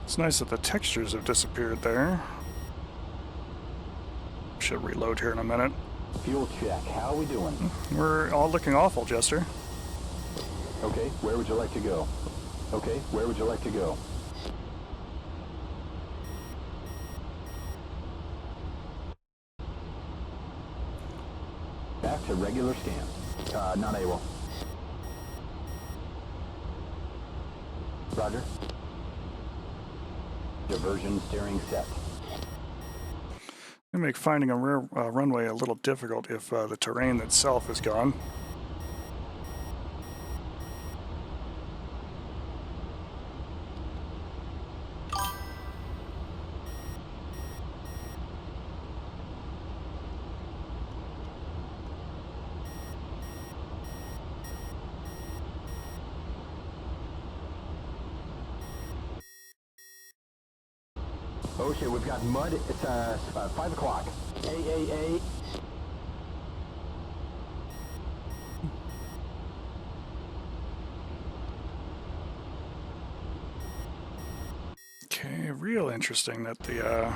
Speaker 1: It's nice that the textures have disappeared there. Should reload here in a minute.
Speaker 2: Fuel check. How are we doing?
Speaker 1: We're all looking awful, Jester.
Speaker 2: Okay, where would you like to go? Okay, where would you like to go? Back to regular scan. Not able. Diversion steering set.
Speaker 1: They make finding a runway a little difficult if the terrain itself is gone.
Speaker 2: Oh shit, we've got mud. It's 5 o'clock. AAA.
Speaker 1: Okay, real interesting that the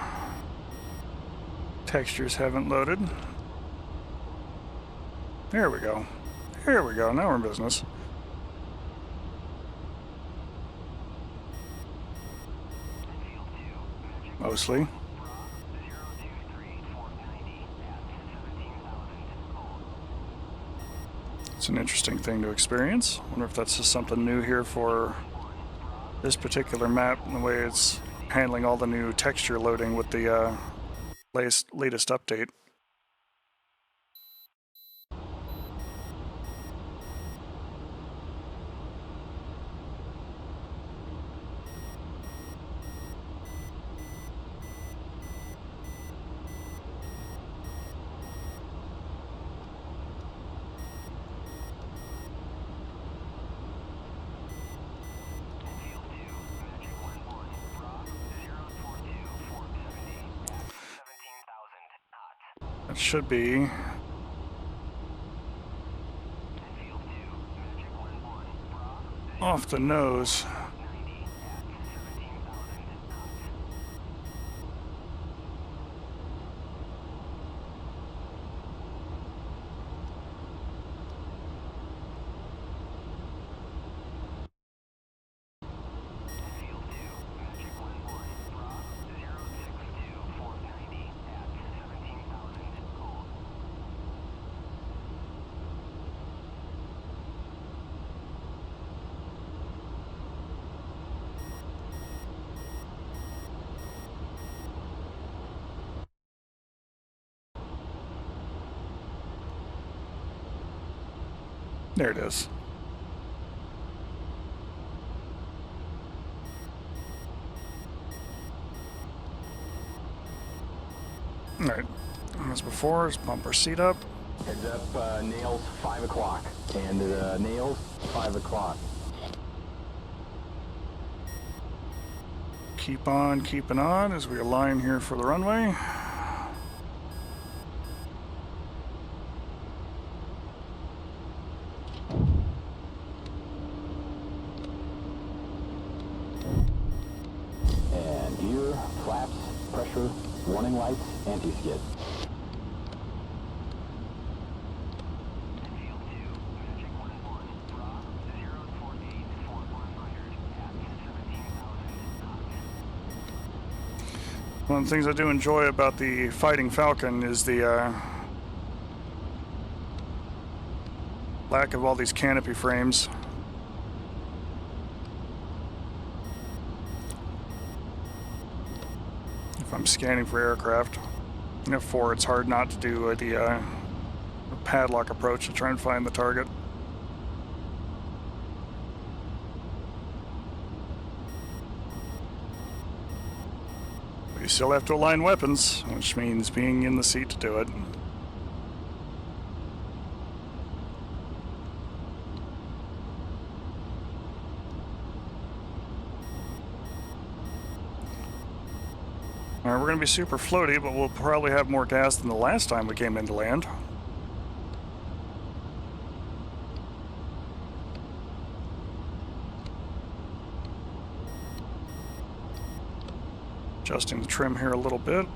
Speaker 1: textures haven't loaded. There we go. There we go. Now we're in business. Mostly. It's an interesting thing to experience. Wonder if that's just something new here for this particular map and the way it's handling all the new texture loading with the latest update. That should be off the nose. There it is. Alright, as before, let's bump our seat up.
Speaker 2: Heads up, nails 5 o'clock. And nails 5 o'clock.
Speaker 1: Keep on keeping on as we align here for the runway.
Speaker 2: And gear, flaps, pressure, warning lights, anti-skid.
Speaker 1: One of the things I do enjoy about the Fighting Falcon is the lack of all these canopy frames. If I'm scanning for aircraft, in F-4 it's hard not to do the padlock approach to try and find the target. You still have to align weapons, which means being in the seat to do it. Alright, we're going to be super floaty, but we'll probably have more gas than the last time we came into land. Adjusting the trim here a little bit.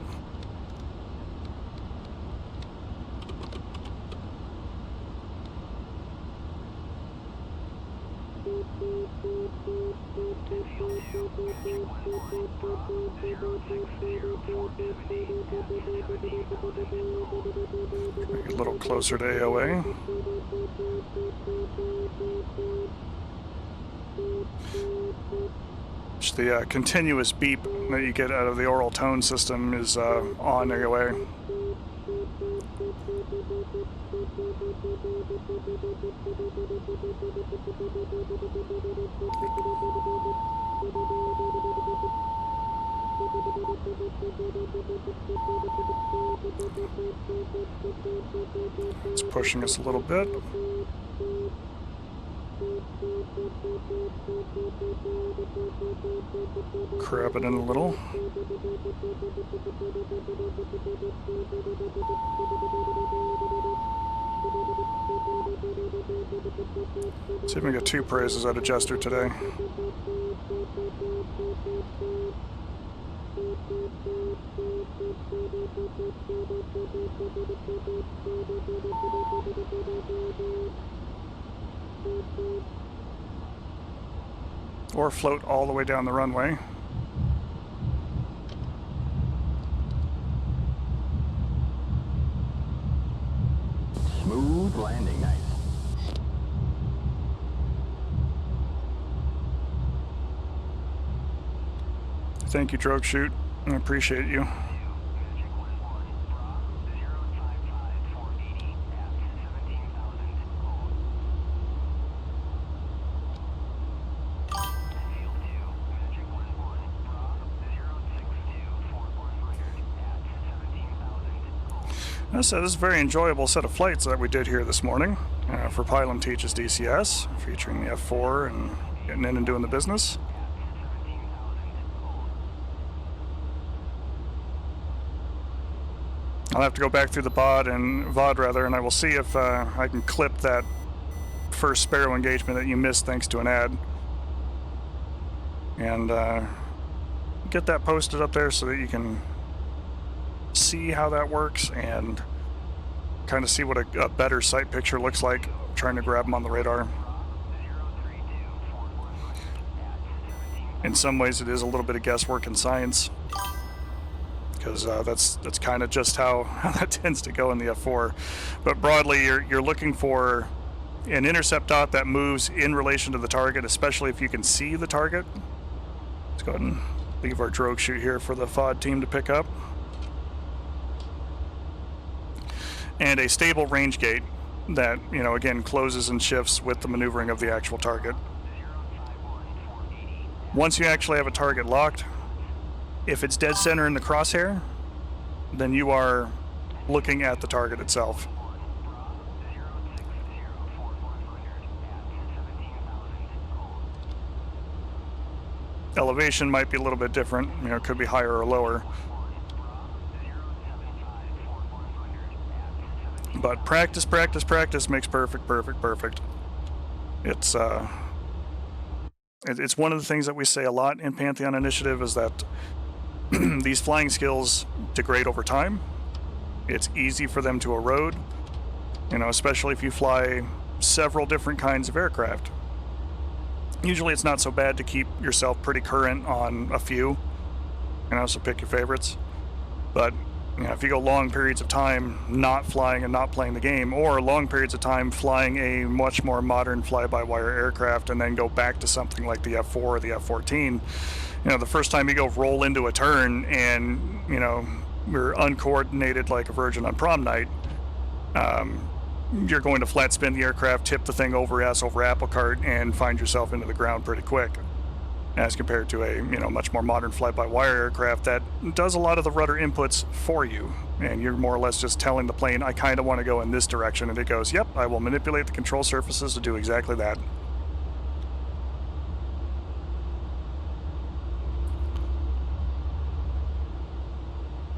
Speaker 1: Get a little closer to AOA. It's the continuous beep that you get out of the oral tone system is on AOA. It's pushing us a little bit. Crab it in a little. See if we can get 2 praises out of Jester today. Or float all the way down the runway.
Speaker 2: Smooth landing, nice.
Speaker 1: Thank you, Drogue Shoot. I appreciate you. This is a very enjoyable set of flights that we did here this morning for Pilum Teaches DCS, featuring the F-4 and getting in and doing the business. I'll have to go back through the VOD and I will see if I can clip that first Sparrow engagement that you missed thanks to an ad. And get that posted up there so that you can see how that works and kind of see what a better sight picture looks like trying to grab them on the radar. In some ways it is a little bit of guesswork and science, because that's kind of just how that tends to go in the F4. But broadly, you're looking for an intercept dot that moves in relation to the target, especially if you can see the target. Let's go ahead and leave our Drogue Shoot here for the FOD team to pick up. And a stable range gate that, you know, again, closes and shifts with the maneuvering of the actual target. Once you actually have a target locked, if it's dead center in the crosshair, then you are looking at the target itself. Elevation might be a little bit different, you know, it could be higher or lower. But practice, practice, practice makes perfect, perfect, perfect. It's one of the things that we say a lot in Pantheon Initiative is that these flying skills degrade over time. It's easy for them to erode, you know, especially if you fly several different kinds of aircraft. Usually it's not so bad to keep yourself pretty current on a few, you know, so pick your favorites. But you know, if you go long periods of time not flying and not playing the game, or long periods of time flying a much more modern fly-by-wire aircraft and then go back to something like the F-4 or the F-14, you know, the first time you go roll into a turn and, you know, you're uncoordinated like a virgin on prom night, you're going to flat spin the aircraft, tip the thing over ass over apple cart, and find yourself into the ground pretty quick, as compared to a, you know, much more modern fly-by-wire aircraft that does a lot of the rudder inputs for you, and you're more or less just telling the plane, I kind of want to go in this direction, and it goes, yep, I will manipulate the control surfaces to do exactly that.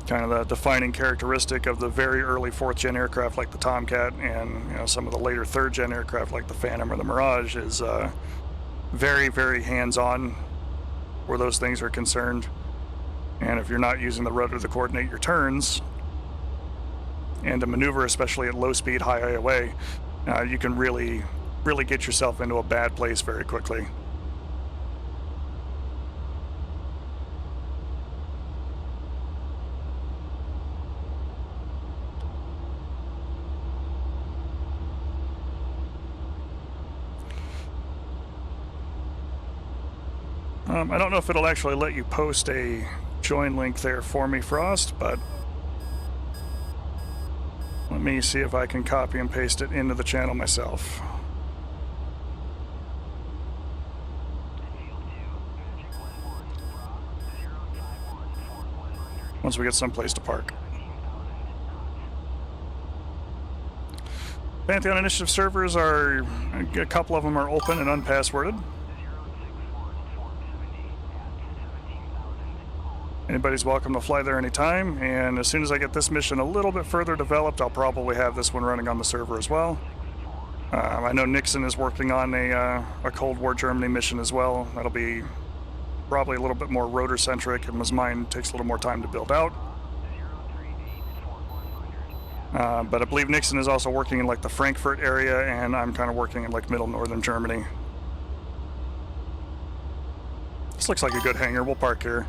Speaker 1: Kind of the defining characteristic of the very early 4th gen aircraft like the Tomcat and, you know, some of the later 3rd gen aircraft like the Phantom or the Mirage is very, very hands-on where those things are concerned. And if you're not using the rudder to coordinate your turns and to maneuver, especially at low speed, high AOA, you can really, really get yourself into a bad place very quickly. I don't know if it'll actually let you post a join link there for me, Frost, but let me see if I can copy and paste it into the channel myself. Once we get someplace to park. Pantheon Initiative servers are, a couple of them are open and unpassworded. Anybody's welcome to fly there anytime, and as soon as I get this mission a little bit further developed, I'll probably have this one running on the server as well. I know Nixon is working on a Cold War Germany mission as well. That'll be probably a little bit more rotor-centric, and as mine takes a little more time to build out. But I believe Nixon is also working in like the Frankfurt area, and I'm kind of working in like middle northern Germany. This looks like a good hangar. We'll park here.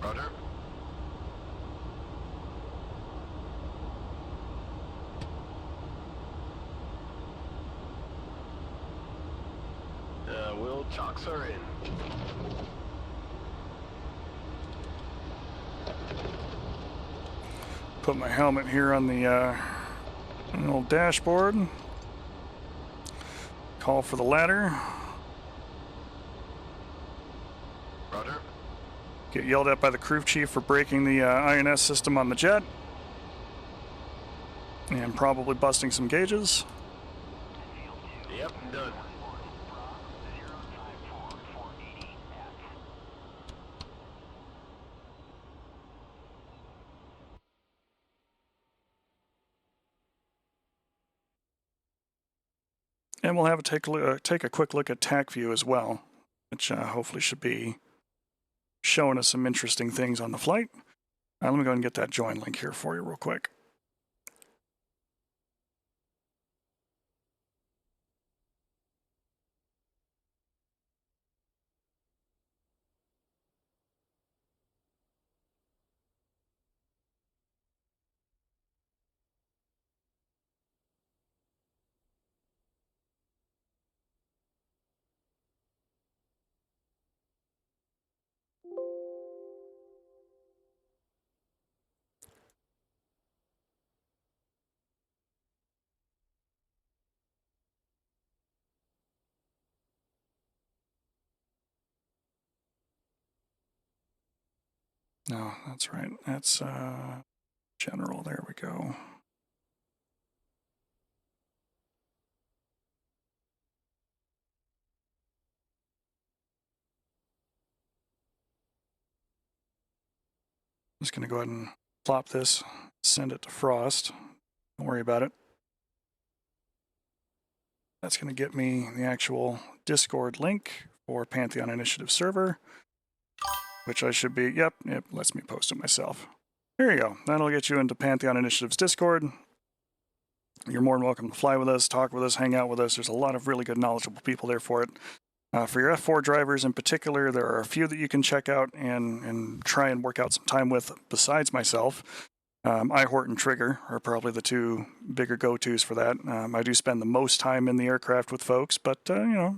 Speaker 3: Roger. We'll chalk sir in.
Speaker 1: Put my helmet here on the little dashboard. Call for the ladder.
Speaker 3: Roger.
Speaker 1: Get yelled at by the crew chief for breaking the INS system on the jet. And probably busting some gauges.
Speaker 3: Yep, done.
Speaker 1: And we'll have a take a quick look at TAC view as well, which hopefully should be showing us some interesting things on the flight. Let me go ahead and get that join link here for you real quick. No, that's right. That's general. There we go. Just going to go ahead and plop this, send it to Frost. Don't worry about it. That's going to get me the actual Discord link for Pantheon Initiative server, which I should be, yep, it lets me post it myself. There you go. That'll get you into Pantheon Initiative's Discord. You're more than welcome to fly with us, talk with us, hang out with us. There's a lot of really good, knowledgeable people there for it. For your F4 drivers in particular, there are a few that you can check out and try and work out some time with besides myself. iHort and Trigger are probably the two bigger go-tos for that. I do spend the most time in the aircraft with folks, but, you know,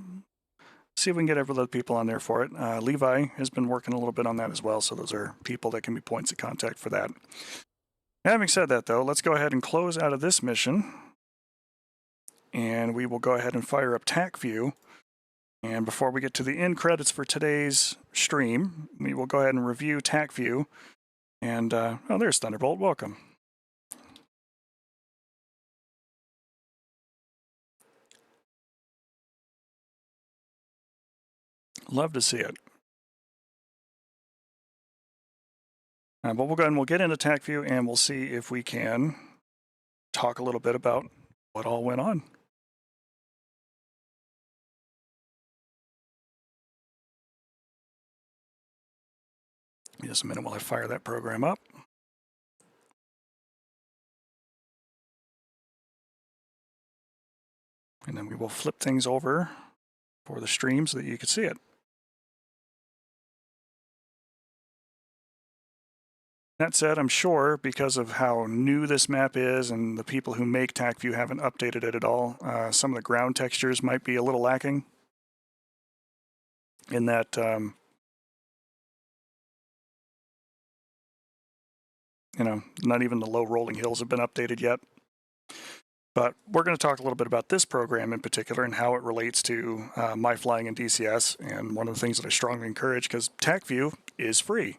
Speaker 1: see if we can get other people on there for it. Levi has been working a little bit on that as well, so those are people that can be points of contact for that. Having said that, though, let's go ahead and close out of this mission, and we will go ahead and fire up TAC view. And before we get to the end credits for today's stream, we will go ahead and review TAC view. And, oh, there's Thunderbolt. Welcome. Love to see it. But we'll go ahead and we'll get into TAC view, and we'll see if we can talk a little bit about what all went on. me just a minute while I fire that program up. And then we will flip things over for the stream so that you can see it. That said, I'm sure because of how new this map is and the people who make TACView haven't updated it at all, some of the ground textures might be a little lacking in that you know, not even the low rolling hills have been updated yet. But we're going to talk a little bit about this program in particular and how it relates to my flying in DCS. And one of the things that I strongly encourage, because TACView is free.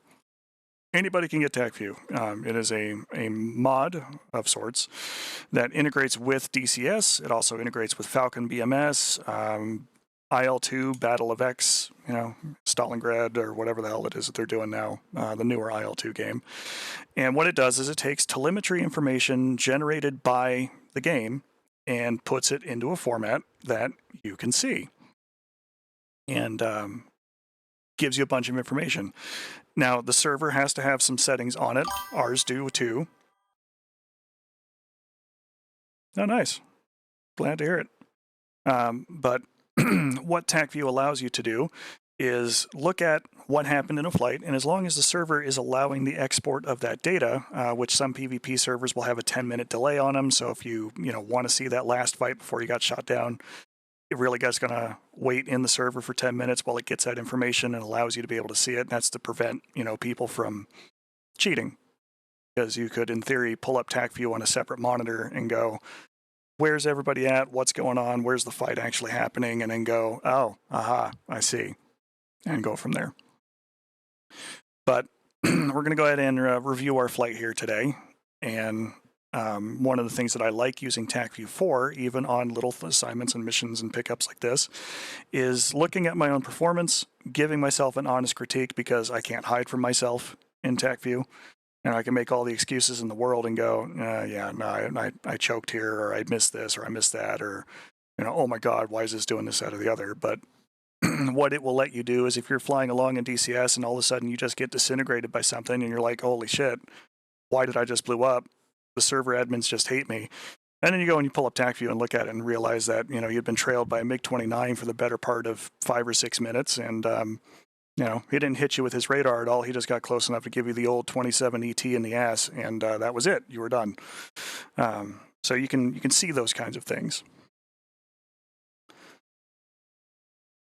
Speaker 1: Anybody can get TACView. It is a mod of sorts that integrates with DCS. It also integrates with Falcon BMS, IL-2, Battle of X, you know, Stalingrad, or whatever the hell it is that they're doing now, the newer IL-2 game. And what it does is it takes telemetry information generated by the game and puts it into a format that you can see. And gives you a bunch of information. Now, the server has to have some settings on it. Ours do too. Oh, nice. Glad to hear it. But what TACView allows you to do is look at what happened in a flight, and as long as the server is allowing the export of that data, which some PvP servers will have a 10-minute delay on them, so if you want to see that last fight before you got shot down, it really guy's going to wait in the server for 10 minutes while it gets that information and allows you to be able to see it. And that's to prevent, people from cheating. Because you could, in theory, pull up TACView on a separate monitor and go, where's everybody at? What's going on? Where's the fight actually happening? And then go, oh, aha, I see. And go from there. But we're going to go ahead and review our flight here today. And one of the things that I like using TACView for, even on little assignments and missions and pickups like this, is looking at my own performance, giving myself an honest critique, because I can't hide from myself in TACView. And I can make all the excuses in the world and go, I choked here, or I missed this, or I missed that, or, oh my God, why is this doing this, that, or the other? But what it will let you do is if you're flying along in DCS and all of a sudden you just get disintegrated by something and you're like, holy shit, why did I just blew up? The server admins just hate me. And then you go and you pull up TACView and look at it and realize that, you'd been trailed by a MiG-29 for the better part of 5 or 6 minutes. And, he didn't hit you with his radar at all. He just got close enough to give you the old 27 ET in the ass. And that was it. You were done. So you can see those kinds of things.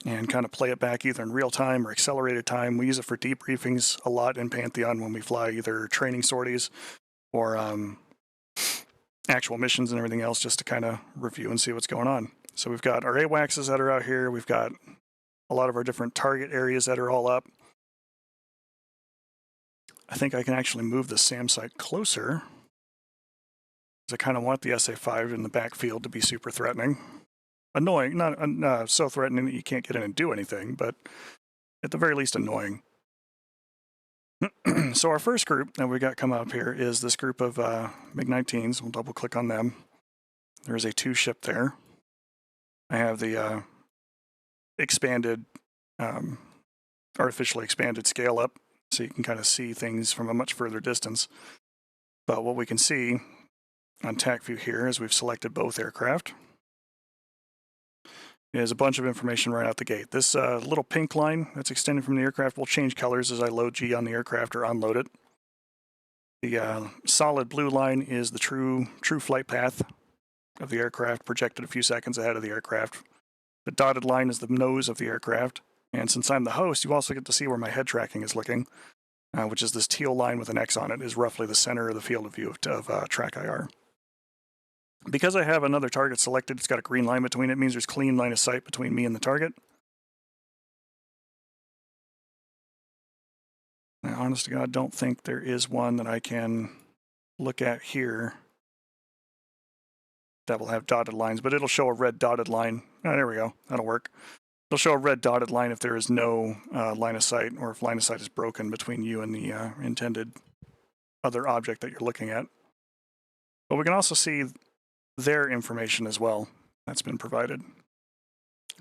Speaker 1: And kind of play it back either in real time or accelerated time. We use it for debriefings a lot in Pantheon when we fly either training sorties or actual missions and everything else, just to kind of review and see what's going on. So we've got our AWACSs that are out here. We've got a lot of our different target areas that are all up. I think I can actually move the SAM site closer, because I kind of want the SA-5 in the backfield to be super threatening. Annoying, not so threatening that you can't get in and do anything, but at the very least annoying. So our first group that we got come up here is this group of MiG-19s. We'll double click on them. There's a 2-ship there. I have the expanded, artificially expanded scale up, so you can kind of see things from a much further distance. But what we can see on TACView here is we've selected both aircraft. Is a bunch of information right out the gate. This little pink line that's extended from the aircraft will change colors as I load G on the aircraft or unload it. The solid blue line is the true flight path of the aircraft, projected a few seconds ahead of the aircraft. The dotted line is the nose of the aircraft. And since I'm the host, you also get to see where my head tracking is looking, which is this teal line with an X on it, is roughly the center of the field of view of track IR. Because I have another target selected, it's got a green line between it. It means there's clean line of sight between me and the target. I honest to God don't think there is one that I can look at here that will have dotted lines, but it'll show a red dotted line. Oh, there we go. That'll work. It'll show a red dotted line if there is no line of sight, or if line of sight is broken between you and the intended other object that you're looking at. But we can also see their information as well that's been provided,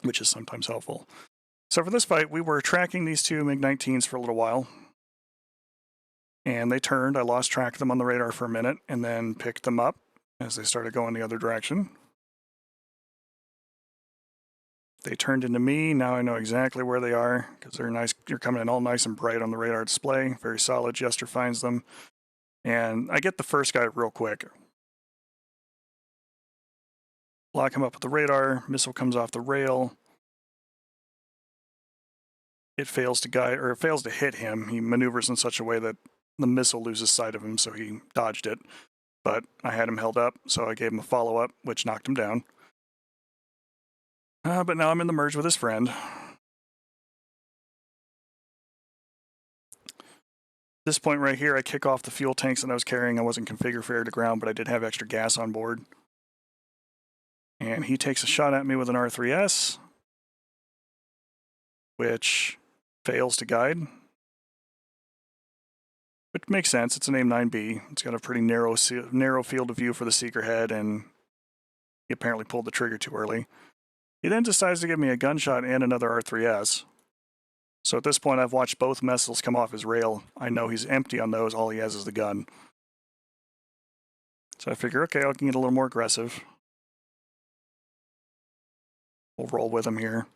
Speaker 1: which is sometimes helpful. So for this fight, we were tracking these two MiG-19s for a little while. and they turned. I lost track of them on the radar for a minute and then picked them up as they started going the other direction. They turned into me. Now I know exactly where they are because they're nice. You're coming in all nice and bright on the radar display. Very solid. Jester finds them. And I get the first guy real quick. Lock him up with the radar. Missile comes off the rail. It fails to hit him. He maneuvers in such a way that the missile loses sight of him, so he dodged it. But I had him held up, so I gave him a follow-up, which knocked him down. But now I'm in the merge with his friend. This point right here, I kick off the fuel tanks that I was carrying. I wasn't configured for air to ground, but I did have extra gas on board. And he takes a shot at me with an R3S, which fails to guide. Which makes sense. It's an AIM-9B. It's got a pretty narrow field of view for the seeker head, and he apparently pulled the trigger too early. He then decides to give me a gunshot and another R3S. So at this point, I've watched both missiles come off his rail. I know he's empty on those. All he has is the gun. So I figure, okay, I can get a little more aggressive. We'll roll with him here.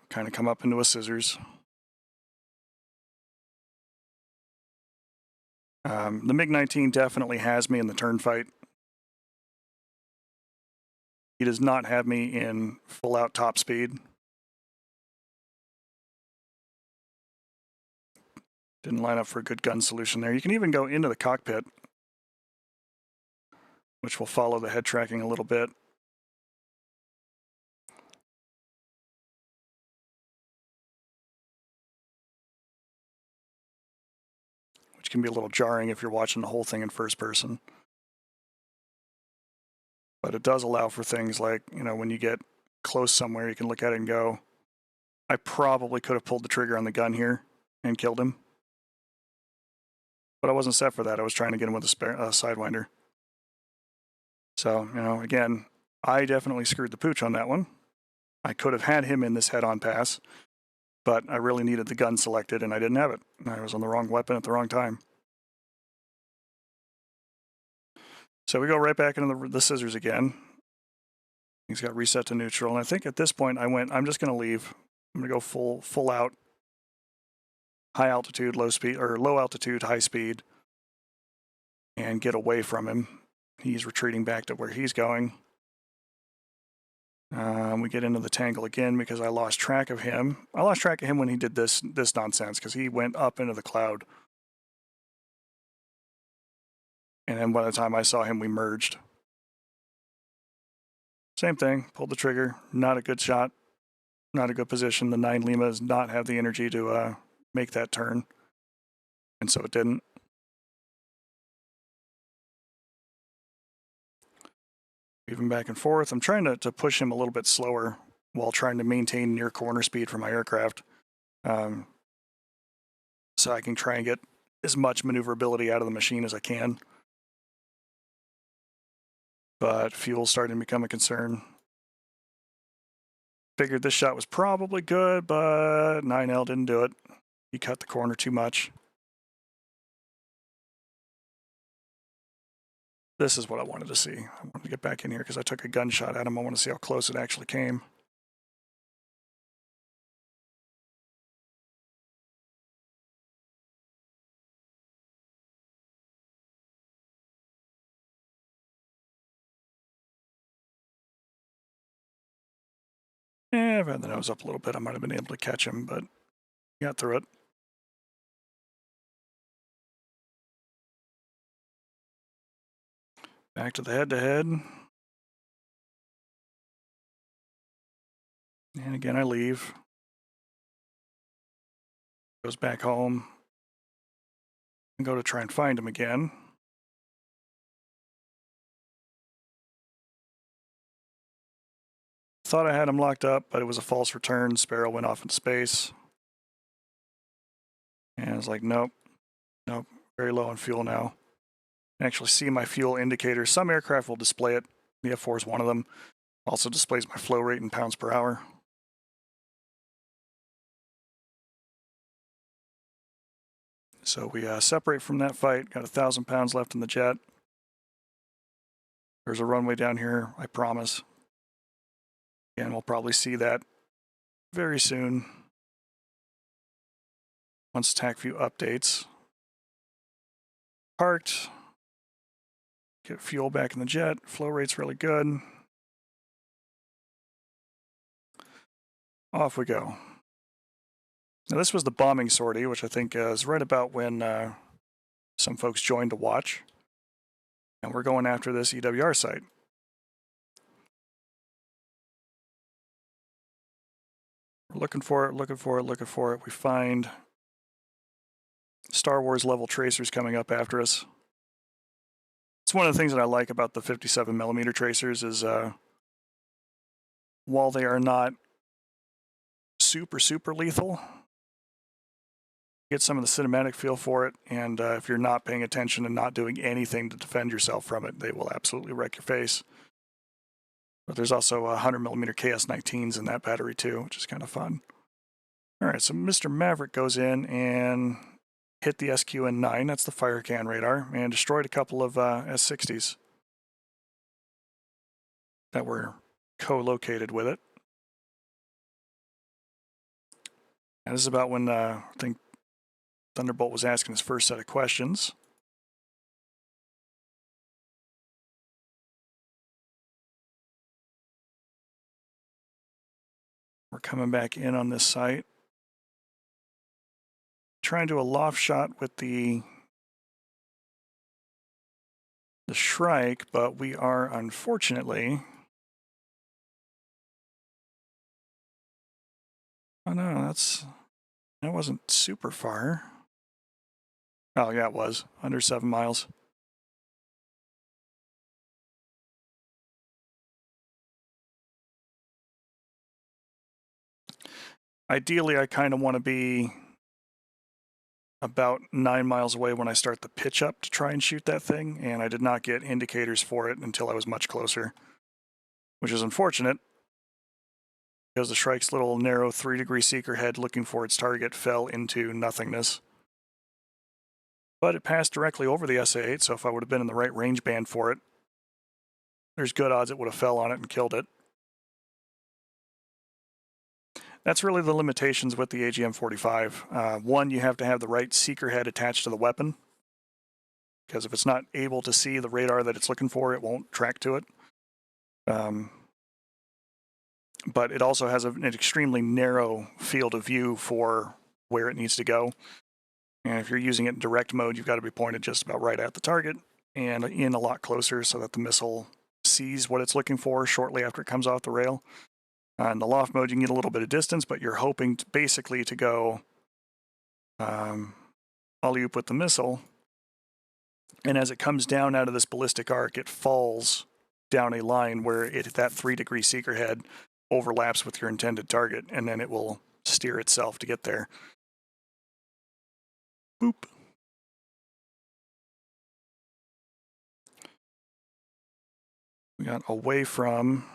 Speaker 1: Kind of come up into a scissors. The MiG-19 definitely has me in the turn fight. He does not have me in full-out top speed. Didn't line up for a good gun solution there. You can even go into the cockpit, which will follow the head tracking a little bit. Which can be a little jarring if you're watching the whole thing in first person. But it does allow for things like, you know, when you get close somewhere, you can look at it and go, I probably could have pulled the trigger on the gun here and killed him. But I wasn't set for that. I was trying to get him with a Sidewinder. So, you know, again, I definitely screwed the pooch on that one. I could have had him in this head-on pass, but I really needed the gun selected, and I didn't have it. I was on the wrong weapon at the wrong time. So we go right back into the scissors again. He's got reset to neutral, and I think at this point I'm just going to leave. I'm going to go full out, high altitude, low speed, or low altitude, high speed, and get away from him. He's retreating back to where he's going. We get into the tangle again because I lost track of him. I lost track of him when he did this nonsense because he went up into the cloud. And then by the time I saw him, we merged. Same thing, pulled the trigger, not a good shot, not a good position. The 9 Lima does not have the energy to make that turn, and so it didn't. Even back and forth. I'm trying to push him a little bit slower while trying to maintain near corner speed for my aircraft. So I can try and get as much maneuverability out of the machine as I can. But fuel's starting to become a concern. Figured this shot was probably good, but 9L didn't do it. He cut the corner too much. This is what I wanted to see. I wanted to get back in here because I took a gunshot at him. I want to see how close it actually came. If I had the nose up a little bit, I might have been able to catch him, but he got through it. Back to the head-to-head. And again, I leave. Goes back home. And go to try and find him again. Thought I had him locked up, but it was a false return. Sparrow went off into space. And I was like, nope. Nope. Very low on fuel now. I actually see my fuel indicator. Some aircraft will display it. The F-4 is one of them. Also displays my flow rate in pounds per hour. So we separate from that fight, got 1,000 pounds left in the jet. There's a runway down here, I promise. And we'll probably see that very soon once attack view updates. Parked. Get fuel back in the jet. Flow rate's really good. Off we go. Now this was the bombing sortie, which I think is right about when some folks joined to watch. And we're going after this EWR site. We're looking for it, looking for it, looking for it. We find Star Wars level tracers coming up after us. It's one of the things that I like about the 57mm tracers is while they are not super lethal, get some of the cinematic feel for it, and if you're not paying attention and not doing anything to defend yourself from it, they will absolutely wreck your face. But there's also 100mm KS-19s in that battery too, which is kind of fun. All right, so Mr. Maverick goes in and hit the SQN-9, that's the fire can radar, and destroyed a couple of S-60s that were co-located with it. And this is about when I think Thunderbolt was asking his first set of questions. We're coming back in on this site. Trying to do a loft shot with the Shrike, but we are unfortunately... Oh no, that wasn't super far. Oh yeah, it was. Under 7 miles. Ideally, I kind of want to be about 9 miles away when I start the pitch up to try and shoot that thing, and I did not get indicators for it until I was much closer, which is unfortunate because the Shrike's little narrow 3-degree seeker head looking for its target fell into nothingness. But it passed directly over the SA-8, so if I would have been in the right range band for it, there's good odds it would have fell on it and killed it. That's really the limitations with the AGM-45. One, you have to have the right seeker head attached to the weapon, because if it's not able to see the radar that it's looking for, it won't track to it. But it also has an extremely narrow field of view for where it needs to go. And if you're using it in direct mode, you've got to be pointed just about right at the target and in a lot closer so that the missile sees what it's looking for shortly after it comes off the rail. In the loft mode, you can get a little bit of distance, but you're hoping to basically to go alley-oop with the missile. And as it comes down out of this ballistic arc, it falls down a line where that 3-degree seeker head overlaps with your intended target, and then it will steer itself to get there. Boop. We got away from...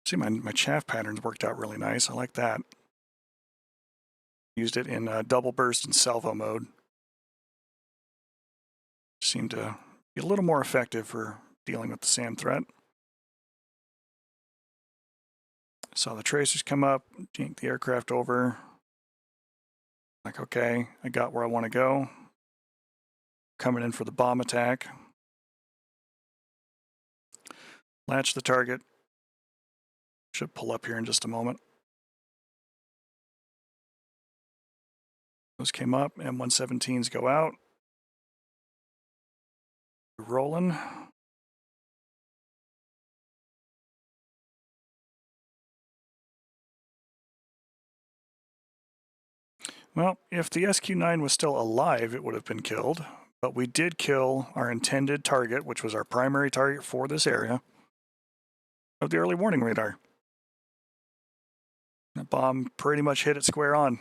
Speaker 1: See, my chaff patterns worked out really nice. I like that. Used it in double burst and salvo mode. Seemed to be a little more effective for dealing with the SAM threat. Saw the tracers come up, yanked the aircraft over. Like, okay, I got where I want to go. Coming in for the bomb attack. Latch the target. Should pull up here in just a moment. Those came up, M117s go out. Rolling. Well, if the SQ-9 was still alive, it would have been killed. But we did kill our intended target, which was our primary target for this area, of the early warning radar. That bomb pretty much hit it square on.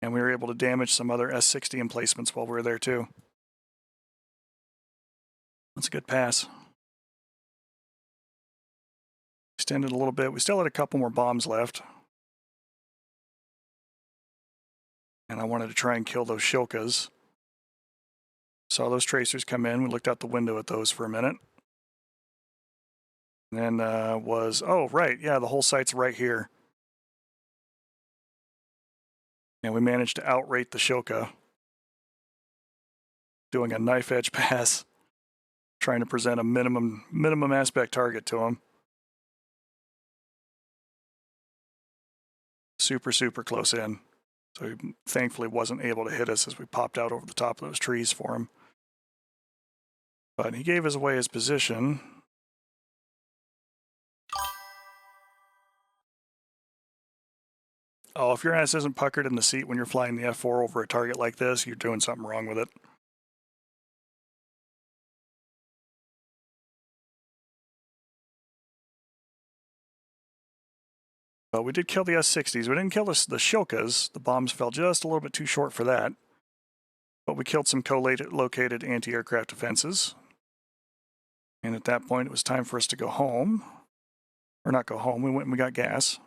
Speaker 1: And we were able to damage some other S-60 emplacements while we were there too. That's a good pass. Extended a little bit. We still had a couple more bombs left. and I wanted to try and kill those Shilkas. Saw those tracers come in. We looked out the window at those for a minute. And then oh, right, yeah, the whole site's right here. And we managed to outrate the Shilka, doing a knife edge pass, trying to present a minimum aspect target to him. Super, super close in. So he thankfully wasn't able to hit us as we popped out over the top of those trees for him. But he gave us away his position. Oh, if your ass isn't puckered in the seat when you're flying the F-4 over a target like this, you're doing something wrong with it. But we did kill the S-60s. We didn't kill the Shilkas. The bombs fell just a little bit too short for that. But we killed some co-located anti-aircraft defenses. And at that point, it was time for us to go home. Or not go home. We went and we got gas.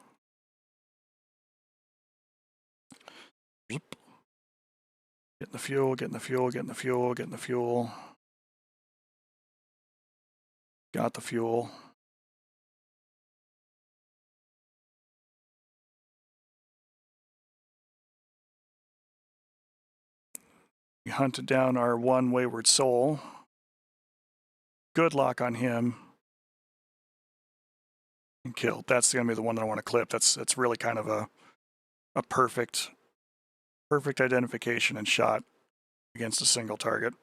Speaker 1: Getting the fuel, getting the fuel, getting the fuel, getting the fuel. Got the fuel. We hunted down our one wayward soul. Good lock on him. And killed. That's going to be the one that I want to clip. That's really kind of a perfect identification and shot against a single target.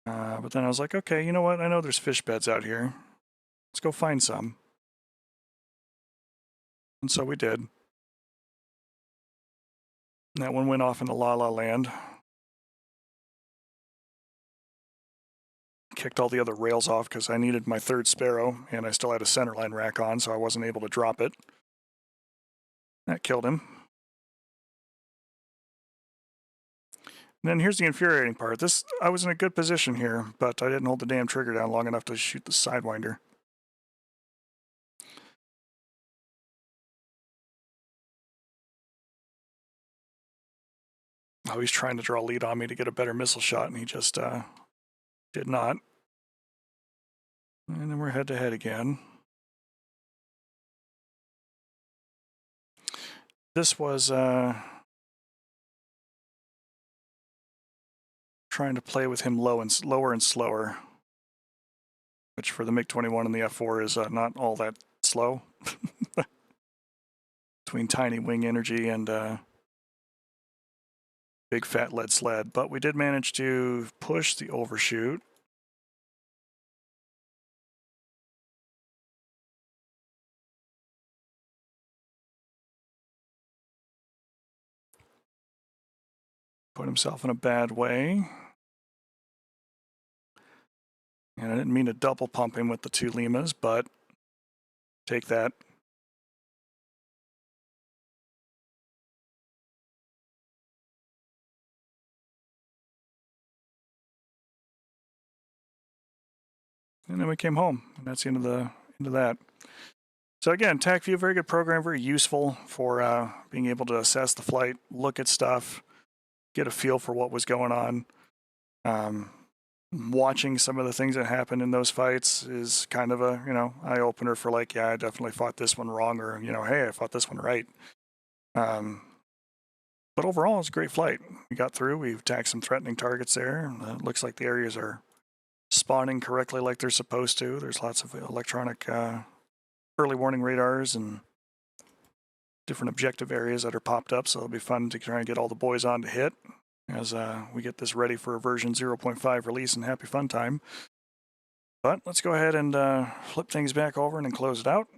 Speaker 1: But then I was like, okay, you know what? I know there's fish beds out here. Let's go find some. And so we did. And that one went off into La La Land. Kicked all the other rails off because I needed my third Sparrow, and I still had a centerline rack on, so I wasn't able to drop it. That killed him. And then here's the infuriating part. I was in a good position here, but I didn't hold the damn trigger down long enough to shoot the Sidewinder. Oh, he's trying to draw a lead on me to get a better missile shot, and he just did not. And then we're head-to-head again. This was trying to play with him lower and slower, which for the MiG-21 and the F-4 is not all that slow. Between tiny wing energy and big fat lead sled. But we did manage to push the overshoot. Put himself in a bad way. And I didn't mean to double pump him with the 2 Limas, but take that. And then we came home, and that's the end of that. So again, TacView, very good program, very useful for being able to assess the flight, look at stuff, get a feel for what was going on. Watching some of the things that happened in those fights is kind of a, eye opener for like, yeah, I definitely fought this one wrong, or, hey, I fought this one right. But overall, it was a great flight. We got through, we've attacked some threatening targets there. Looks like the areas are spawning correctly like they're supposed to. There's lots of electronic early warning radars and different objective areas that are popped up, so it'll be fun to try and get all the boys on to hit as we get this ready for a version 0.5 release and happy fun time. But let's go ahead and flip things back over and then close it out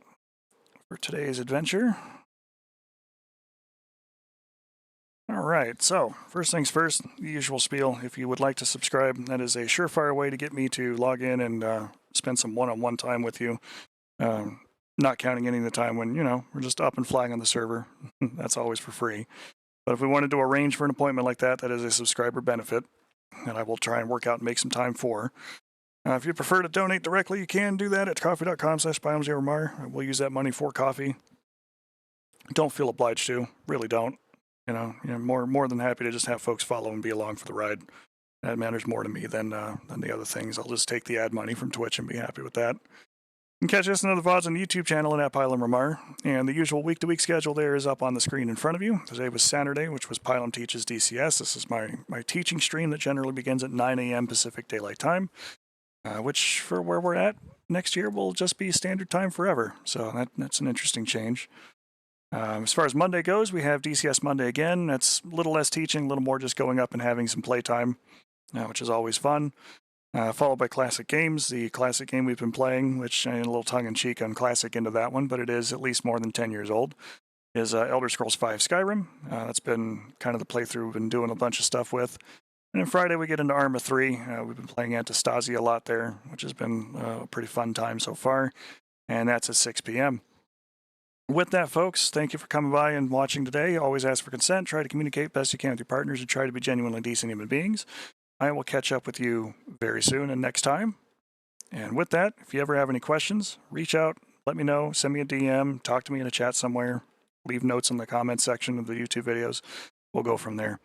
Speaker 1: for today's adventure. All right, so first things first, the usual spiel. If you would like to subscribe, that is a surefire way to get me to log in and spend some one-on-one time with you. Not counting any of the time when, we're just up and flying on the server. That's always for free. But if we wanted to arrange for an appointment like that, that is a subscriber benefit, and I will try and work out and make some time for. If you prefer to donate directly, you can do that at coffee.com/biome0mar. We'll use that money for coffee. don't feel obliged to. Really don't. More than happy to just have folks follow and be along for the ride. That matters more to me than the other things. I'll just take the ad money from Twitch and be happy with that. You can catch us in other VODs on the YouTube channel and at Pilum Ramar. And the usual week-to-week schedule there is up on the screen in front of you. Today was Saturday, which was Pilum Teaches DCS. This is my teaching stream that generally begins at 9 a.m. Pacific Daylight Time, which for where we're at next year will just be standard time forever. So that's an interesting change. As far as Monday goes, we have DCS Monday again. That's a little less teaching, a little more just going up and having some playtime, which is always fun. Followed by Classic Games, the classic game we've been playing, which a little tongue-in-cheek on Classic into that one, but it is at least more than 10 years old, is Elder Scrolls V Skyrim. That's been kind of the playthrough we've been doing a bunch of stuff with. And then Friday we get into Arma 3. We've been playing Antistasia a lot there, which has been a pretty fun time so far, and that's at 6 p.m. With that, folks, thank you for coming by and watching today. Always ask for consent, try to communicate best you can with your partners, and try to be genuinely decent human beings. I will catch up with you very soon and next time. And with that, if you ever have any questions, reach out, let me know, send me a DM, talk to me in a chat somewhere, leave notes in the comments section of the YouTube videos. We'll go from there.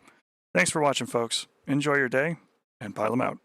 Speaker 1: Thanks for watching, folks. Enjoy your day, and Pilum out.